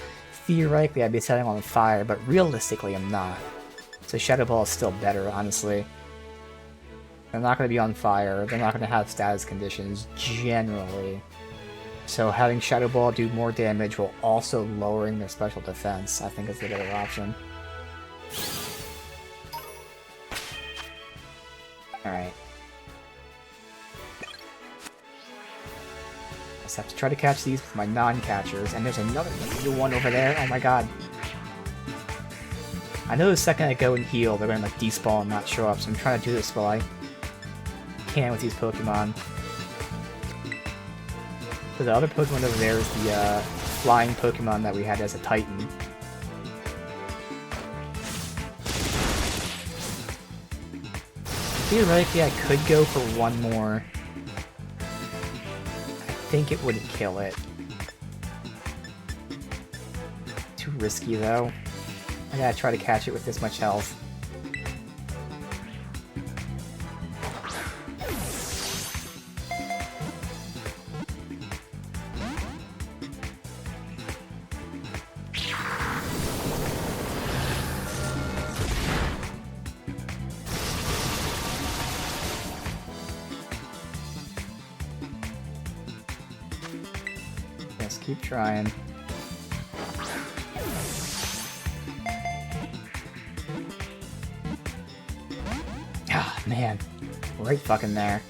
Theoretically, I'd be setting on fire, but realistically, I'm not. So Shadow Ball is still better, honestly. They're not going to be on fire, they're not going to have status conditions, generally. So having Shadow Ball do more damage while also lowering their special defense, I think is the better option. Alright. I just have to try to catch these with my non-catchers, and there's another one over there, oh my god. I know the second I go and heal, they're going to like despawn and not show up, so I'm trying to do this while I can with these Pokemon. So the other Pokemon over there is the flying Pokemon that we had as a Titan. Theoretically, I could go for one more. I think it wouldn't kill it. Too risky, though. I gotta try to catch it with this much health. Yes, keep trying. Ah, man. Right fucking there.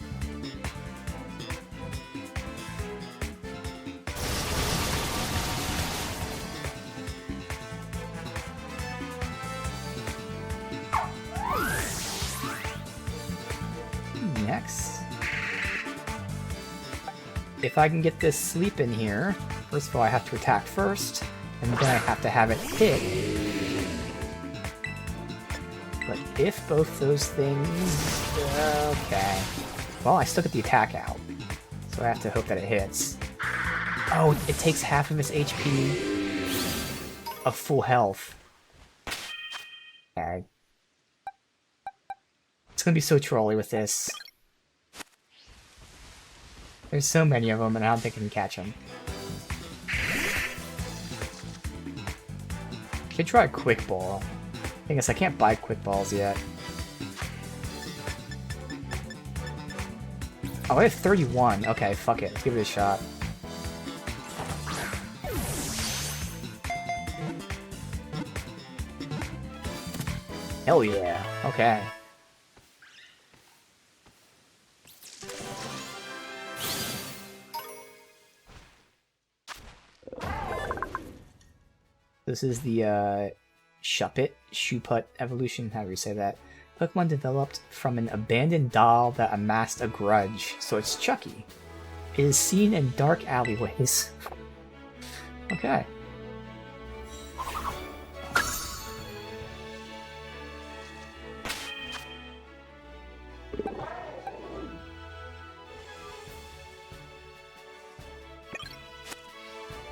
Next. If I can get this sleep in here, first of all I have to attack first, and then I have to have it hit. But if both those things... okay. Well, I still get the attack out, so I have to hope that it hits. Oh, it takes half of its HP of full health. Okay. It's gonna be so trolly with this. There's so many of them, and I don't think I can catch them. Could try a Quick Ball. I guess I can't buy Quick Balls yet. Oh, I have 31. Okay, fuck it. Let's give it a shot. Hell yeah. Okay. This is the Shuput evolution, however you say that. Pokemon developed from an abandoned doll that amassed a grudge, so it's Chucky. It is seen in dark alleyways. Okay.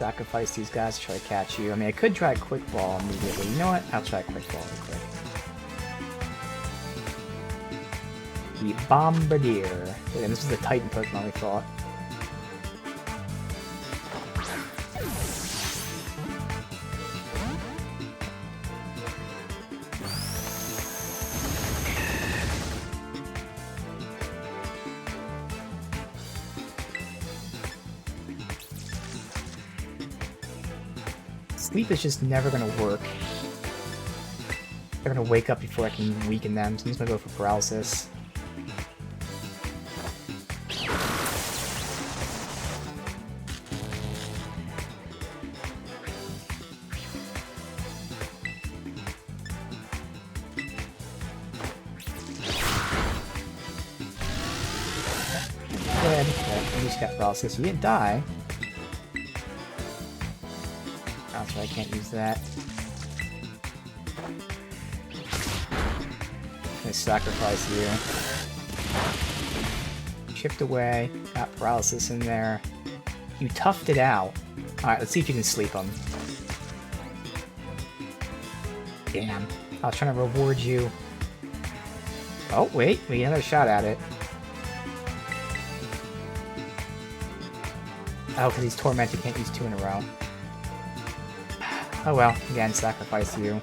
Sacrifice these guys to try to catch you. I mean, I could try a Quick Ball immediately. You know what? I'll try a Quick Ball real quick. The Bombardier. And this is the Titan Pokemon we fought. Sleep is just never gonna work. They're gonna wake up before I can weaken them, so I'm just gonna go for paralysis. Dead. At least got paralysis. You didn't die. That's why I can't use that. I'm gonna sacrifice you. Chipped away. Got paralysis in there. You toughed it out. Alright, let's see if you can sleep him. Damn. I was trying to reward you. Oh, wait. We get another shot at it. Oh, because he's tormented, can't use 2 in a row. Oh well, again, sacrifice you.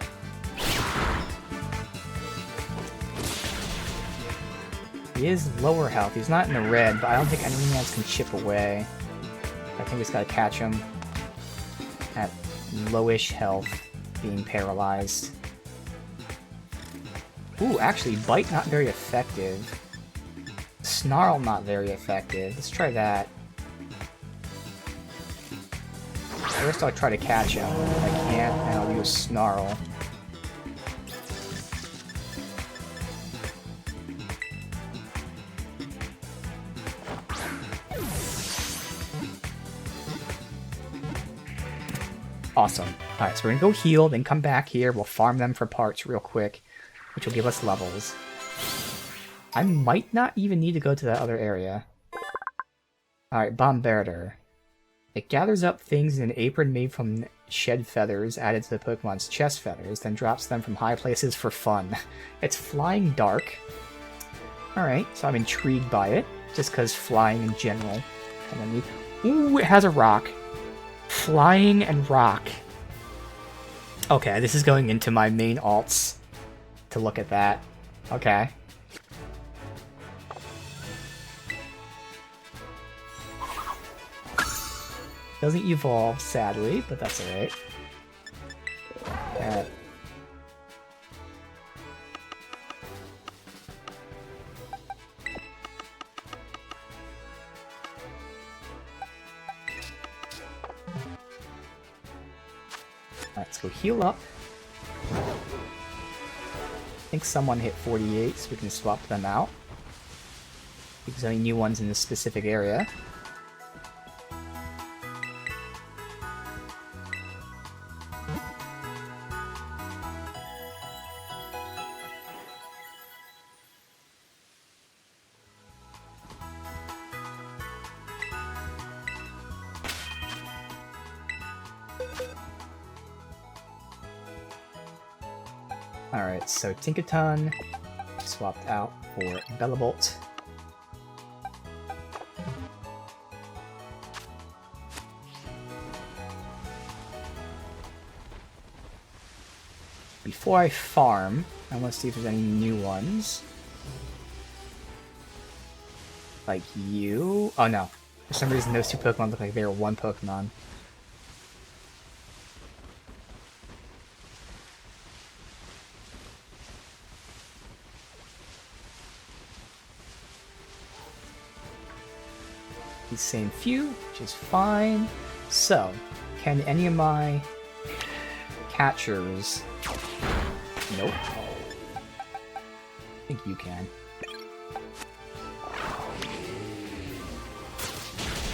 He is lower health, he's not in the red, but I don't think anything else can chip away. I think we just gotta catch him at lowish health, being paralyzed. Ooh, actually, Bite not very effective. Snarl not very effective. Let's try that. First I'll try to catch him. If I can't, then I'll use Snarl. Awesome. Alright, so we're gonna go heal, then come back here. We'll farm them for parts real quick, which will give us levels. I might not even need to go to that other area. Alright, Bombarder. It gathers up things in an apron made from shed feathers added to the Pokemon's chest feathers, then drops them from high places for fun. It's flying dark. Alright, so I'm intrigued by it, just because flying in general. Ooh, it has a rock. Flying and rock. Okay, this is going into my main alts to look at that. Okay. Doesn't evolve, sadly, but that's alright. Let's go heal up. I think someone hit 48, so we can swap them out. Because any new ones in this specific area. Alright, so Tinkaton swapped out for Bellabolt. Before I farm, I want to see if there's any new ones. Like you. Oh no. For some reason those two Pokemon look like they were one Pokemon. These same few, which is fine. So, can any of my catchers... Nope. I think you can.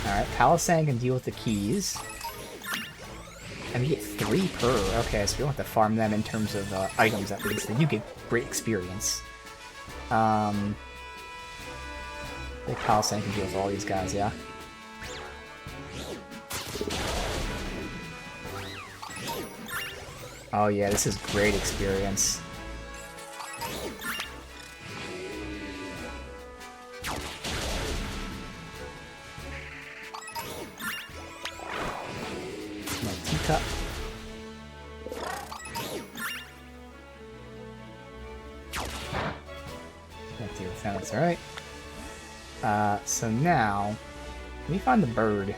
Alright, Palisand can deal with the keys. And we get 3 per. Okay, so we don't have to farm them in terms of items at least. And you get great experience. I think Palisand can deal with all these guys, yeah? Oh yeah, this is great experience. My teacup. Can't deal with that, that's alright. So now, let me find the bird.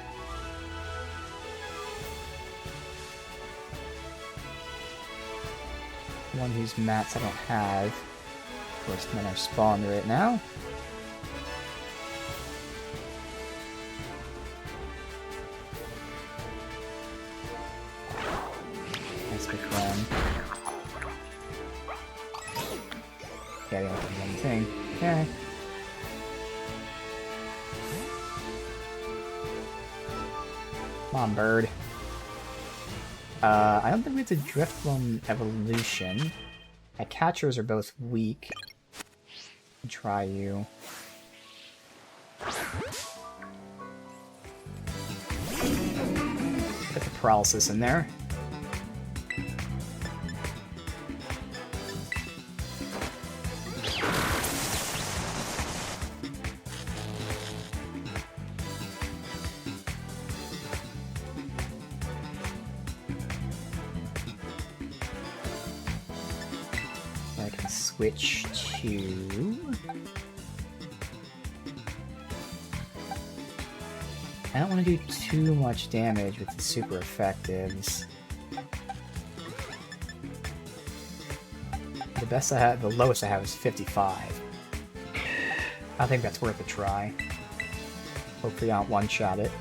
one whose mats I don't have. Of course, men are spawned right now. Nice big one. Yeah, they don't do anything. Okay. Come on, bird. I don't think we have to drift from evolution. My catchers are both weak. Try you. Put the paralysis in there. I can switch to... I don't want to do too much damage with the super effectives. The lowest I have is 55. I think that's worth a try. Hopefully I don't one-shot it.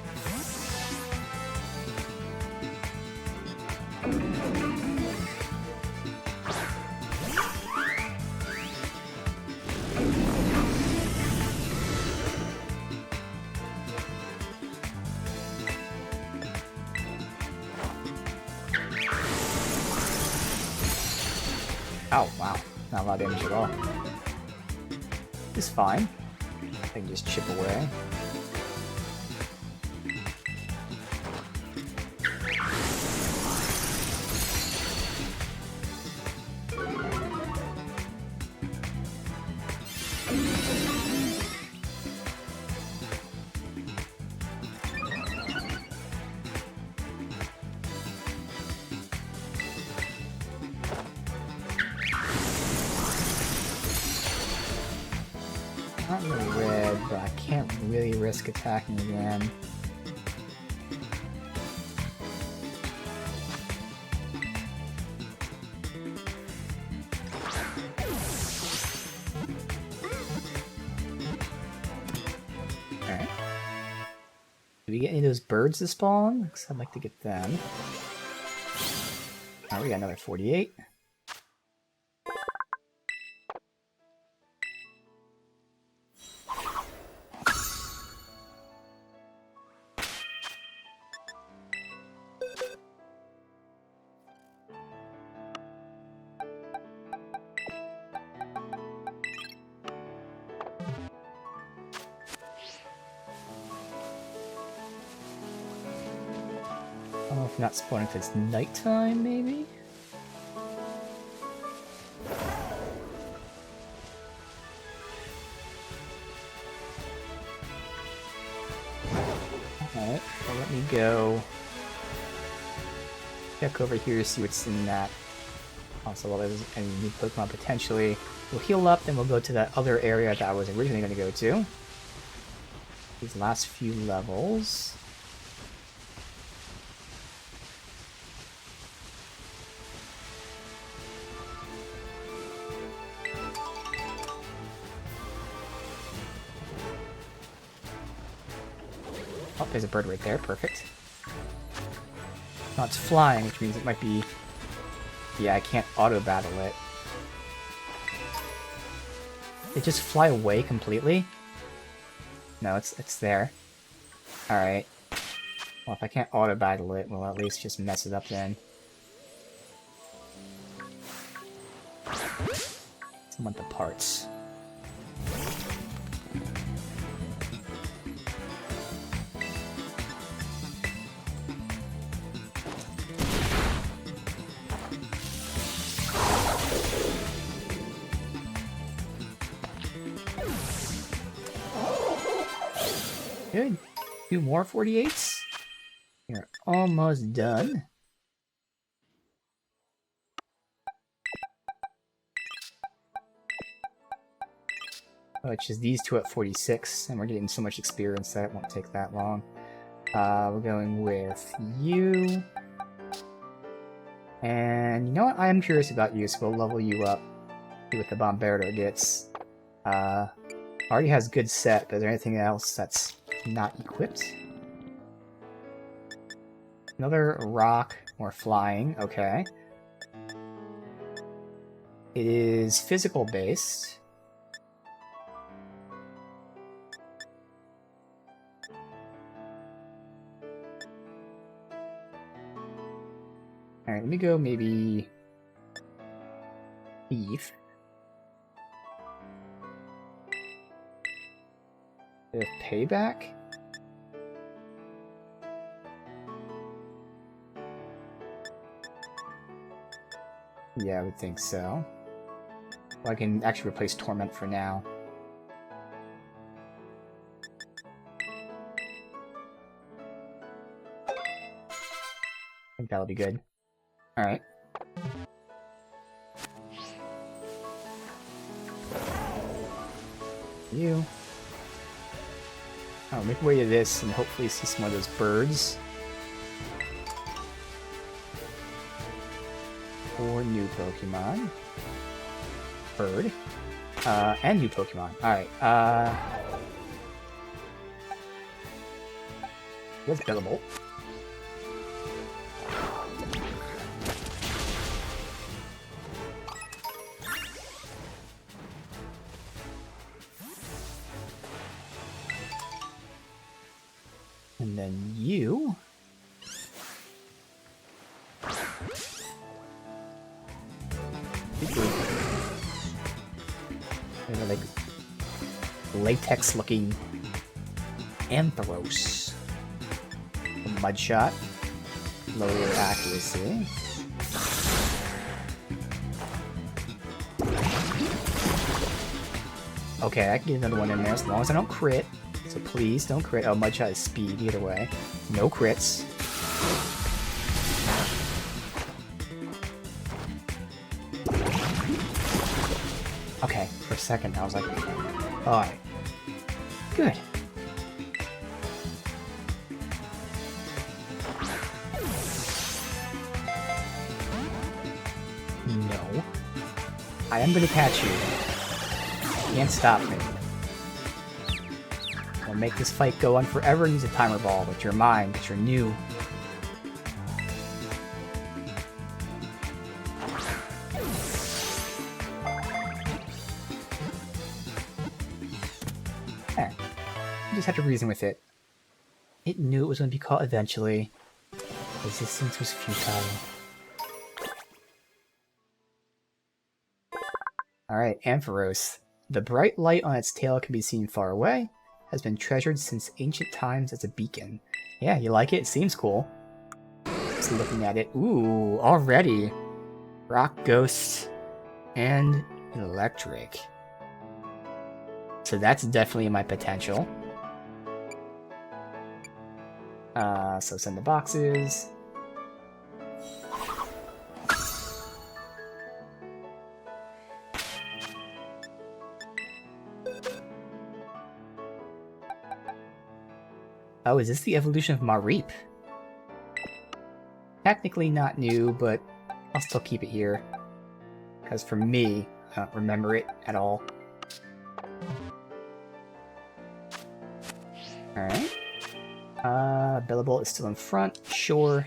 Oh, wow. Not a lot of damage at all. It's fine. I can just chip away. Not really red, but I can't really risk attacking again. Alright. Did we get any of those birds to spawn? Because I'd like to get them. Alright, we got another 48. I don't know if not spawning because it's nighttime, maybe? Alright, well, let me go check over here to see what's in that. Also, well, there's any new Pokemon potentially. We'll heal up, then we'll go to that other area that I was originally going to go to. These last few levels. Oh, there's a bird right there. Perfect. No, it's flying, which means it might be... Yeah, I can't auto-battle it. It just fly away completely? No, it's there. Alright. Well, if I can't auto-battle it, we'll at least just mess it up then. I want the parts. Good. 2 more 48s. You're almost done. Which is these two at 46, and we're getting so much experience that it won't take that long. We're going with you. And you know what? I am curious about you, so we'll level you up. See what the Bombardo gets. Already has good set, but is there anything else that's not equipped? Another rock or flying, okay. It is physical based. Alright, let me go maybe Thief. Payback? Yeah, I would think so. Well, I can actually replace Torment for now. I think that'll be good. Alright. You. Oh, make way to this and hopefully see some of those birds. Or new Pokemon. Bird. And new Pokemon. Alright, what's Billable? And then you... They're like latex-looking Anthros. Mudshot. Lower accuracy. Okay, I can get another one in there as long as I don't crit. So please don't crit. Oh, Mudshot is speed either way. No crits. Okay, for a second I was like, alright. Good. No. I am gonna catch you. You can't stop me. I'll make this fight go on forever and use a timer ball, but you're mine, because you're new. You just have to reason with it. It knew it was going to be caught eventually. Resistance was futile. Alright, Ampharos. The bright light on its tail can be seen far away. Has been treasured since ancient times as a beacon. Yeah, you like it? It seems cool. Just looking at it. Ooh, already. Rock, Ghost, and Electric. So that's definitely my potential. So send the boxes. Oh, is this the evolution of Mareep? Technically not new, but I'll still keep it here. Because for me, I don't remember it at all. Alright. Billable is still in front, sure.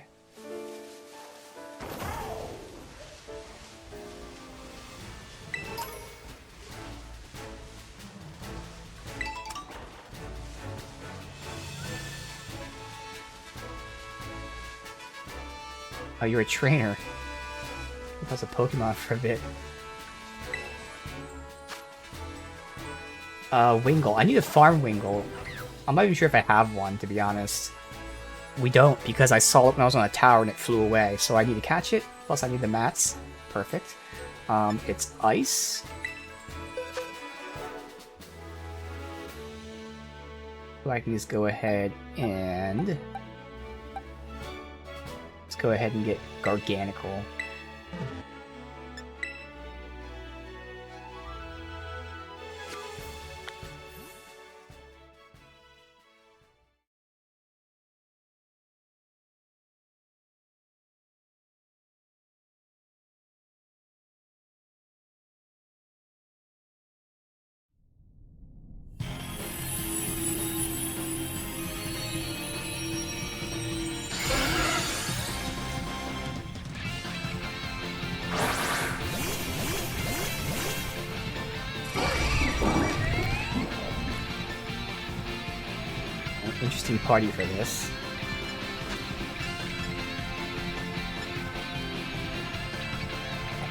Oh, you're a trainer. I was a Pokemon for a bit. Wingull. I need a farm Wingull. I'm not even sure if I have one, to be honest. We don't, because I saw it when I was on a tower and it flew away, so I need to catch it, plus I need the mats. Perfect. It's ice. So I can just go ahead and... Let's go ahead and get Garganical. interesting party for this.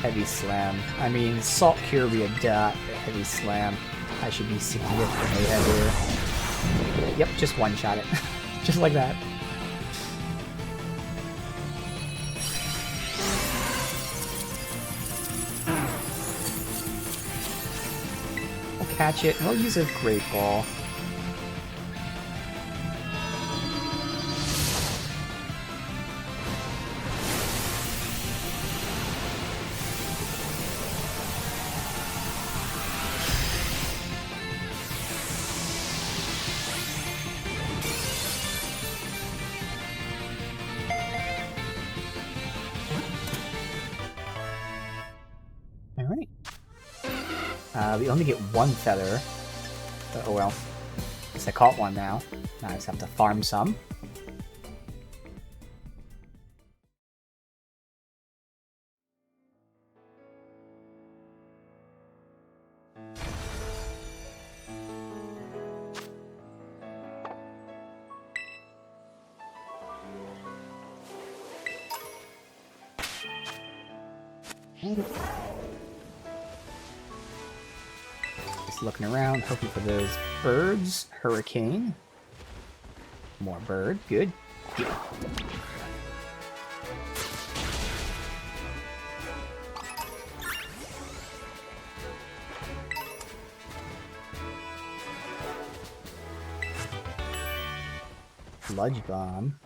Heavy Slam. I mean, Salt Cure would be a dot, but Heavy Slam. I should be significantly heavier. Yep, just one-shot it. Just like that. We'll catch it, and we'll use a Great Ball. We only get one feather, but oh well. Guess I caught one now. Now I just have to farm some. Looking around, hoping for those birds. Hurricane. More bird. Good. Good. Sludge Bomb.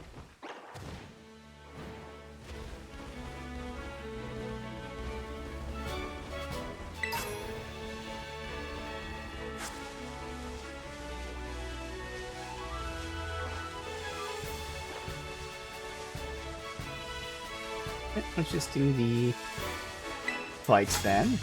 Let's just do the fights then.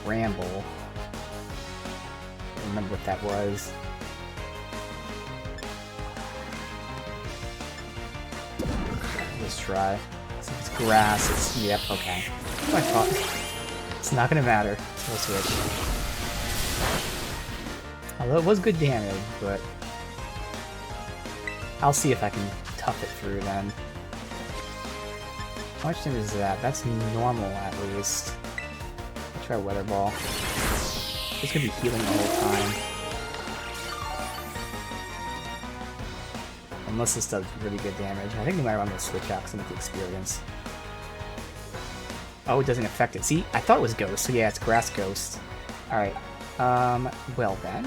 Ramble. I don't remember what that was. Let's try. So if it's grass, it's... Yep, okay. I thought. It's not gonna matter. We'll switch. Although it was good damage, but... I'll see if I can tough it through then. How much damage is that? That's normal, at least. I'll try Weather Ball. It's gonna be healing the whole time. Unless this does really good damage. I think no matter I'm gonna switch out because I'm with the experience. Oh, it doesn't affect it. See, I thought it was Ghost, so yeah, it's Grass Ghost. Alright. Well then.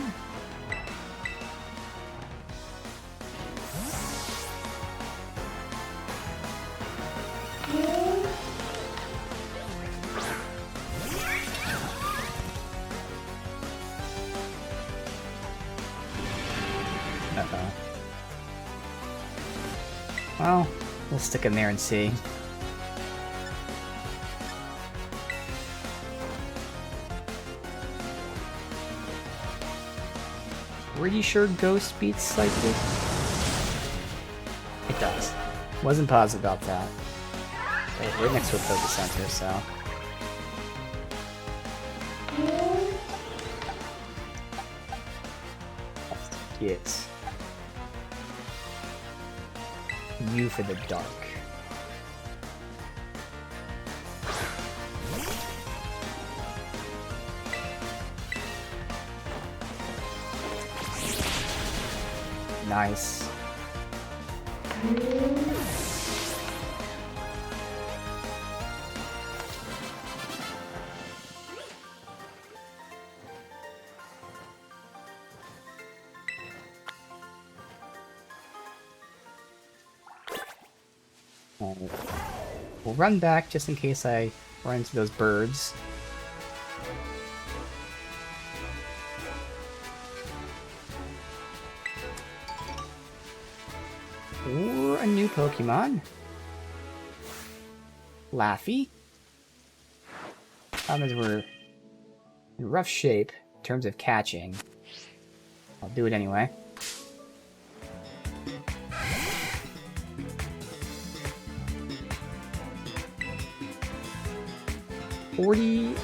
Uh-oh. Well, we'll stick in there and see. Pretty sure Ghost beats Psychic? It does. Wasn't positive about that. But right next to a Focus Center, so... Let's get... you for the dark. Nice. We'll run back just in case I run into those birds. Or a new Pokemon. Laffy. Problem is in rough shape in terms of catching. I'll do it anyway.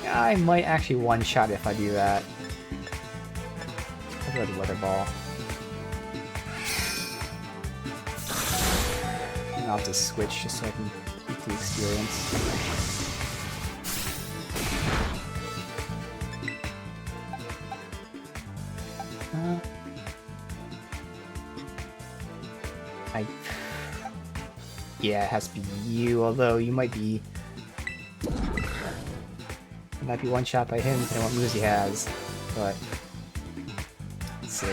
I might actually one-shot if I do that. I'll go to the weather ball. And I'll have to switch just so I can keep the experience. Yeah, it has to be you, although you might be one shot by him depending on what moves he has, but let's see.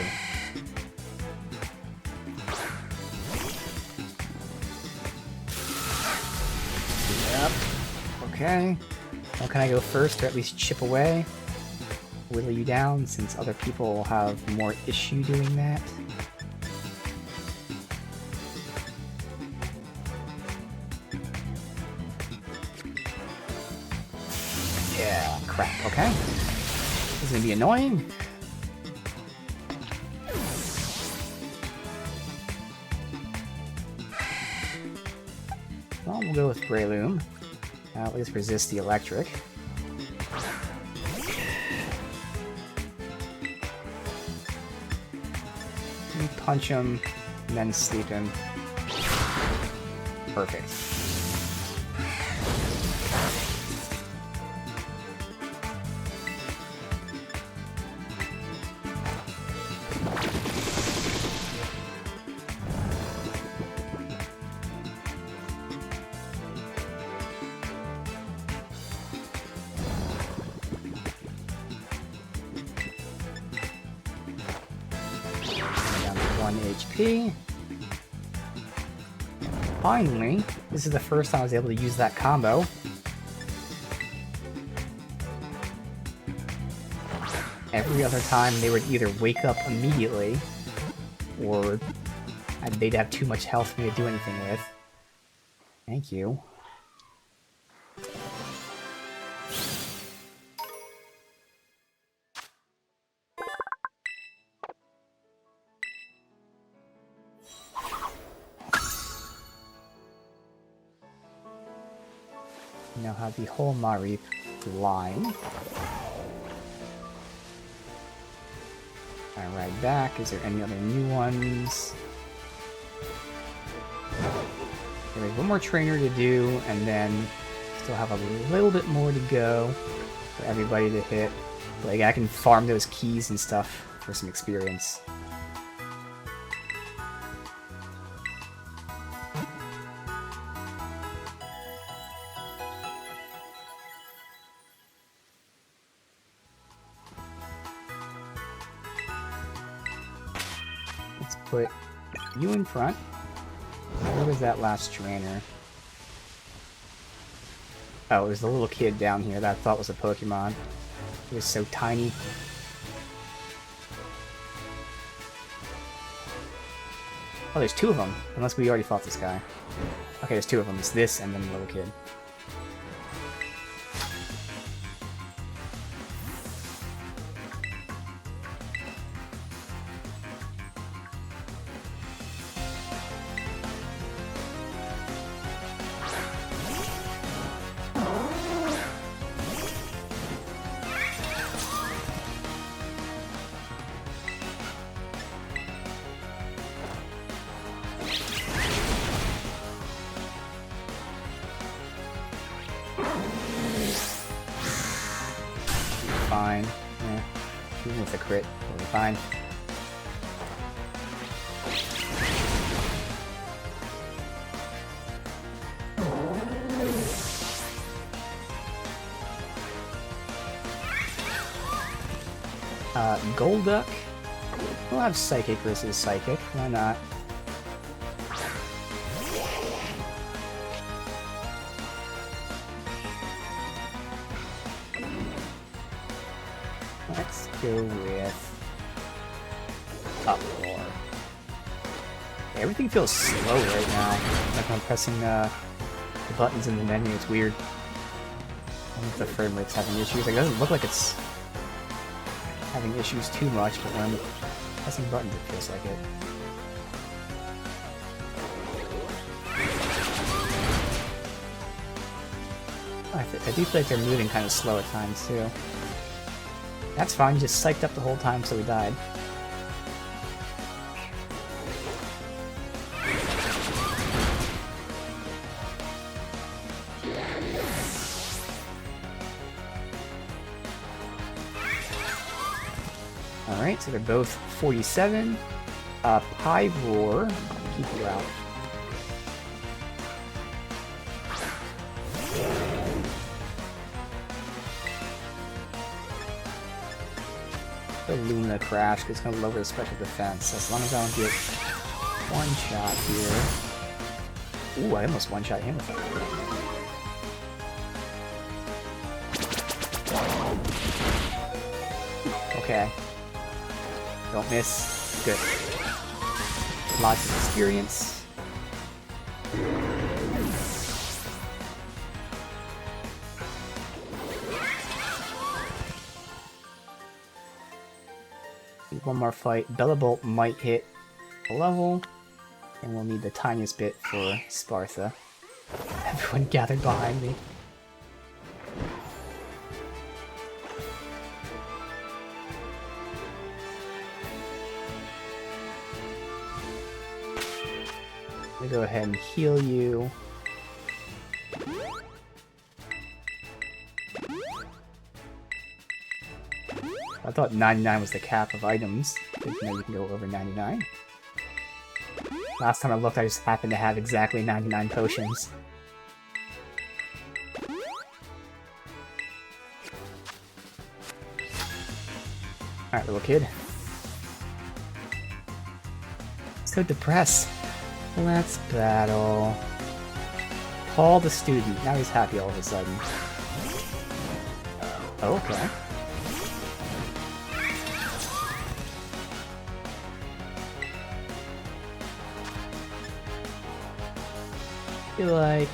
Yep. Okay. Well, can I go first or at least chip away? Whittle you down since other people will have more issue doing that? Yeah, crap, okay. This is gonna be annoying. Well, we'll go with Breloom. At least resist the electric. Punch him, and then sleep him. Perfect. HP. Finally, this is the first time I was able to use that combo. Every other time they would either wake up immediately, or they'd have too much health for me to do anything with. Thank you. Now have the whole Mareep line. I ride back. Is there any other new ones? There is one more trainer to do, and then still have a little bit more to go for everybody to hit. Like, I can farm those keys and stuff for some experience. Let's put you in front. Where was that last trainer? Oh, it was the little kid down here that I thought was a Pokemon. He was so tiny. Oh, there's two of them. Unless we already fought this guy. Okay, there's two of them. It's this and then the little kid. Fine. Yeah. Even with a crit, we'll be fine. Golduck. We'll have Psychic versus Psychic. Why not? Let's go with Uproar. Everything feels slow right now. Like I'm pressing the buttons in the menu. It's weird. I don't know if the frame rate's having issues. Like, it doesn't look like it's having issues too much, but when I'm pressing buttons, it feels like it. I do feel like they're moving kind of slow at times, too. That's fine, you just psyched up the whole time so we died. Alright, so they're both 47. Pie Roar. Keep you out. The Luna Crash, because it's going to lower the special defense. As long as I don't get one shot here. Ooh, I almost one-shot him with that. Okay. Don't miss. Good. Lots of experience. One more fight. Bellabolt might hit a level, and we'll need the tiniest bit for Spartha. Everyone gathered behind me. I'm gonna go ahead and heal you. I thought 99 was the cap of items. Didn't know you can go over 99. Last time I looked, I just happened to have exactly 99 potions. Alright, little kid. So depressed. Let's battle. Paul the student. Now he's happy all of a sudden. Oh, okay. I feel like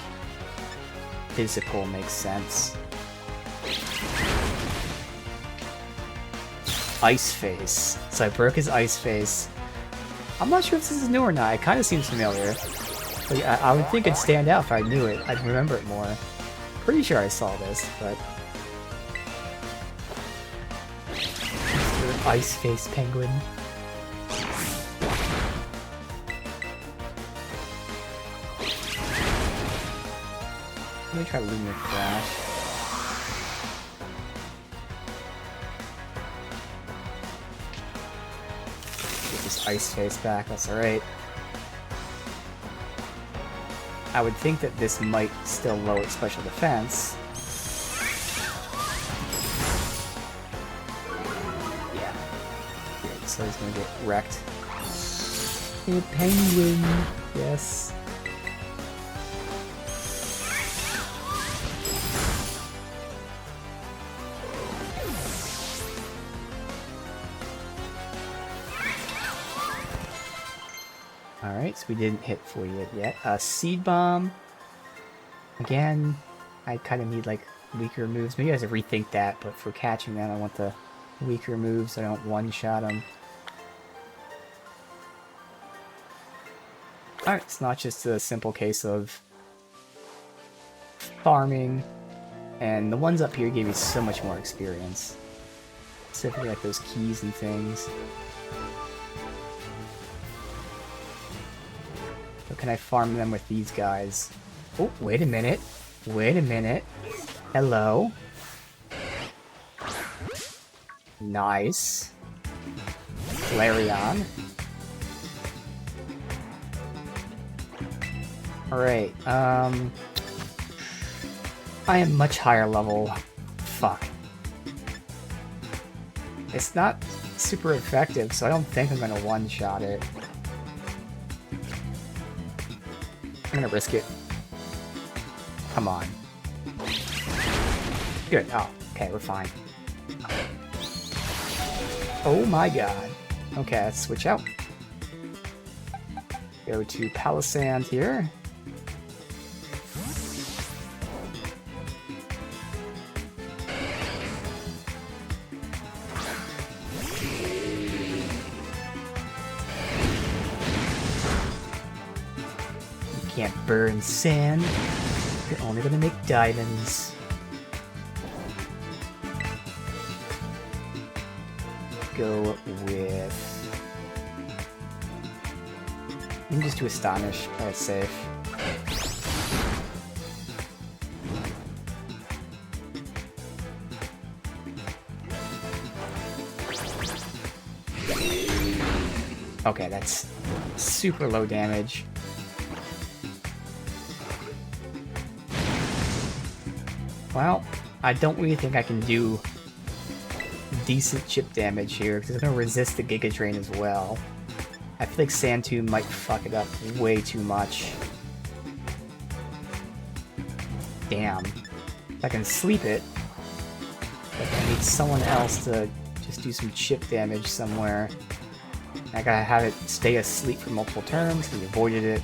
physical makes sense. Ice Face. So I broke his Ice Face. I'm not sure if this is new or not. It kind of seems familiar. Like, I would think it'd stand out if I knew it. I'd remember it more. Pretty sure I saw this, but... Ice Face Penguin. Let me try Lunar Crash. Get this Ice Face back, that's alright. I would think that this might still lower special defense. Yeah. Good, so he's gonna get wrecked. A penguin! Yes. Alright, so we didn't hit 48 yet. Seed Bomb. Again, I kind of need, like, weaker moves. Maybe I have to rethink that, but for catching them, I want the weaker moves so I don't one-shot them. Alright, it's not just a simple case of farming. And the ones up here gave you so much more experience. Specifically, like, those keys and things. So can I farm them with these guys? Oh, wait a minute. Wait a minute. Hello. Nice. Flareon. Alright, I am much higher level. Fuck. It's not super effective, so I don't think I'm gonna one-shot it. I'm gonna risk it. Come on. Good. Oh, okay, we're fine. Oh my god. Okay, let's switch out. Go to Palisand here. can't burn sand. You're only gonna make diamonds. Go with... You can just do Astonish, play it safe. Okay, that's super low damage. Well, I don't really think I can do decent chip damage here, because it's going to resist the Giga Drain as well. I feel like Sand Tomb might fuck it up way too much. Damn. If I can sleep it, but I need someone else to just do some chip damage somewhere. I gotta have it stay asleep for multiple turns, he avoided it.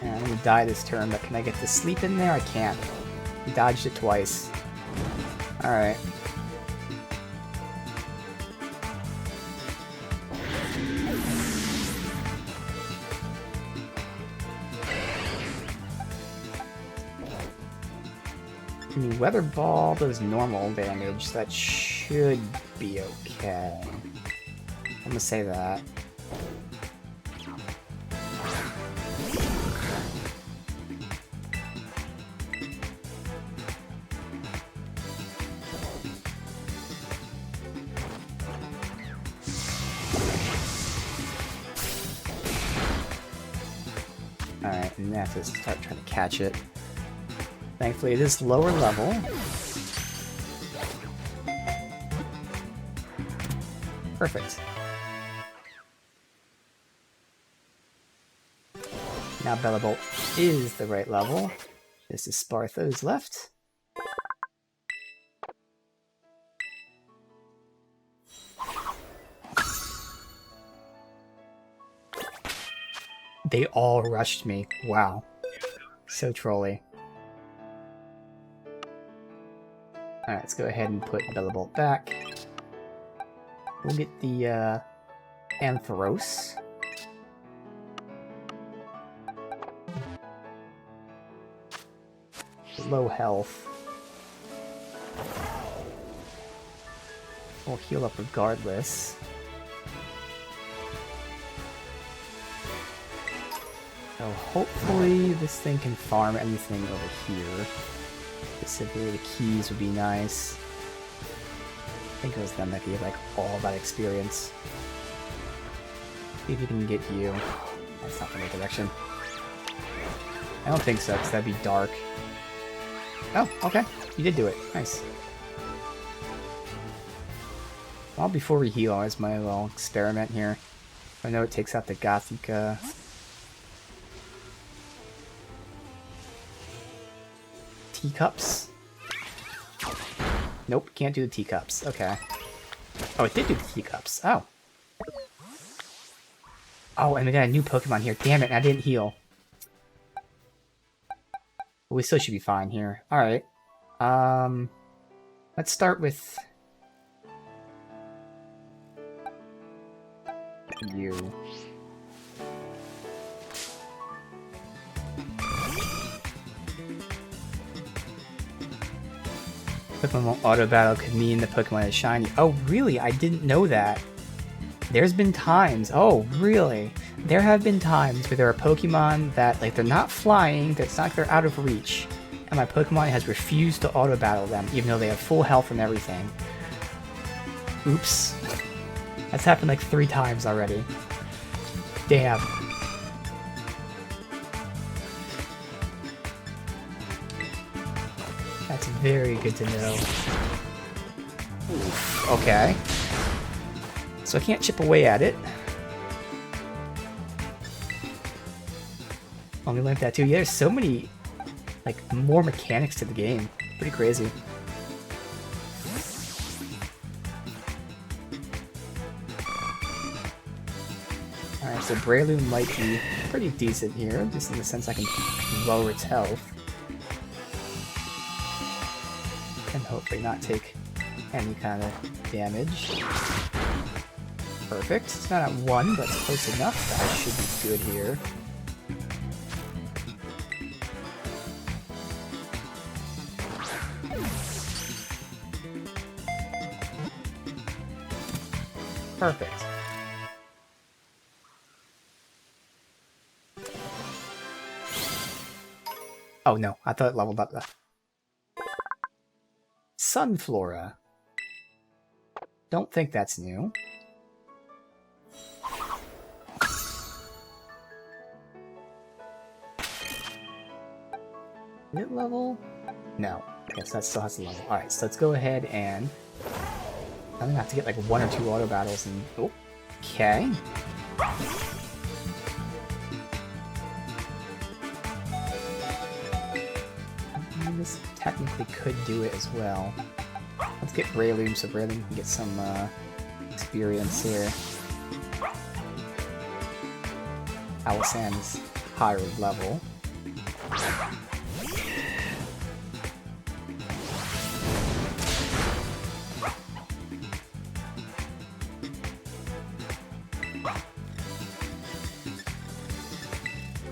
And I'm gonna die this turn, but can I get the sleep in there? I can't. He dodged it twice. Alright. I mean, Weather Ball does normal damage, so that should be okay. I'm gonna say that. Alright, and I have to start trying to catch it. Thankfully, it is lower level. Perfect. Now Bellabolt is the right level. This is Spartha's left. They all rushed me. Wow. So trolly. Alright, let's go ahead and put Bellabolt back. We'll get the Ampharos. Low health. We'll heal up regardless. So hopefully this thing can farm anything over here. Specifically, the keys would be nice. I think it was them that gave like all that experience. See if we can get you. That's not the right direction. I don't think so, because that'd be dark. Oh, okay. You did do it. Nice. Well, before we heal, as my little experiment here. I know it takes out the Gothica. Teacups? Nope, can't do the teacups. Okay. Oh, it did do the teacups. Oh. Oh, and we got a new Pokemon here. Damn it, I didn't heal. But we still should be fine here. Alright. Let's start with... you. Pokemon Auto Battle could mean the Pokemon is shiny. Oh, really? I didn't know that. There's been times. Oh, really? There have been times where there are Pokemon that, like, they're not flying, it's not like they're out of reach, and my Pokemon has refused to Auto Battle them, even though they have full health and everything. Oops. That's happened like 3 times already. Damn. That's very good to know. Oof, okay. So I can't chip away at it. Only learned that too. Yeah, there's so many, like, more mechanics to the game. Pretty crazy. Alright, so Breloom might be pretty decent here, just in the sense I can lower its health. and hopefully not take any kind of damage. Perfect. It's not at 1, but it's close enough. I should be good here. Perfect. Oh no, I thought it leveled up the Sunflora. Don't think that's new. Did it level? No. I guess that still has to level. Alright, so let's go ahead and... I'm gonna have to get like 1 or 2 auto battles and... Oh, okay. This technically could do it as well. Let's get Breloom so Breloom can get some experience here. Alisand's higher level.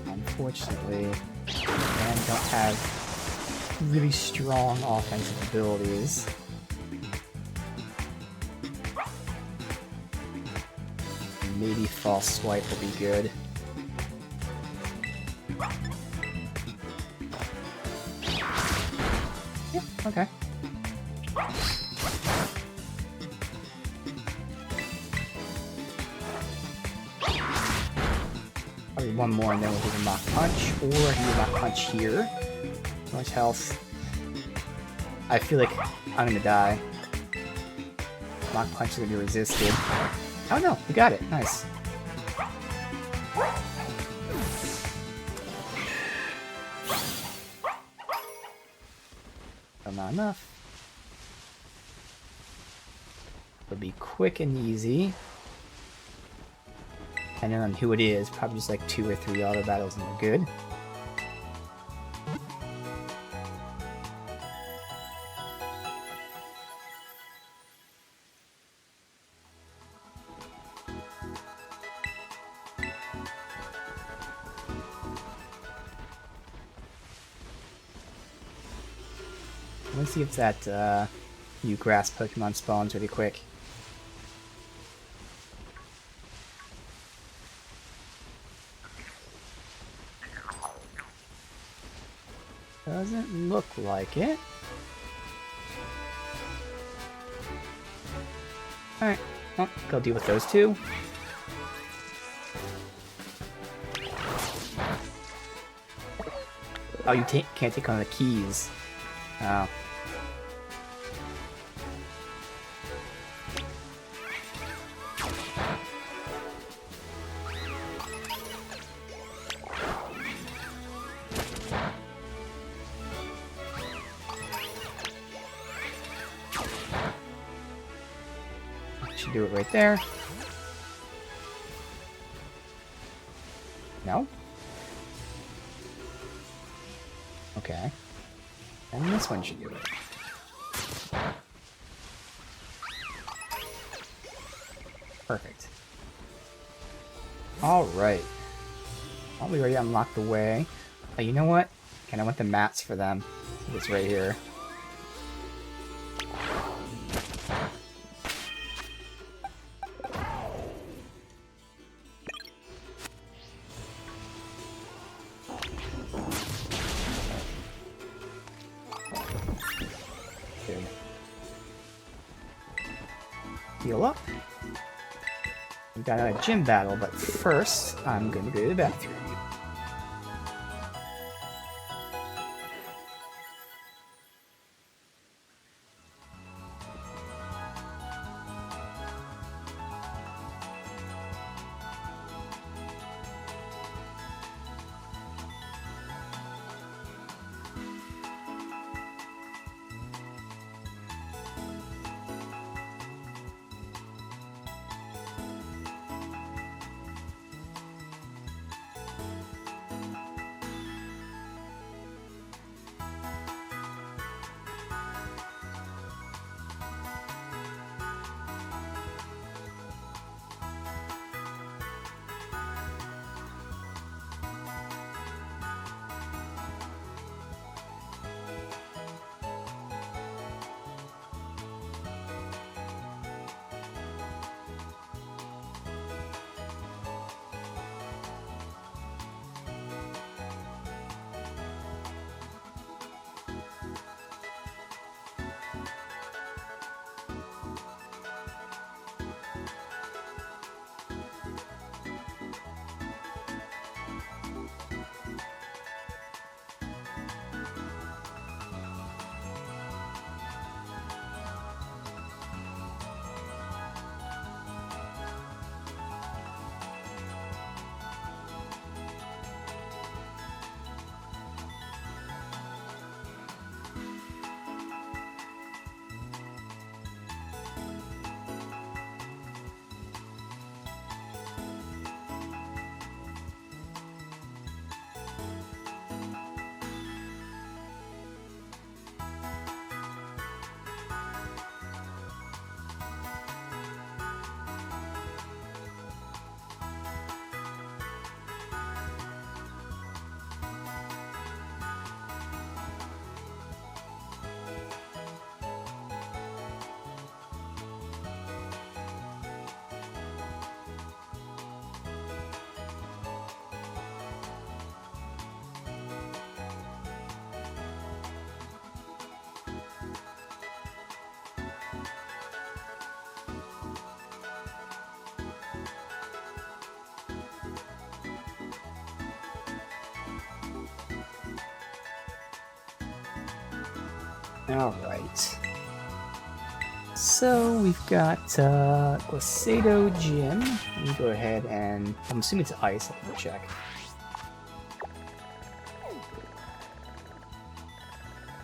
Unfortunately, and don't have really strong offensive abilities. Maybe False Swipe will be good. Yeah, okay. Probably one more and then we'll do the Mach Punch, or do the Mach Punch here. So much health. I feel like I'm gonna die. Mach Punch is gonna be resisted. Oh no, we got it. Nice. But not enough. It'll be quick and easy. Depending on who it is, probably just like 2 or 3 auto battles and we're good. Let's see if that new grass Pokemon spawns really quick. Doesn't look like it. Alright, well, go deal with those two. Oh, you can't take on the keys. Oh. Should do it right there. No? Okay. And this one should do it. Perfect. Alright. Well, we already unlocked the way. Oh, you know what? Can I want the mats for them? It's right here. Heal up. We got a gym battle, but first, I'm going to go to the bathroom. Alright. So we've got Glacado Gym. Let me go ahead and... I'm assuming it's ice. Let me check.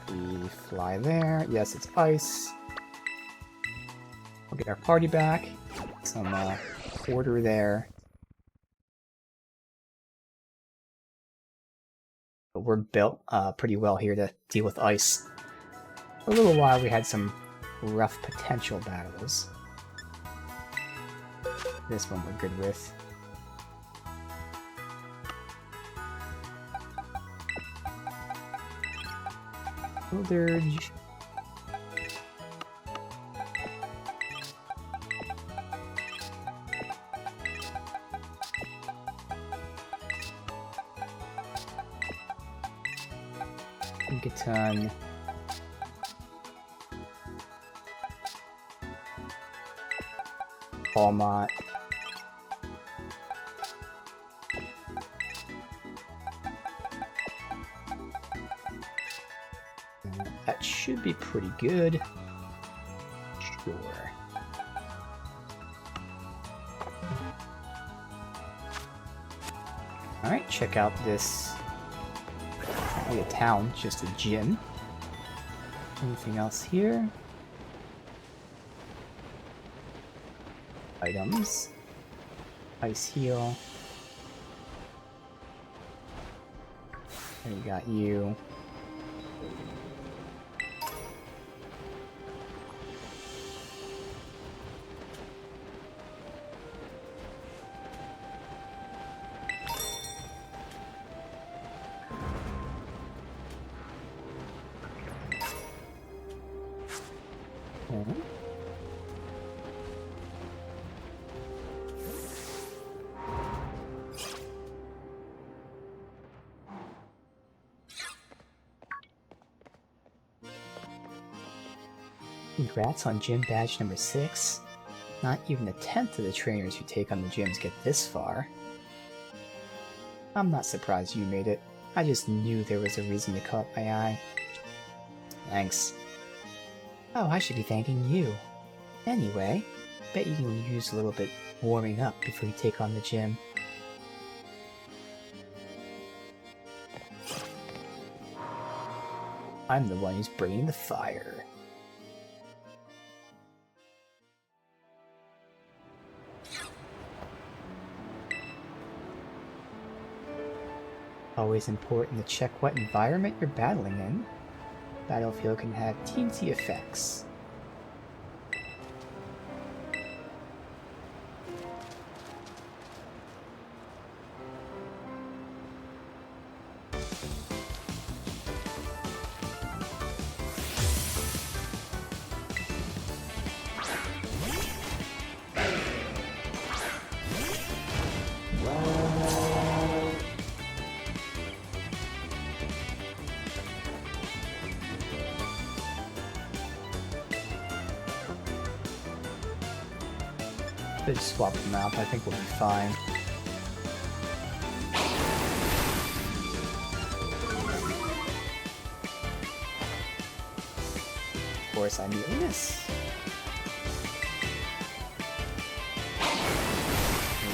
We fly there. Yes, it's ice. We'll get our party back. Some order there. But we're built pretty well here to deal with ice. For a little while we had some rough potential battles. This one we're good with. Dirge. Inkaton. Almont. That should be pretty good. Sure. Alright, check out this. Not really a town, just a gym. Anything else here? Items. Ice heal. And we got you. Congrats on gym badge number 6. Not even a tenth of the trainers who take on the gyms get this far. I'm not surprised you made it. I just knew there was a reason you caught my eye. Thanks. Oh, I should be thanking you. Anyway, bet you can use a little bit warming up before you take on the gym. I'm the one who's bringing the fire. Always important to check what environment you're battling in. Battlefield can have teensy effects. Just swap them out, I think we'll be fine. Of course, I'm using this.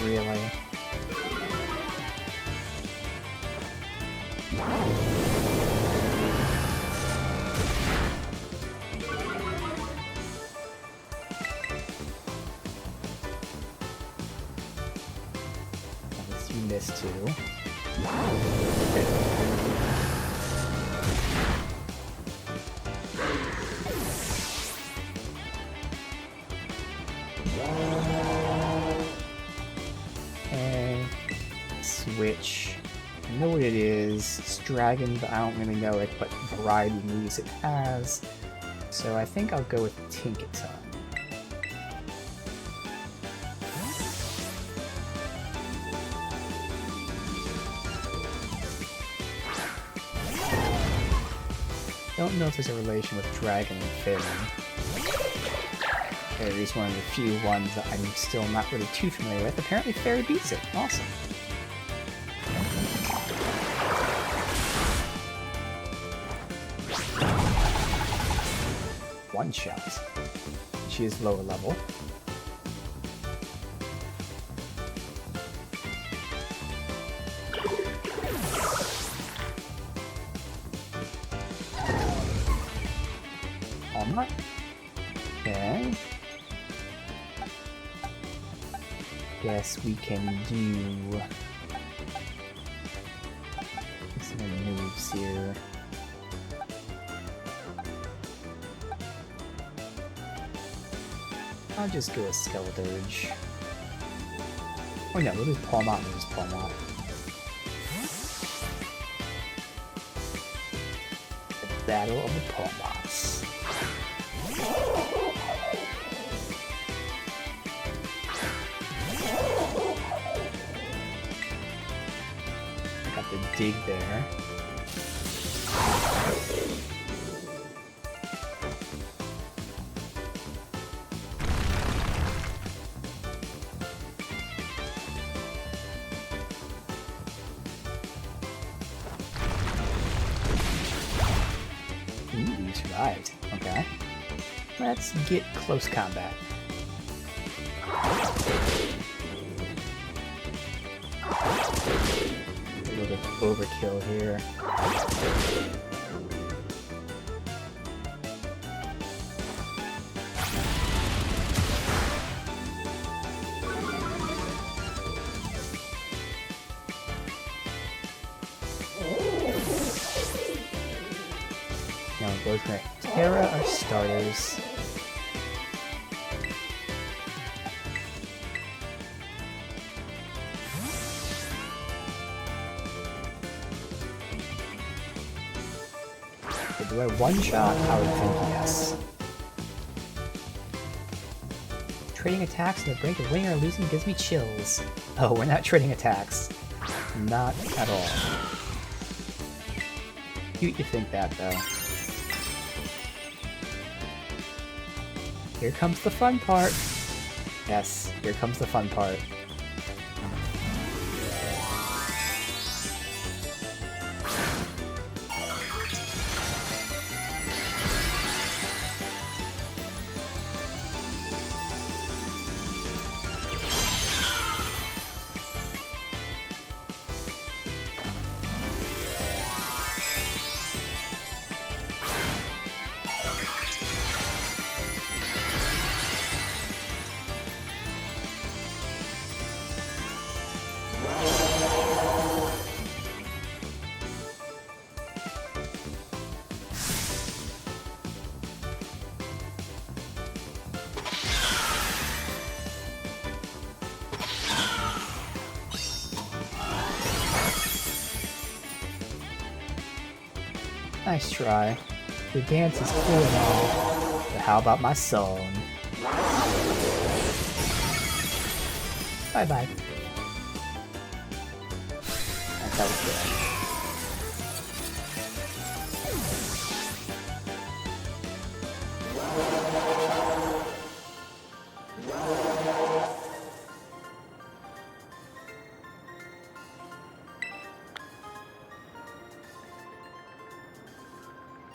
Really? This too. And switch. I know what it is. It's dragon, but I don't really know what variety of moves it has. So I think I'll go with Tinkaton. Don't know if there's a relation with Dragon and Fairy. Fairy's one of the few ones that I'm still not really too familiar with. Apparently Fairy beats it. Awesome. one-shot. She is lower level. Alright. Okay. Guess we can do some moves here. I'll just go with Skeledirge. Oh no, we'll do Palmot and use Palmot. The Battle of the Palmots. Got the dig there. Ooh, you survived. Okay. Let's get close combat. A little bit of overkill here. Now we're both gonna Terra our starters. So do I one-shot? I would think yes. Trading attacks on the brink of winning or losing gives me chills. Oh, we're not trading attacks. Not at all. Cute you think that, though. Here comes the fun part. Yes, here comes the fun part. Nice try. The dance is cool and all, but how about my song? Bye-bye. That was good.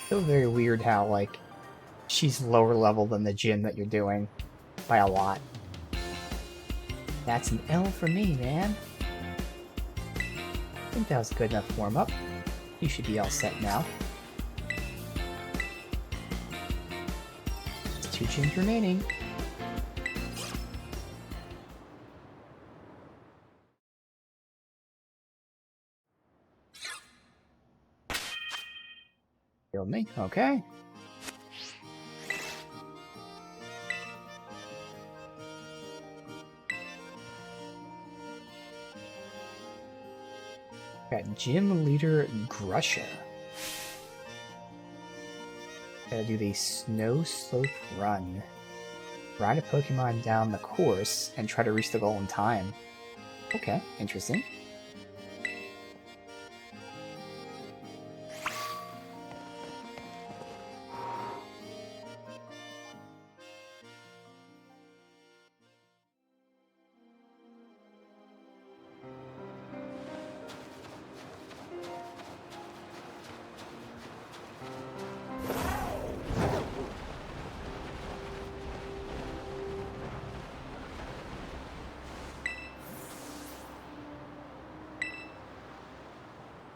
Feels very weird how, like, she's lower level than the gym that you're doing by a lot. That's an L for me, man. I think that was a good enough warm-up. You should be all set now. It's 2 gyms remaining. Killed me? Okay. Got Gym Leader Grusher. Gotta do the Snow Slope Run. Ride a Pokemon down the course and try to reach the goal in time. Okay, interesting.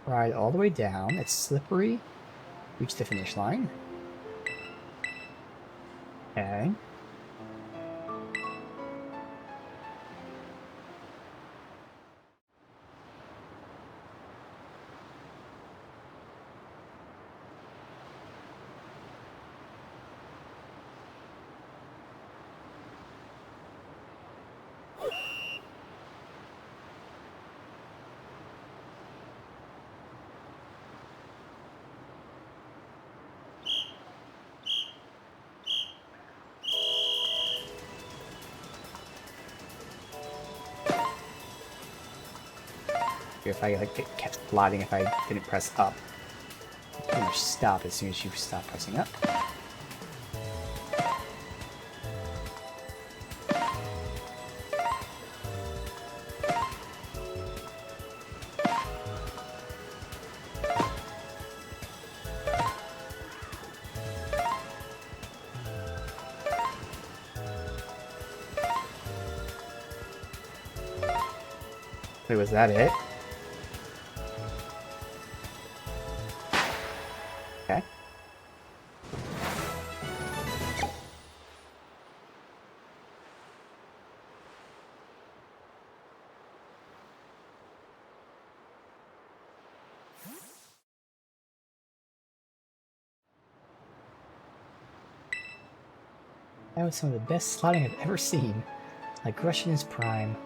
Ride all the way down. It's slippery. Reach the finish line. Okay. If I like kept sliding if I didn't press up. Pretty much stop as soon as you stop pressing up. Wait, was that it? Okay. That was some of the best sliding I've ever seen. Like Rush in his prime.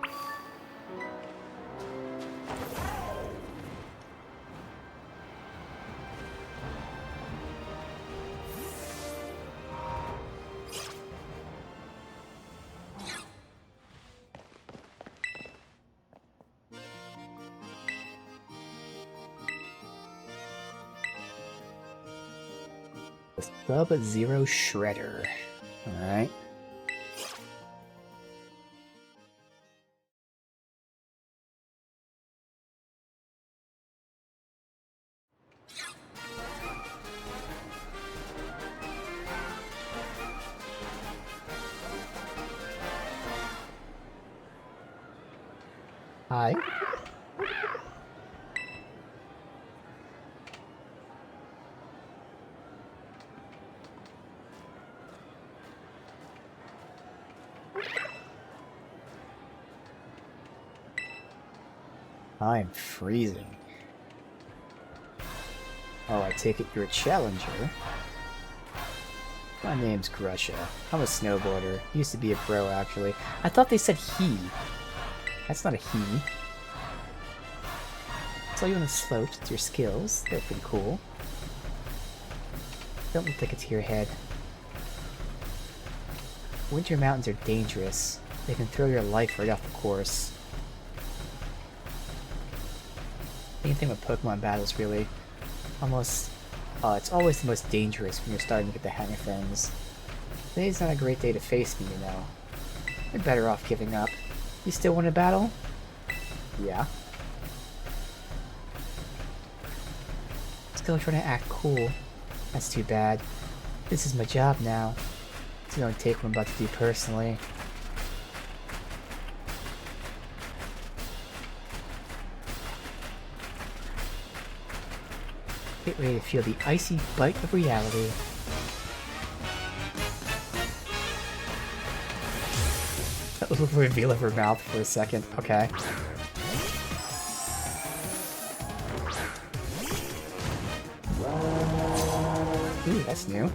The Sub-Zero Shredder. Alright. Hi. I'm freezing. Oh, I take it you're a challenger. My name's Grusha. I'm a snowboarder. Used to be a pro, actually. I thought they said he. That's not a he. Saw you on the slopes with your skills. They're pretty cool. Don't look like it's to your head. Winter mountains are dangerous. They can throw your life right off the course. Same thing with Pokemon battles, really. Almost, it's always the most dangerous when you're starting to get the hang of things. Today's not a great day to face me, you know. You're better off giving up. You still want to battle? Yeah. Still trying to act cool. That's too bad. This is my job now. It's the only take what I'm about to do personally. Get ready to feel the icy bite of reality. That little reveal of her mouth for a second. Okay. Ooh, that's new.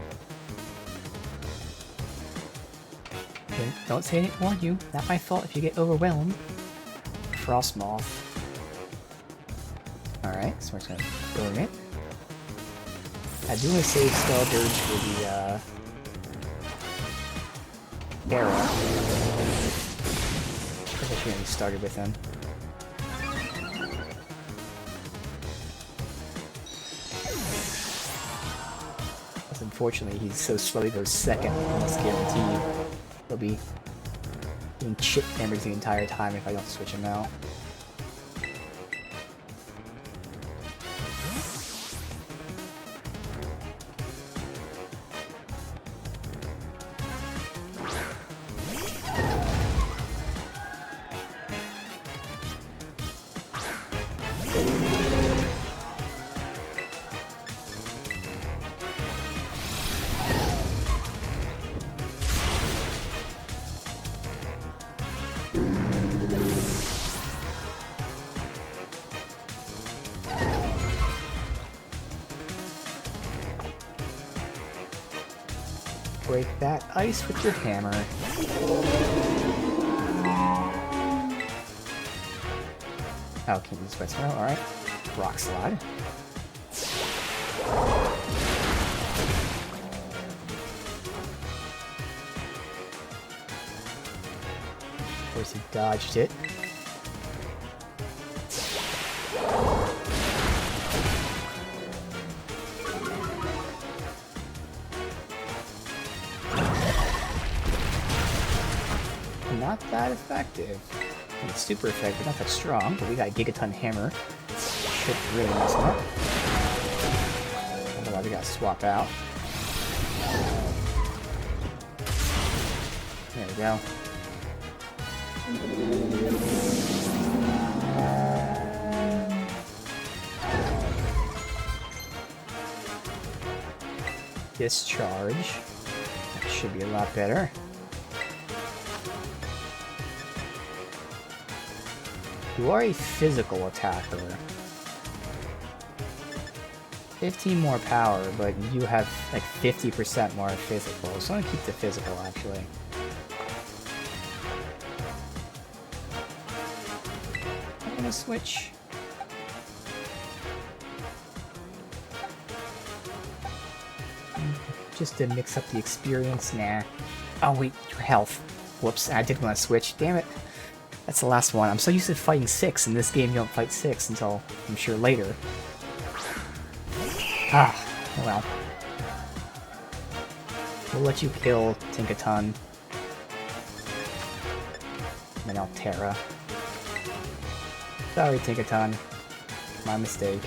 Okay, don't say I didn't warn you. Not my fault if you get overwhelmed. Frostmoth. Alright, so we're just gonna burn it. I do want to save Skeldirge for the, Era. I think we already started with him. Because unfortunately he's so slow he goes second, almost guaranteed. He'll be doing chip damage the entire time if I don't switch him out. break that ice with your hammer. Oh, can you use Wet Snow? Alright. Rock Slide. Of course, he dodged it. Not that effective. It's super effective, not that strong, but we got a Gigaton Hammer. Should really mess him up. Otherwise, we gotta swap out. There we go. Discharge. That should be a lot better. You are a physical attacker. 15 more power, but you have like 50% more physical. So I'm gonna keep the physical actually. I'm gonna switch. Just to mix up the experience. Nah. Oh wait, your health. Whoops, I did want to switch. Damn it. That's the last one. I'm so used to fighting 6. In this game, you don't fight 6 until, I'm sure, later. Ah, well. We'll let you kill Tinkaton. And then Altera. Sorry, Tinkaton. My mistake.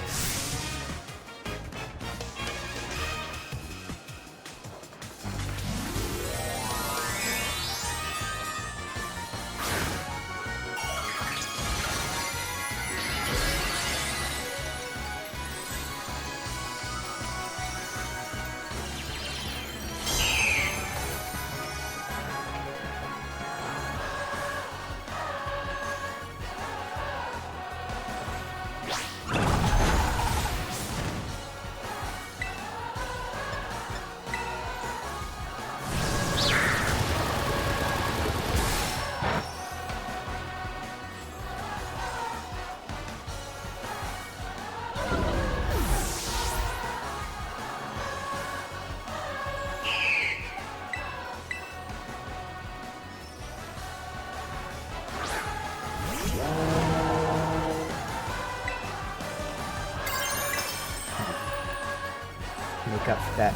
Make up for that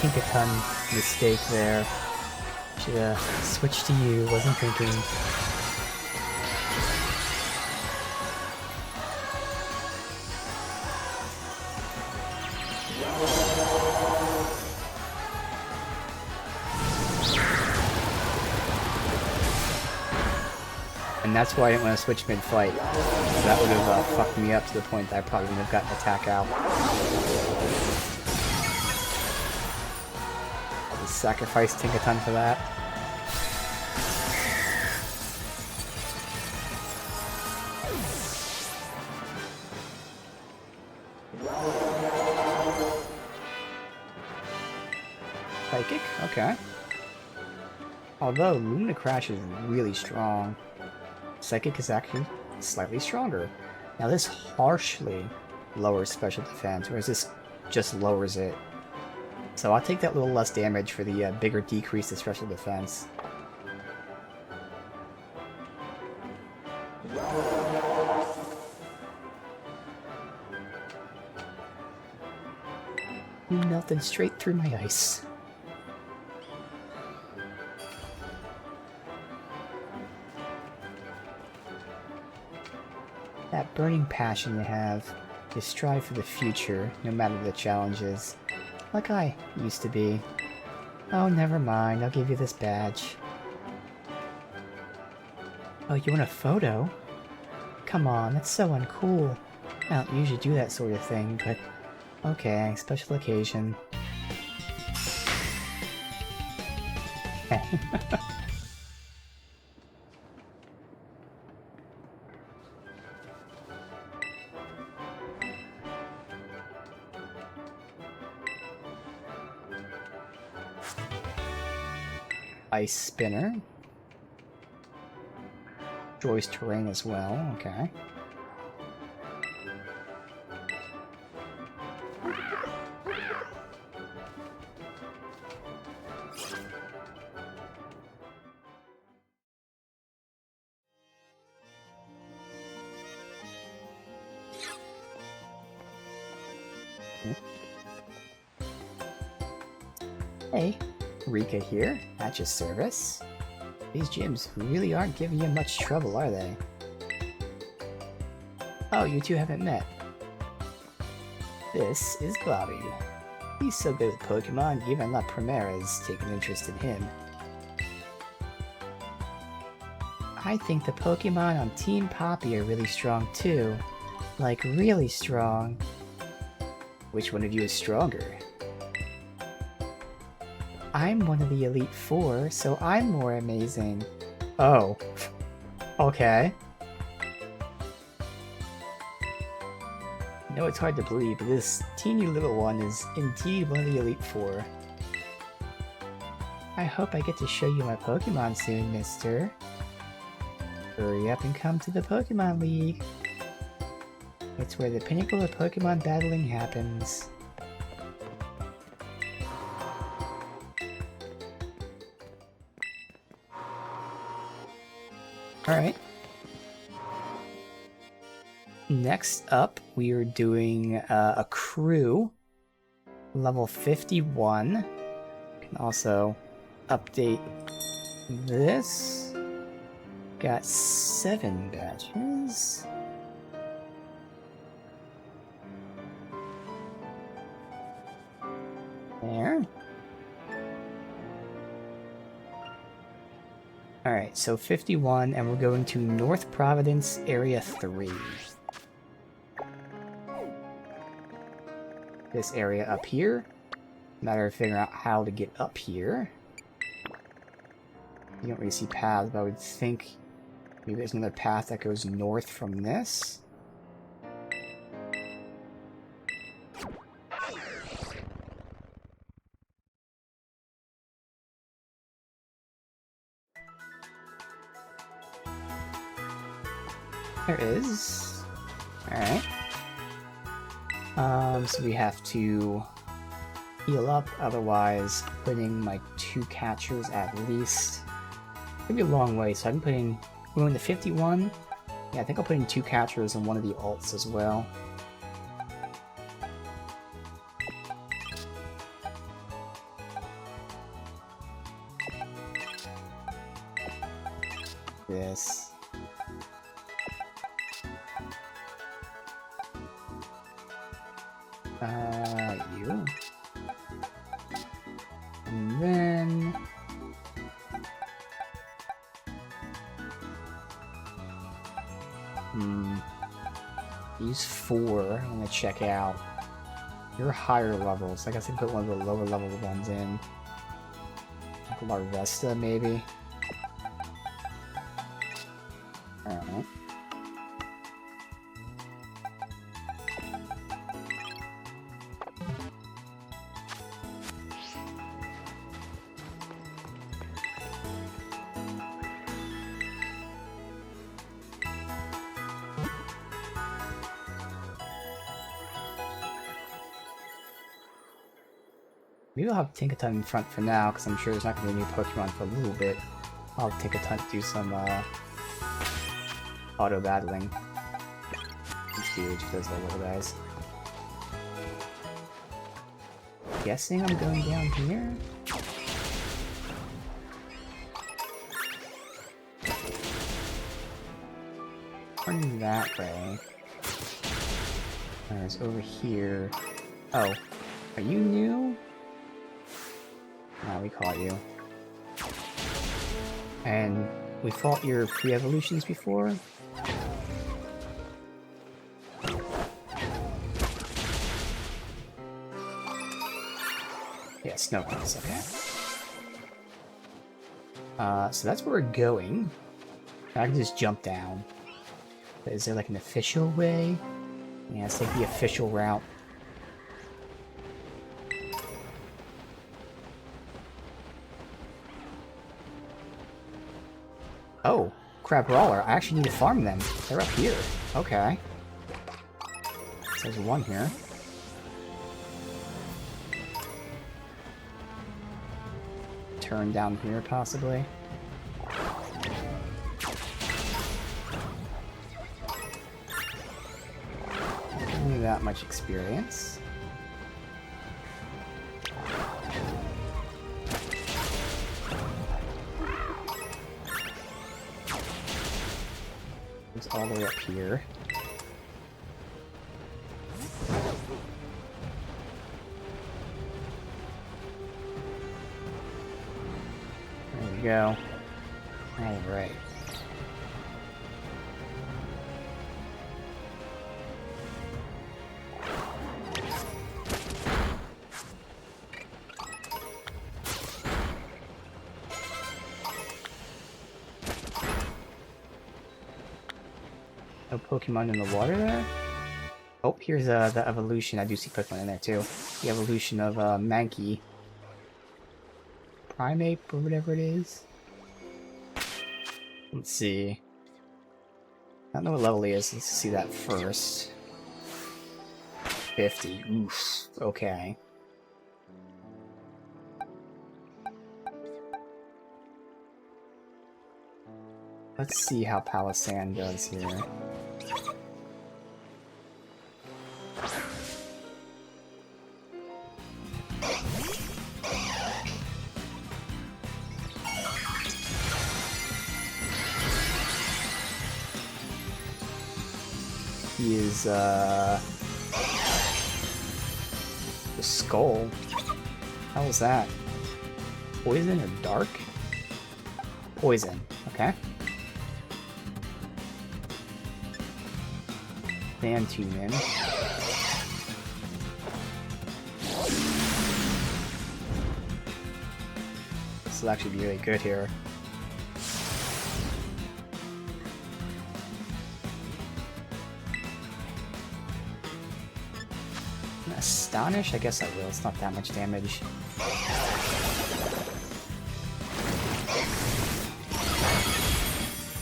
Tinkaton mistake there. Should have switched to you, wasn't thinking. And that's why I didn't want to switch mid-fight. That would have fucked me up to the point that I probably wouldn't have gotten an attack out. I'll just sacrifice Tinkaton for that. Psychic? Okay. Although Luna Crash is really strong, Psychic is actually slightly stronger. Now this harshly lowers special defense, whereas this just lowers it. So I'll take that little less damage for the bigger decrease to special defense. You melted straight through my ice. That burning passion you have, you strive for the future, no matter the challenges. Like I used to be. Oh, never mind, I'll give you this badge. Oh, you want a photo? Come on, that's so uncool. I don't usually do that sort of thing, but okay, special occasion. Ice Spinner. Destroys terrain as well, okay. Hey, Rika here, at your service. These gyms really aren't giving you much trouble, are they? Oh, you two haven't met. This is Bobby. He's so good with Pokemon, even La Primera's taken interest in him. I think the Pokemon on Team Poppy are really strong too. Like, really strong. Which one of you is stronger? I'm one of the Elite Four, so I'm more amazing. Oh. Okay. I know it's hard to believe, but this teeny little one is indeed one of the Elite Four. I hope I get to show you my Pokemon soon, mister. Hurry up and come to the Pokemon League. It's where the pinnacle of Pokemon battling happens. Alright. Next up, we are doing a crew. Level 51. Can also update this. Got 7 badges. There. Alright, so 51, and we're going to North Providence, Area 3. This area up here. Matter of figuring out how to get up here. You don't really see paths, but I would think maybe there's another path that goes north from this. There is. Alright. So we have to heal up, otherwise putting my 2 catchers at least. It'll be a long way, so I'm going to 51. Yeah, I think I'll put in 2 catchers and one of the alts as well. This. You. And then... These 4, I'm gonna check out. You're higher levels. I guess I can put one of the lower level ones in. Like Larvesta, maybe? I don't know. Maybe I'll have Tinkaton in front for now, because I'm sure there's not going to be a new Pokemon for a little bit. I'll have Tinkaton do some auto battling. He's huge, those little guys. Guessing I'm going down here? Turning that way. There's over here. Oh, are you new? No, we caught you. And we fought your pre-evolutions before? Yeah, Snowcross, okay. So that's where we're going. I can just jump down. But is there like an official way? Yeah, let's take the official route. Oh, Crab Brawler. I actually need to farm them. They're up here. Okay. So there's one here. Turn down here, possibly. Don't need that much experience. It's all the way up here. There we go. Alright. No Pokemon in the water there? Oh, here's the evolution. I do see Pokemon in there too. The evolution of Mankey. Primate, or whatever it is. Let's see. I don't know what level he is. Let's see that first. 50. Oof. Okay. Let's see how Palossand does here. He is, the skull. How was that? Poison or dark? Poison. Okay. Fantumen. This will actually be really good here. Astonish? I guess I will. It's not that much damage.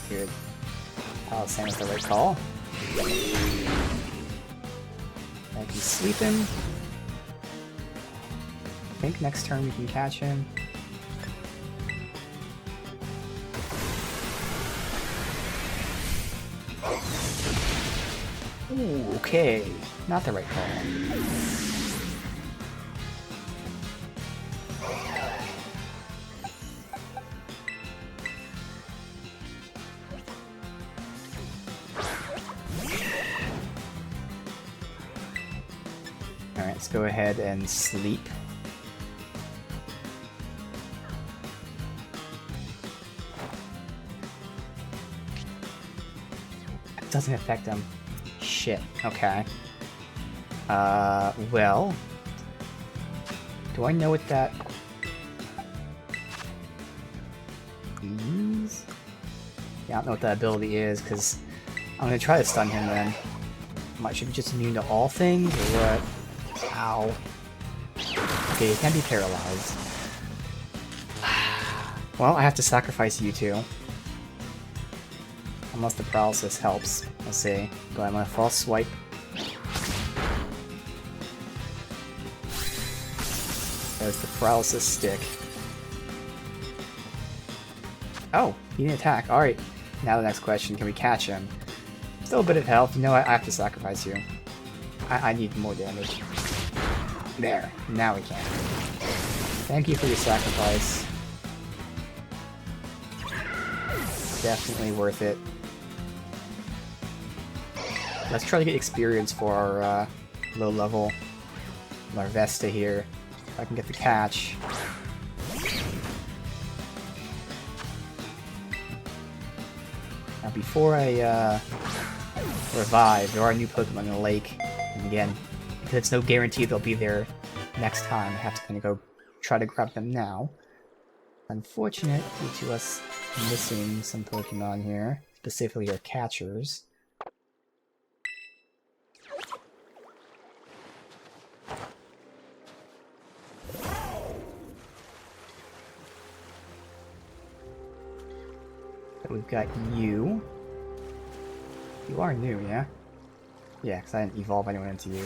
Good. Palossand is the right call. Like he's sleeping. I think next turn we can catch him. Ooh, okay. Not the right call. Alright, let's go ahead and sleep. It doesn't affect him. Shit, okay. Well... Do I know what that... is? Yeah, I don't know what that ability is, because I'm gonna try to stun him then. Should be just immune to all things, or what? Ow. Okay, he can be paralyzed. Well, I have to sacrifice you two. Unless the paralysis helps. Let's see. Go ahead, I'm gonna false swipe. There's the paralysis stick. Oh, he didn't attack. Alright. Now the next question, can we catch him? Still a bit of health. You know what? I have to sacrifice you. I need more damage. There. Now we can. Thank you for your sacrifice. Definitely worth it. Let's try to get experience for our low level Larvesta here. If I can get the catch. Now before I revive, there are new Pokemon in the lake. And again, because it's no guarantee they'll be there next time, I have to kind of go try to grab them now. Unfortunate due to us missing some Pokemon here, specifically our catchers. we've got you. You are new, yeah? Yeah, because I didn't evolve anyone into you.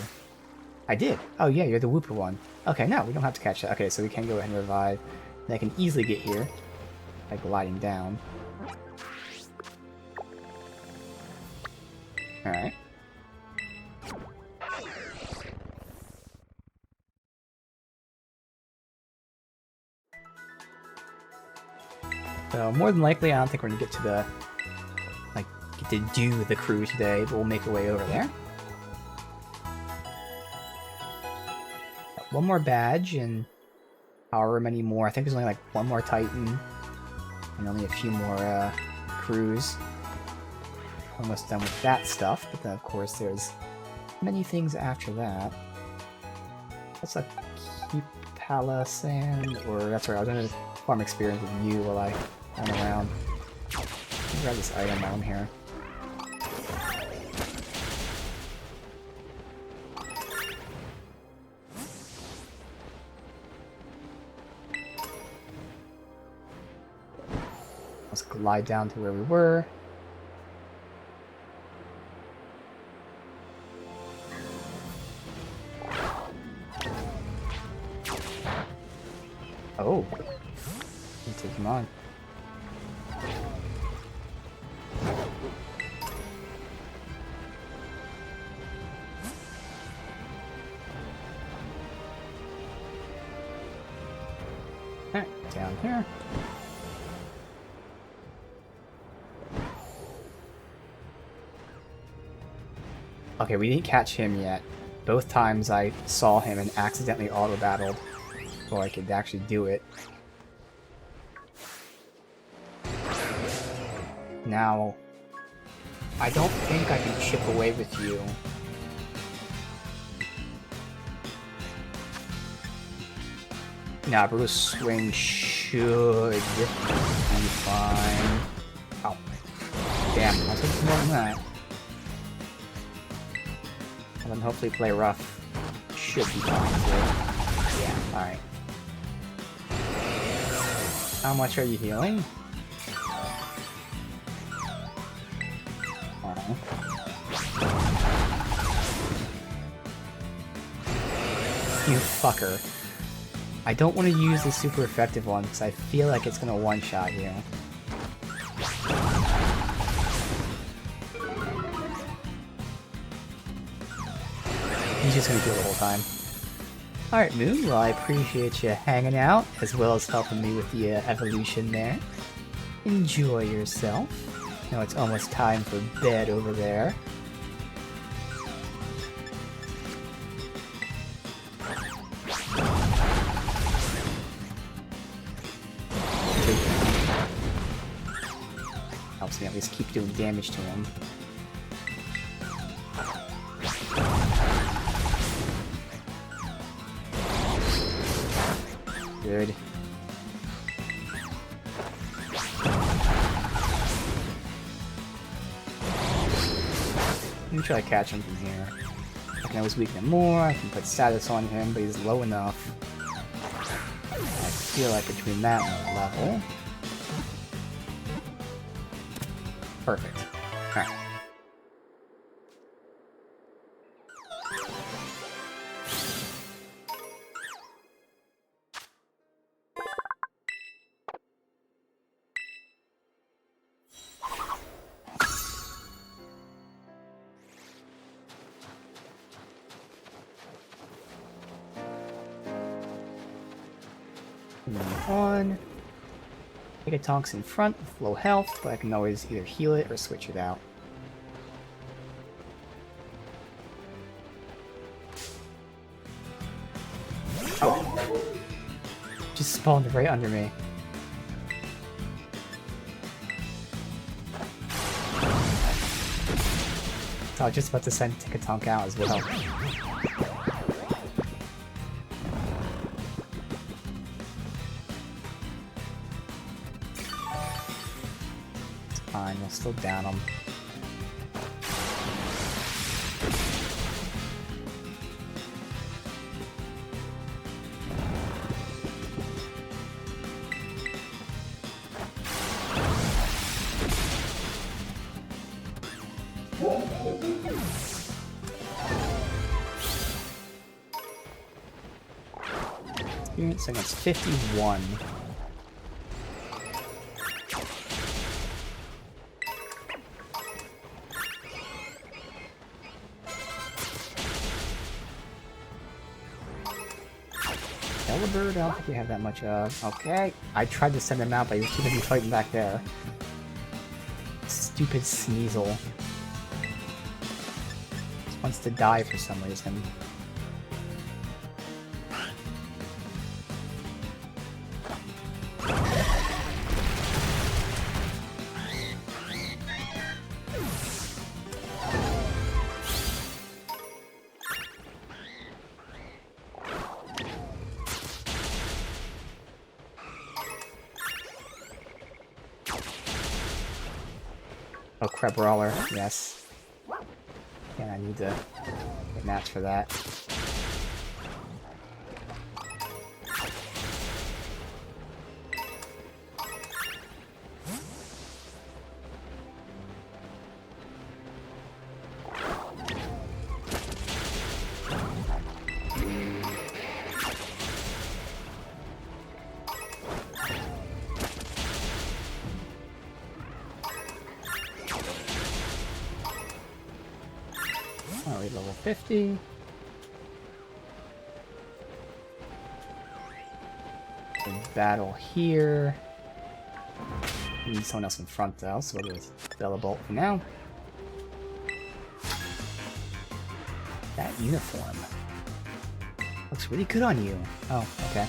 I did! Oh yeah, you're the Wooper one. Okay, no, we don't have to catch that. Okay, so we can go ahead and revive. And I can easily get here by gliding down. Alright. So, more than likely, I don't think we're gonna get to the... like, get to do the crew today, but we'll make our way over there. Got one more badge, and however many more. I think there's only like one more Titan, and only a few more crews. Almost done with that stuff, but then of course there's many things after that. That's a Keep Palace, and or that's right, I was gonna farm experience with you while I run around. Grab this item while I'm here. Let's glide down to where we were. Oh, you take him on. Alright, down here. Okay, we didn't catch him yet. Both times I saw him and accidentally auto-battled before I could actually do it. Now, I don't think I can chip away with you. Nah, Bruce Swing should be fine. Oh. Damn, I was thinking more than that. And then hopefully play rough. Should be fine too. Yeah, alright. How much are you healing? Oh. You fucker. I don't want to use the super effective one because I feel like it's going to one-shot you. He's just going to do it the whole time. Alright, Moon, well I appreciate you hanging out, as well as helping me with the evolution there. Enjoy yourself. Now it's almost time for bed over there. Helps me at least keep doing damage to him. Good. Let me try to catch him from here. I can always weaken him more, I can put status on him, but he's low enough. I feel like between that and the level. Perfect. Alright. Move on. Megatonk's in front with low health, but I can always either heal it or switch it out. Oh! Just spawned right under me. So I was just about to send Ticatonk out as well. Fine, we'll still down him. Experience against 51. Delibird, I don't think we have that much of. Okay, I tried to send him out, but he was too busy fighting back there. Stupid Sneasel. Just wants to die for some reason. Oh, Crab Brawler, yes. Yeah, I need to get mats for that. Alright, level 50. Battle here. We need someone else in front though, so we'll do Delibird for now. That uniform looks really good on you. Oh, okay.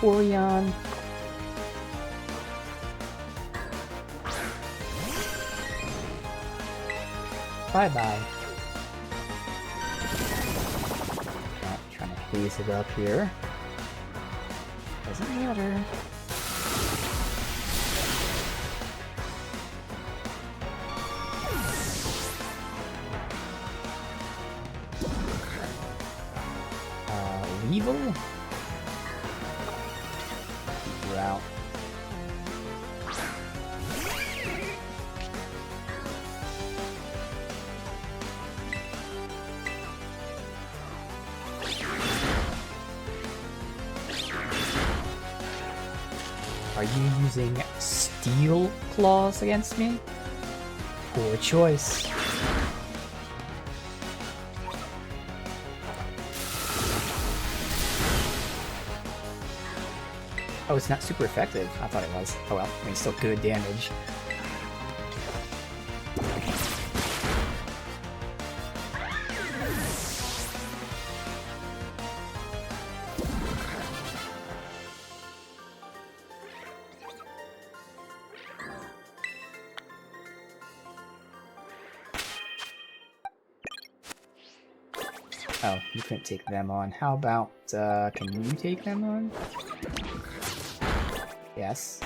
Vaporeon. Bye-bye. Trying to haze it up here. Doesn't matter. Weevil? Keep you out. Are you using Steel Claws against me? Poor choice. Oh, it's not super effective. I thought it was. Oh well, I mean, still good damage. Oh, you couldn't take them on. How about, can you take them on? Yes.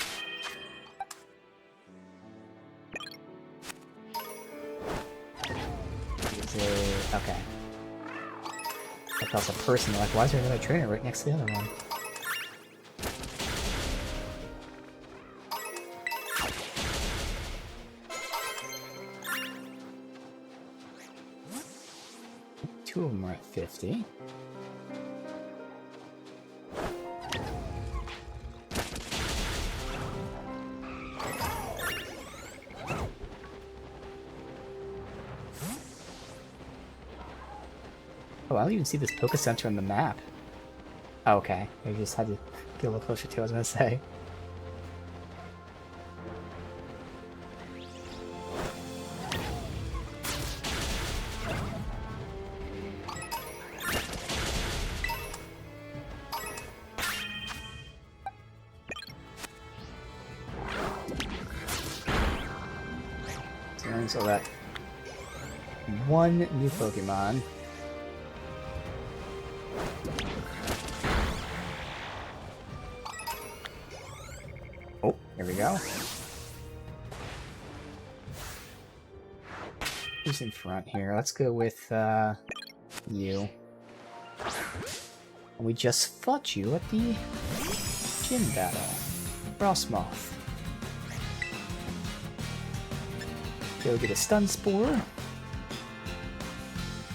Okay. I thought it was a person, like, why is there another trainer right next to the other one? Two of them are at 50. Oh, I don't even see this Poké Center on the map. Oh, okay. I just had to get a little closer to it, I was gonna say. turns, so that one new Pokemon. Oh, here we go. Who's in front here? Let's go with you. And we just fought you at the gym battle. Frostmoth. Go get a Stun Spore.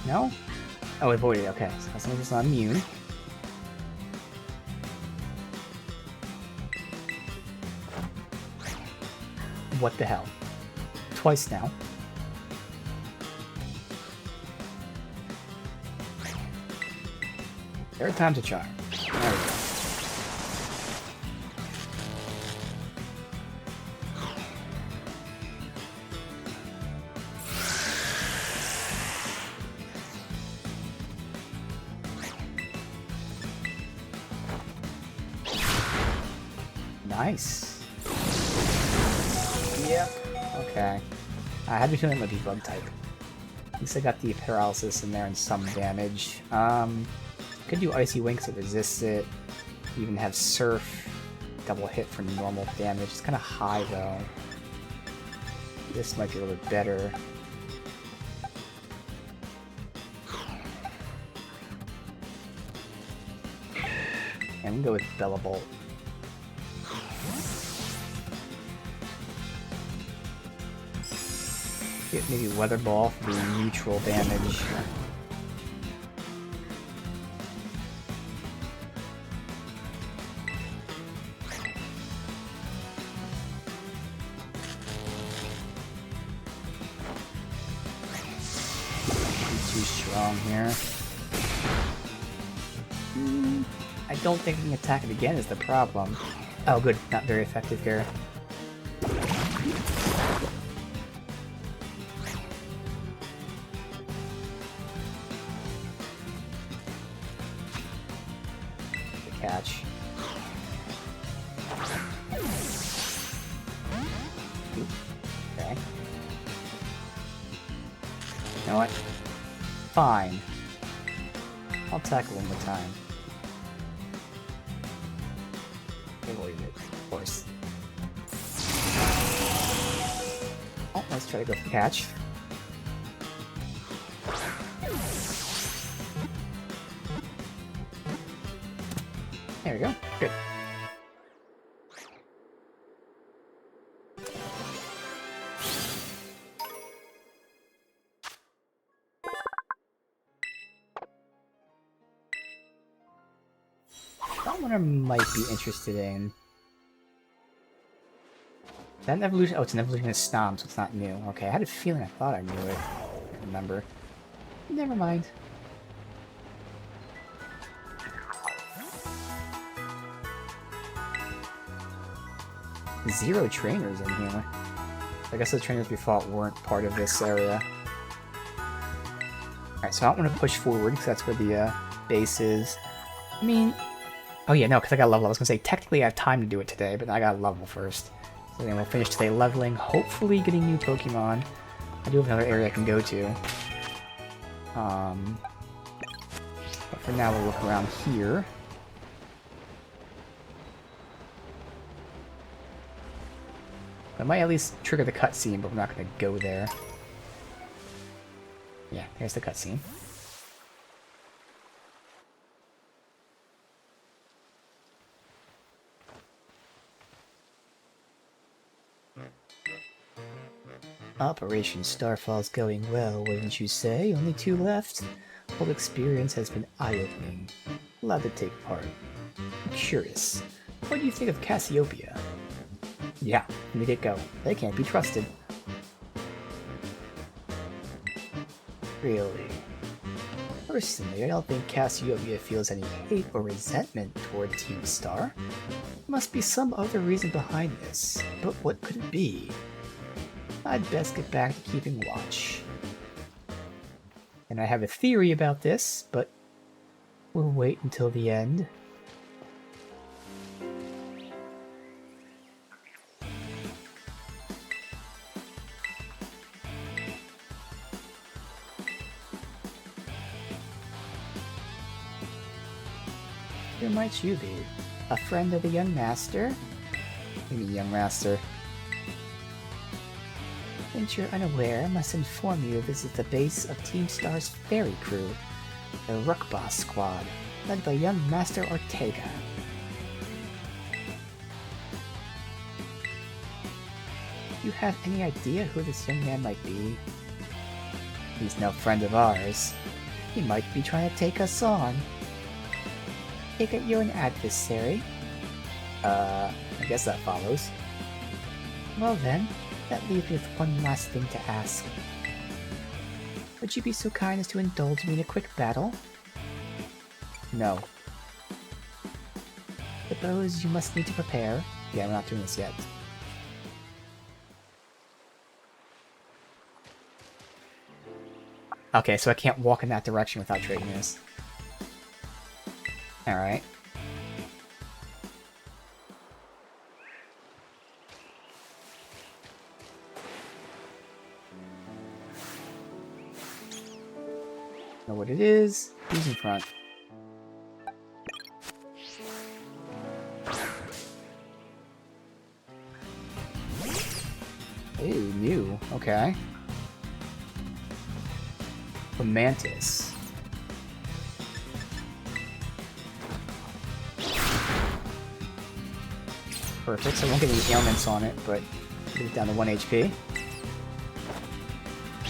No? Oh, avoided. Okay, so as long as it's not immune. What the hell? Twice now. Third time's a charm. There we go. Nice. Yep. Okay. I had to be feeling it might be bug type. At least I got the paralysis in there and some damage. Could do Icy Wing because it resists it. Even have Surf, double hit for normal damage. It's kind of high though. This might be a little bit better. And we can go with Bellabolt. Get maybe Weather Ball for the neutral damage. Too strong here. I don't think we can attack it again is the problem. Oh good, not very effective here. Catch. Okay. You know what? Fine. I'll tackle one more time. Avoid it, of course. Oh, let's try to go for catch. There we go. Good. That one I might be interested in. Is that an evolution? Oh, it's an evolution of Stomp, so it's not new. Okay, I had a feeling I thought I knew it. I can't remember. Never mind. Zero trainers in here. I guess the trainers we fought weren't part of this area. Alright, so I don't want to push forward because that's where the base is. I mean... Oh yeah, no, because I got level. I was going to say, technically I have time to do it today, but I got level first. So then we'll finish today leveling, hopefully getting new Pokemon. I do have another area I can go to. But for now we'll look around here. I might at least trigger the cutscene, but we're not going to go there. Yeah, here's the cutscene. Operation Starfall's going well, wouldn't you say? Only 2 left? Whole experience has been eye-opening. Allowed to take part. I'm curious. What do you think of Cassiopeia? Yeah, from the get-go. They can't be trusted. Really? Personally, I don't think Cassiopeia feels any hate or resentment toward Team Star. There must be some other reason behind this, but what could it be? I'd best get back to keeping watch. And I have a theory about this, but we'll wait until the end. Who might you be? A friend of the young master? What do you mean, young master? Since you're unaware, I must inform you this is the base of Team Star's ferry crew, the Rookboss Squad, led by young Master Ortega. Do you have any idea who this young man might be? He's no friend of ours. He might be trying to take us on. Take it you're an adversary? I guess that follows. Well then, that leaves me with one last thing to ask. Would you be so kind as to indulge me in a quick battle? No. Suppose you must need to prepare. Yeah, we're not doing this yet. Okay, so I can't walk in that direction without trading this. Alright. Know what it is. Who's in front? Hey, new. Okay. The Mantis. Perfect, so I won't get any ailments on it, but get it down to 1 HP.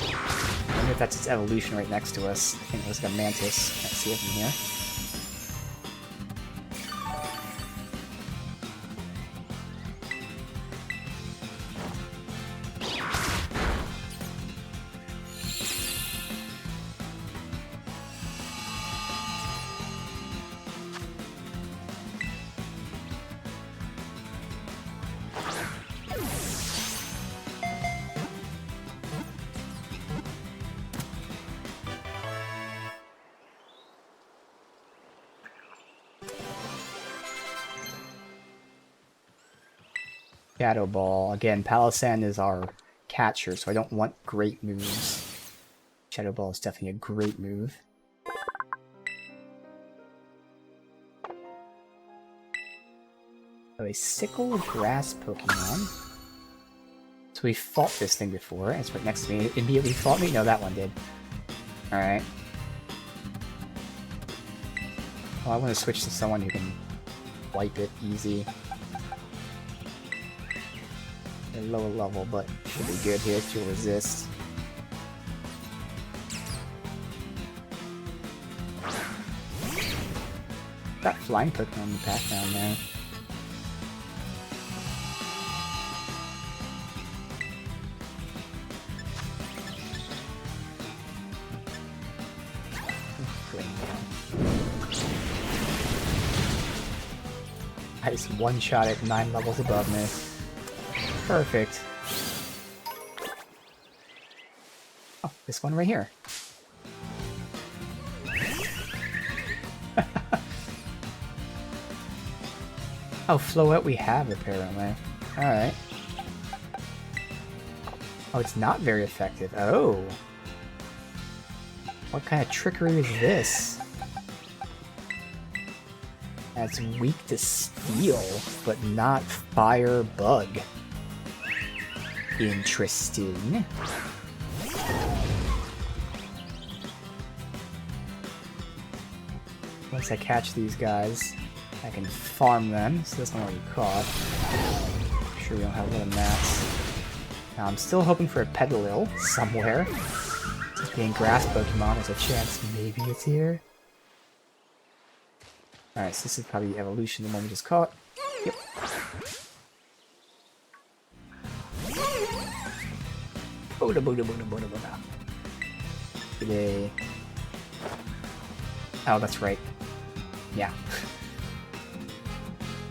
I wonder if that's its evolution right next to us. I think it looks like a Mantis. Can't see it from here. Shadow Ball. Again, Palossand is our catcher, so I don't want great moves. Shadow Ball is definitely a great move. So a Sickle Grass Pokemon. So we fought this thing before, and it's right next to me. It immediately fought me? No, that one did. Alright. Oh, I want to switch to someone who can wipe it easy. A lower level, but should be good here if you'll resist. Got flying Pokemon in the background there. I just one shot at 9 levels above me. Perfect. Oh, this one right here. Oh, Floette we have, apparently. Alright. Oh, it's not very effective. Oh. What kind of trickery is this? That's weak to steel, but not fire bug. Interesting. Once I catch these guys, I can farm them, so that's not what you caught. I'm sure we don't have a lot of mats. Now I'm still hoping for a Petalil somewhere. Just being grass Pokemon, there's a chance maybe it's here. Alright, so this is probably the evolution, the one we just caught. Yep. Boda boda boda boda boda. Today. Oh, that's right. Yeah.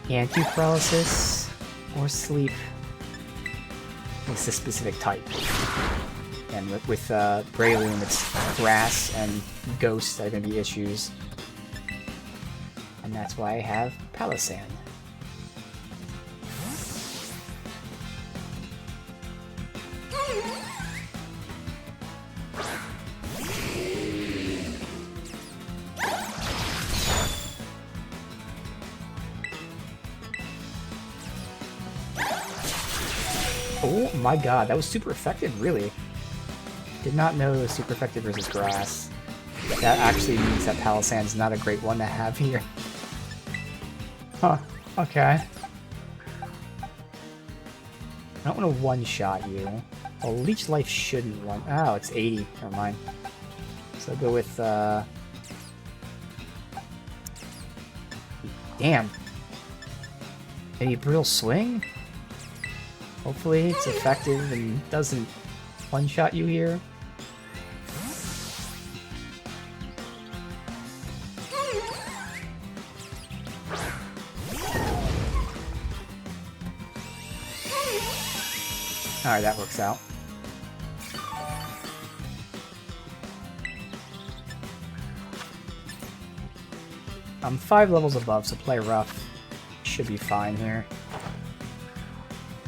Anti-paralysis or sleep. It's a specific type. And with Breloom, it's grass and ghosts that are going to be issues. And that's why I have Palossand. Oh my god, that was super effective, really. Did not know it was super effective versus grass. That actually means that Palisand's not a great one to have here. Huh, okay. I don't want to one-shot you. Well, Leech Life shouldn't one... Oh, it's 80. Never mind. So I'll go with, Damn. Maybe Brutal Swing? Hopefully it's effective and doesn't one-shot you here. Alright, that works out. I'm 5 levels above, so play rough. Should be fine here.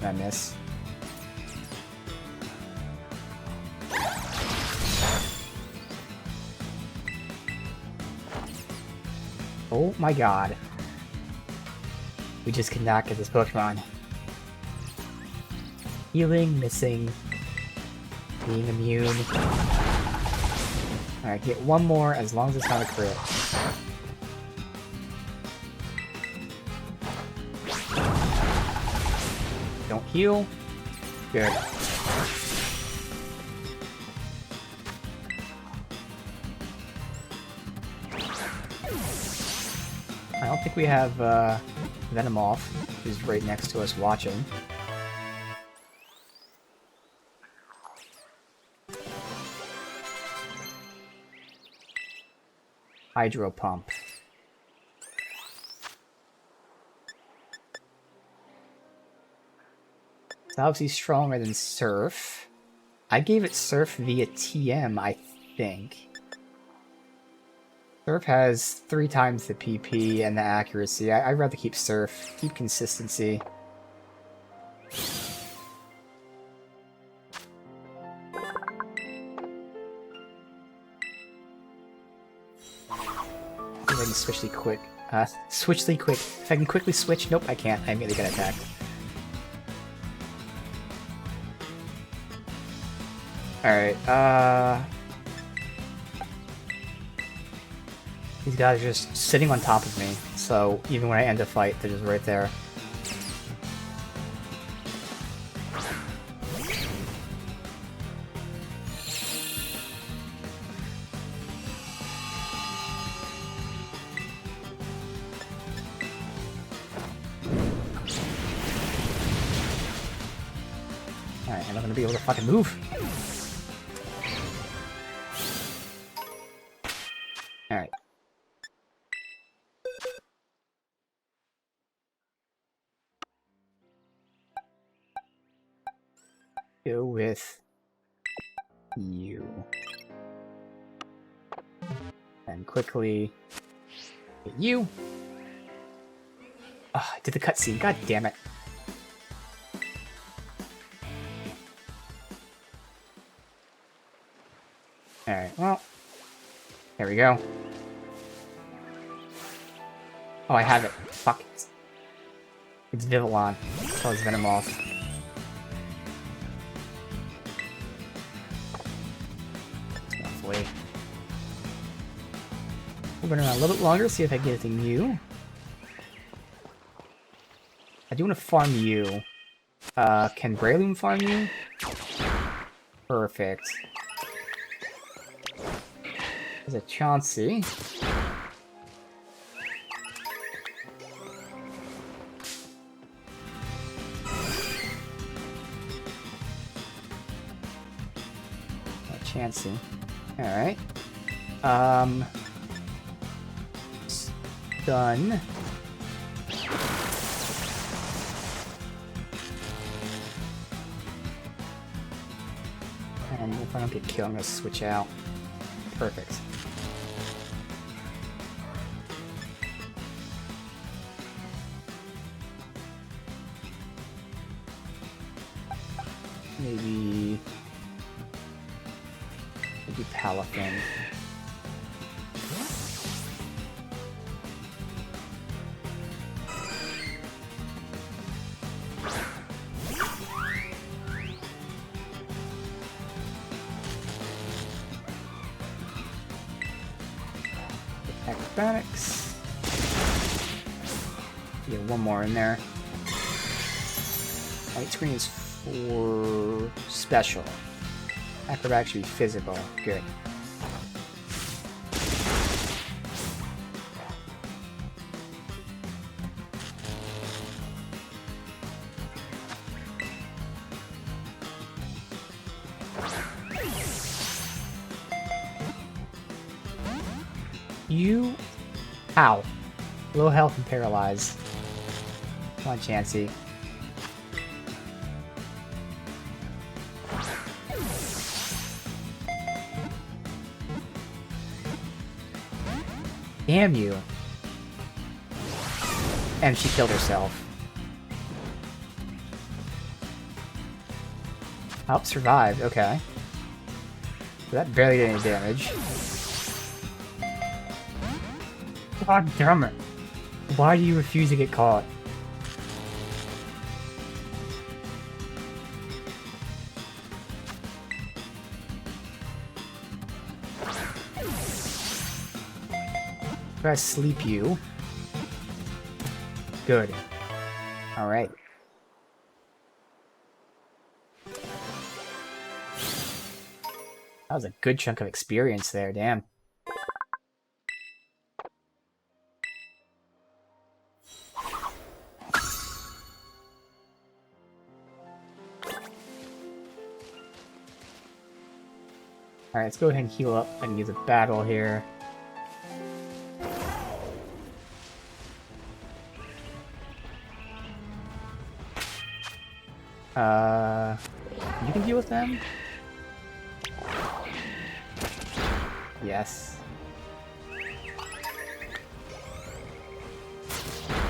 I miss. Oh my god. We just cannot get this Pokemon. Healing, missing, being immune. Alright, get one more as long as it's not a crit. Don't heal. Good. I don't think we have Venomoth, who's right next to us watching. Hydro Pump. It's obviously stronger than Surf. I gave it Surf via TM, I think. Surf has 3 times the PP and the accuracy. I'd rather keep Surf. Keep consistency. I can switchly quick. Switchly quick. If I can quickly switch, nope, I can't. I immediately get attacked. Alright, these guys are just sitting on top of me, so even when I end a fight, they're just right there. Alright, I'm not gonna be able to fucking move. Alright. Go with you. And quickly hit you. Oh, I did the cutscene, god damn it. Alright, well, there we go. Oh, I have it. Fuck it. It's Vivillon. Oh, it's Venomoth. Hopefully. We're going around a little bit longer, see if I can get anything new. I do want to farm you. Can Breloom farm you? Perfect. There's a Chauncey. Chansey. Alright. Done. And if I don't get killed, I'm gonna switch out. Perfect. Maybe Palafin. acrobatics. Get one more in there. White screen is for special. Acrobatics should be physical. Good. You... Ow. Low health and paralyzed. Come on, Chansey. Damn you. And she killed herself. Oh, survived. Okay. That barely did any damage. God damn it. Why do you refuse to get caught? Try to sleep you. Good. Alright. That was a good chunk of experience there, damn. Alright, let's go ahead and heal up and use a battle here. You can deal with them? Yes.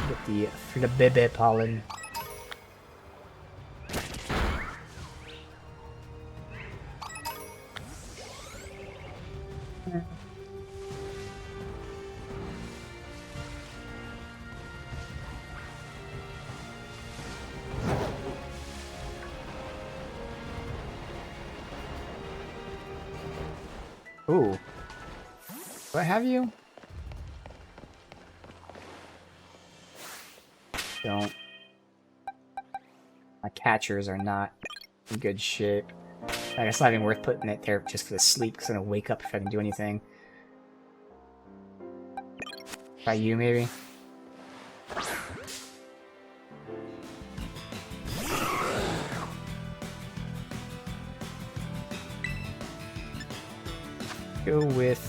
Get the bebe pollen. Ooh. Do I have you? Don't. My catchers are not in good shape. Like, it's not even worth putting it there just for the sleep, because I'm gonna wake up if I can do anything. Try you, maybe? Go with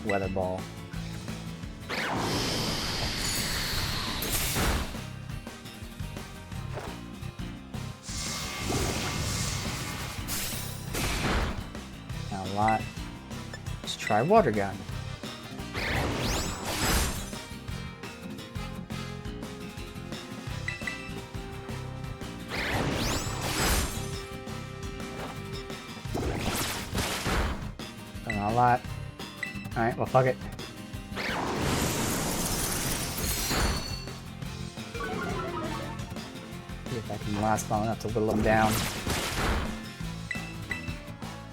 Weather Ball. Not a lot. Let's try Water Gun. Not a lot. Alright, well, fuck it. See if I can last long enough to whittle him down.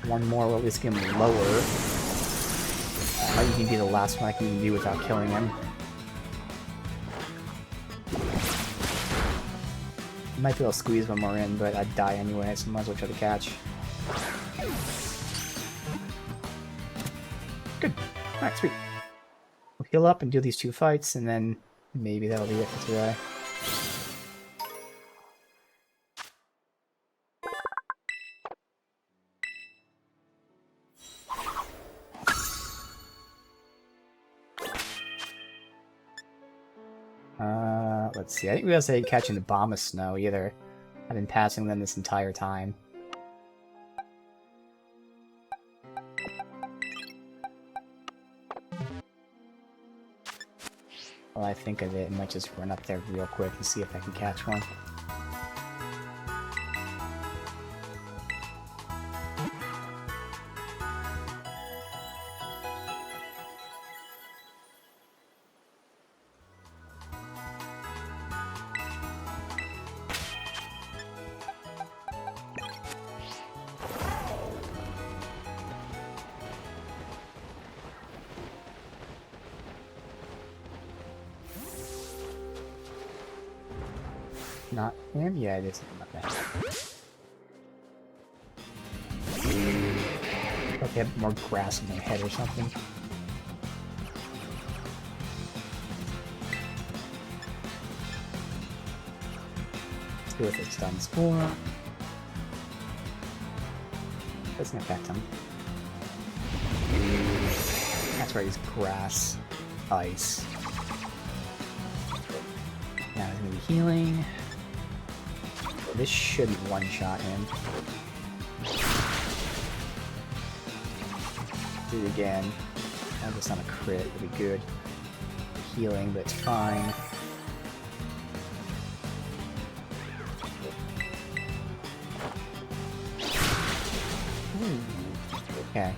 One more will at least get him lower. Might even be the last one I can even do without killing him. Might be able to squeeze one more in, but I'd die anyway, so might as well try to catch. Good. Alright, sweet. We'll heal up and do these two fights, and then maybe that'll be it for today. Let's see. I didn't realize I didn't catch the bomb of snow either. I've been passing them this entire time. While I think of it, I might just run up there real quick and see if I can catch one. not him? Yeah, it is him. Okay. Okay, I have more grass on my head or something. Let's see what this done's for. Doesn't affect him. That's right, he's grass, ice. Now he's gonna be healing. This shouldn't one-shot him. Do it again. Now this on a crit would be good. Healing, but it's fine. Ooh. Okay.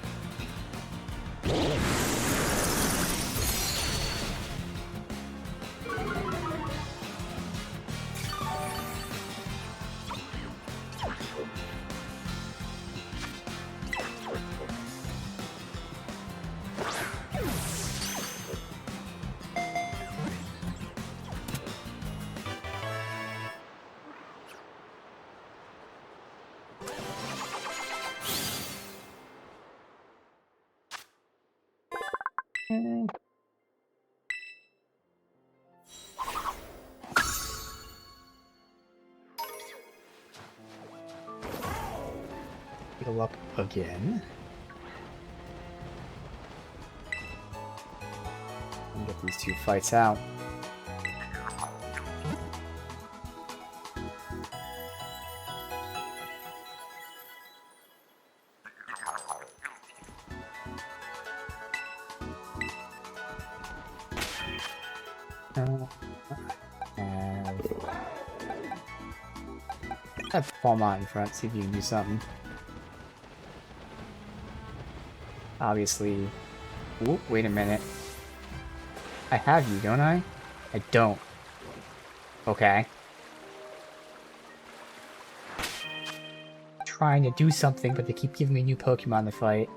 Heal up again. And get these two fights out. Have Palmont in front, see if you can do something. Obviously... Ooh, wait a minute. I have you, don't I? I don't. Okay. Trying to do something, but they keep giving me new Pokemon to fight.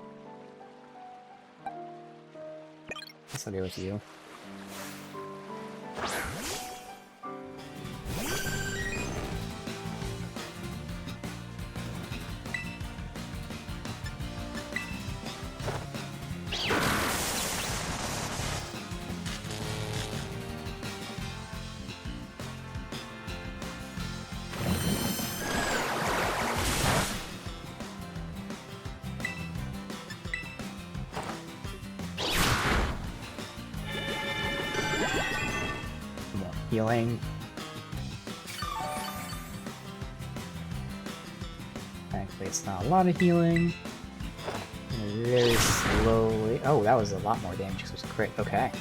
Guess I'll go with you. Healing. Thankfully, it's not a lot of healing. Very slowly. Oh, that was a lot more damage because it was a crit. Okay.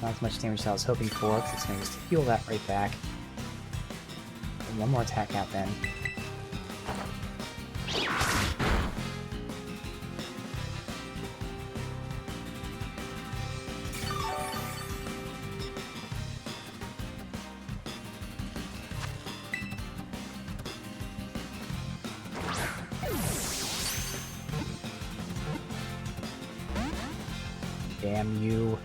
Not as much damage as I was hoping for, because it's going to just heal that right back. And one more attack out then. Damn you.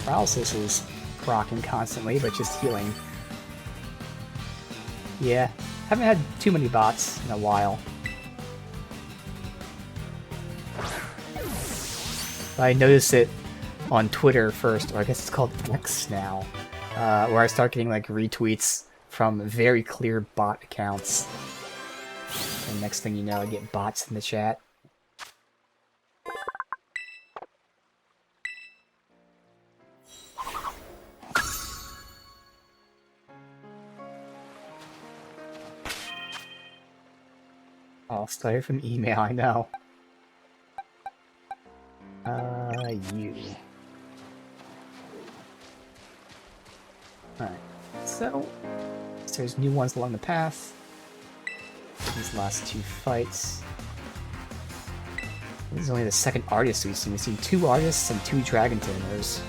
Paralysis is proccing constantly, but just healing. Yeah, haven't had too many bots in a while. I noticed it on Twitter first, or I guess it's called X now, where I start getting like retweets from very clear bot accounts. And next thing you know, I get bots in the chat. I'll start from email, I know. You. Alright, so there's new ones along the path. These last two fights. This is only the second artist we've seen. We've seen 2 artists and 2 Dragon Tamers.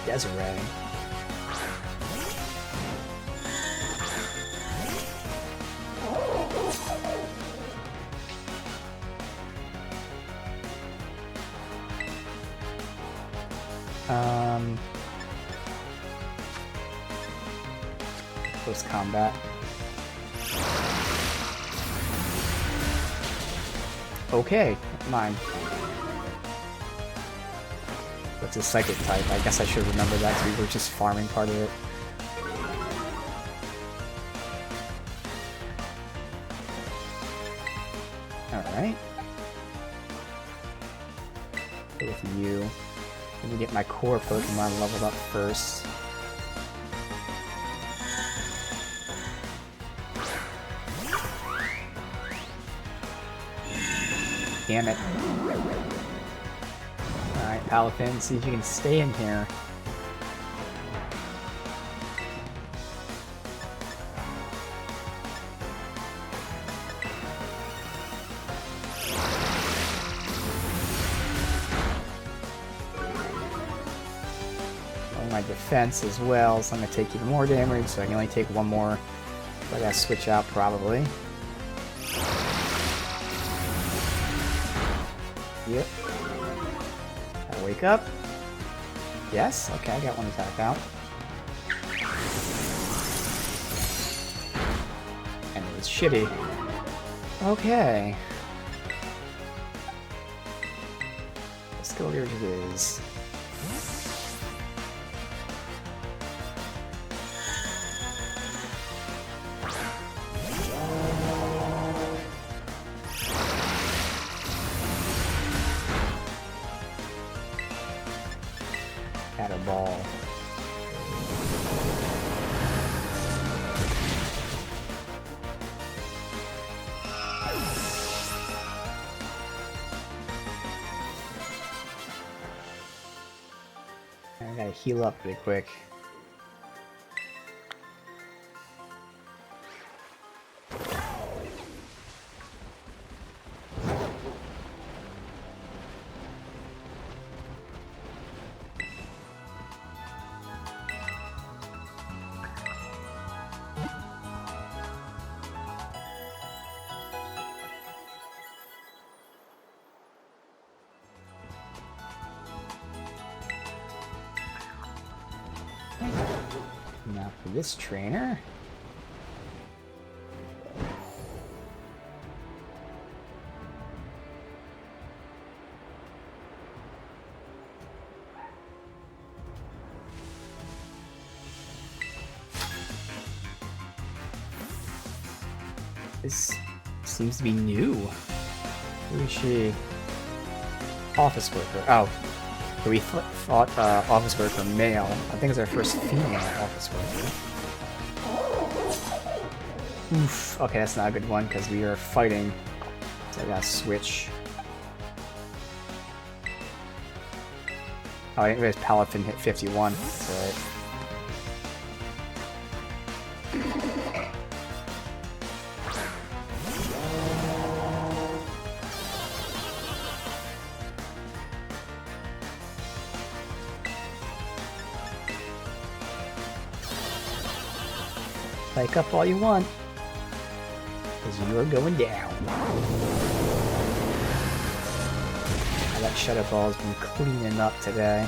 Desiree. Close combat. Okay, mine. What's his psychic type? I guess I should remember that because we were just farming part of it. Alright. Go with you. Let me get my core Pokemon leveled up first. Damn it. Alright, Palafin, see if you can stay in here. My defense as well, so I'm going to take even more damage, so I can only take one more. So I gotta switch out probably. Yep. I wake up. Yes, okay, I got one attack out. And it was shitty. Okay. Let's go here it is. Ball. I gotta heal up really quick. Now for this trainer. This seems to be new. Who is she? Office worker. Oh. We thought office worker male. I think it's our first female office worker. Oof. Okay, that's not a good one because we are fighting. So I gotta switch. Oh, I didn't realize Palafin hit 51. That's alright. Spike up all you want, because you are going down. Now that Shadow Ball has been cleaning up today.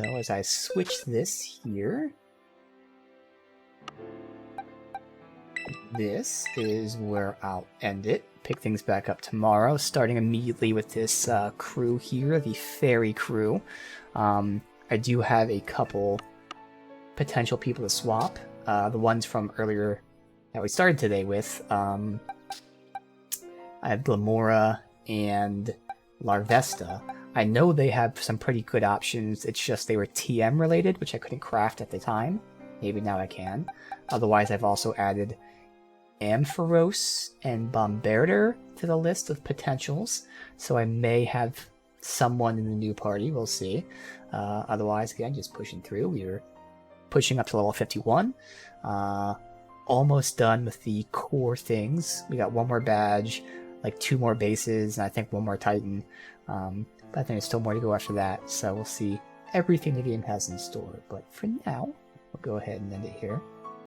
So as I switch this here, this is where I'll end it. Pick things back up tomorrow, starting immediately with this crew here, the Fairy crew. I do have a couple potential people to swap. The ones from earlier that we started today with. I have Glamora and Larvesta. I know they have some pretty good options, it's just they were TM related, which I couldn't craft at the time. maybe now I can. Otherwise, I've also added Ampharos and Bombarder to the list of potentials, so I may have someone in the new party, we'll see. Otherwise, again, just pushing through. We're pushing up to level 51. Almost done with the core things. We got one more badge, like 2 more bases, and I think 1 more Titan. But I think there's still more to go after that, so we'll see everything the game has in store. But for now, we'll go ahead and end it here.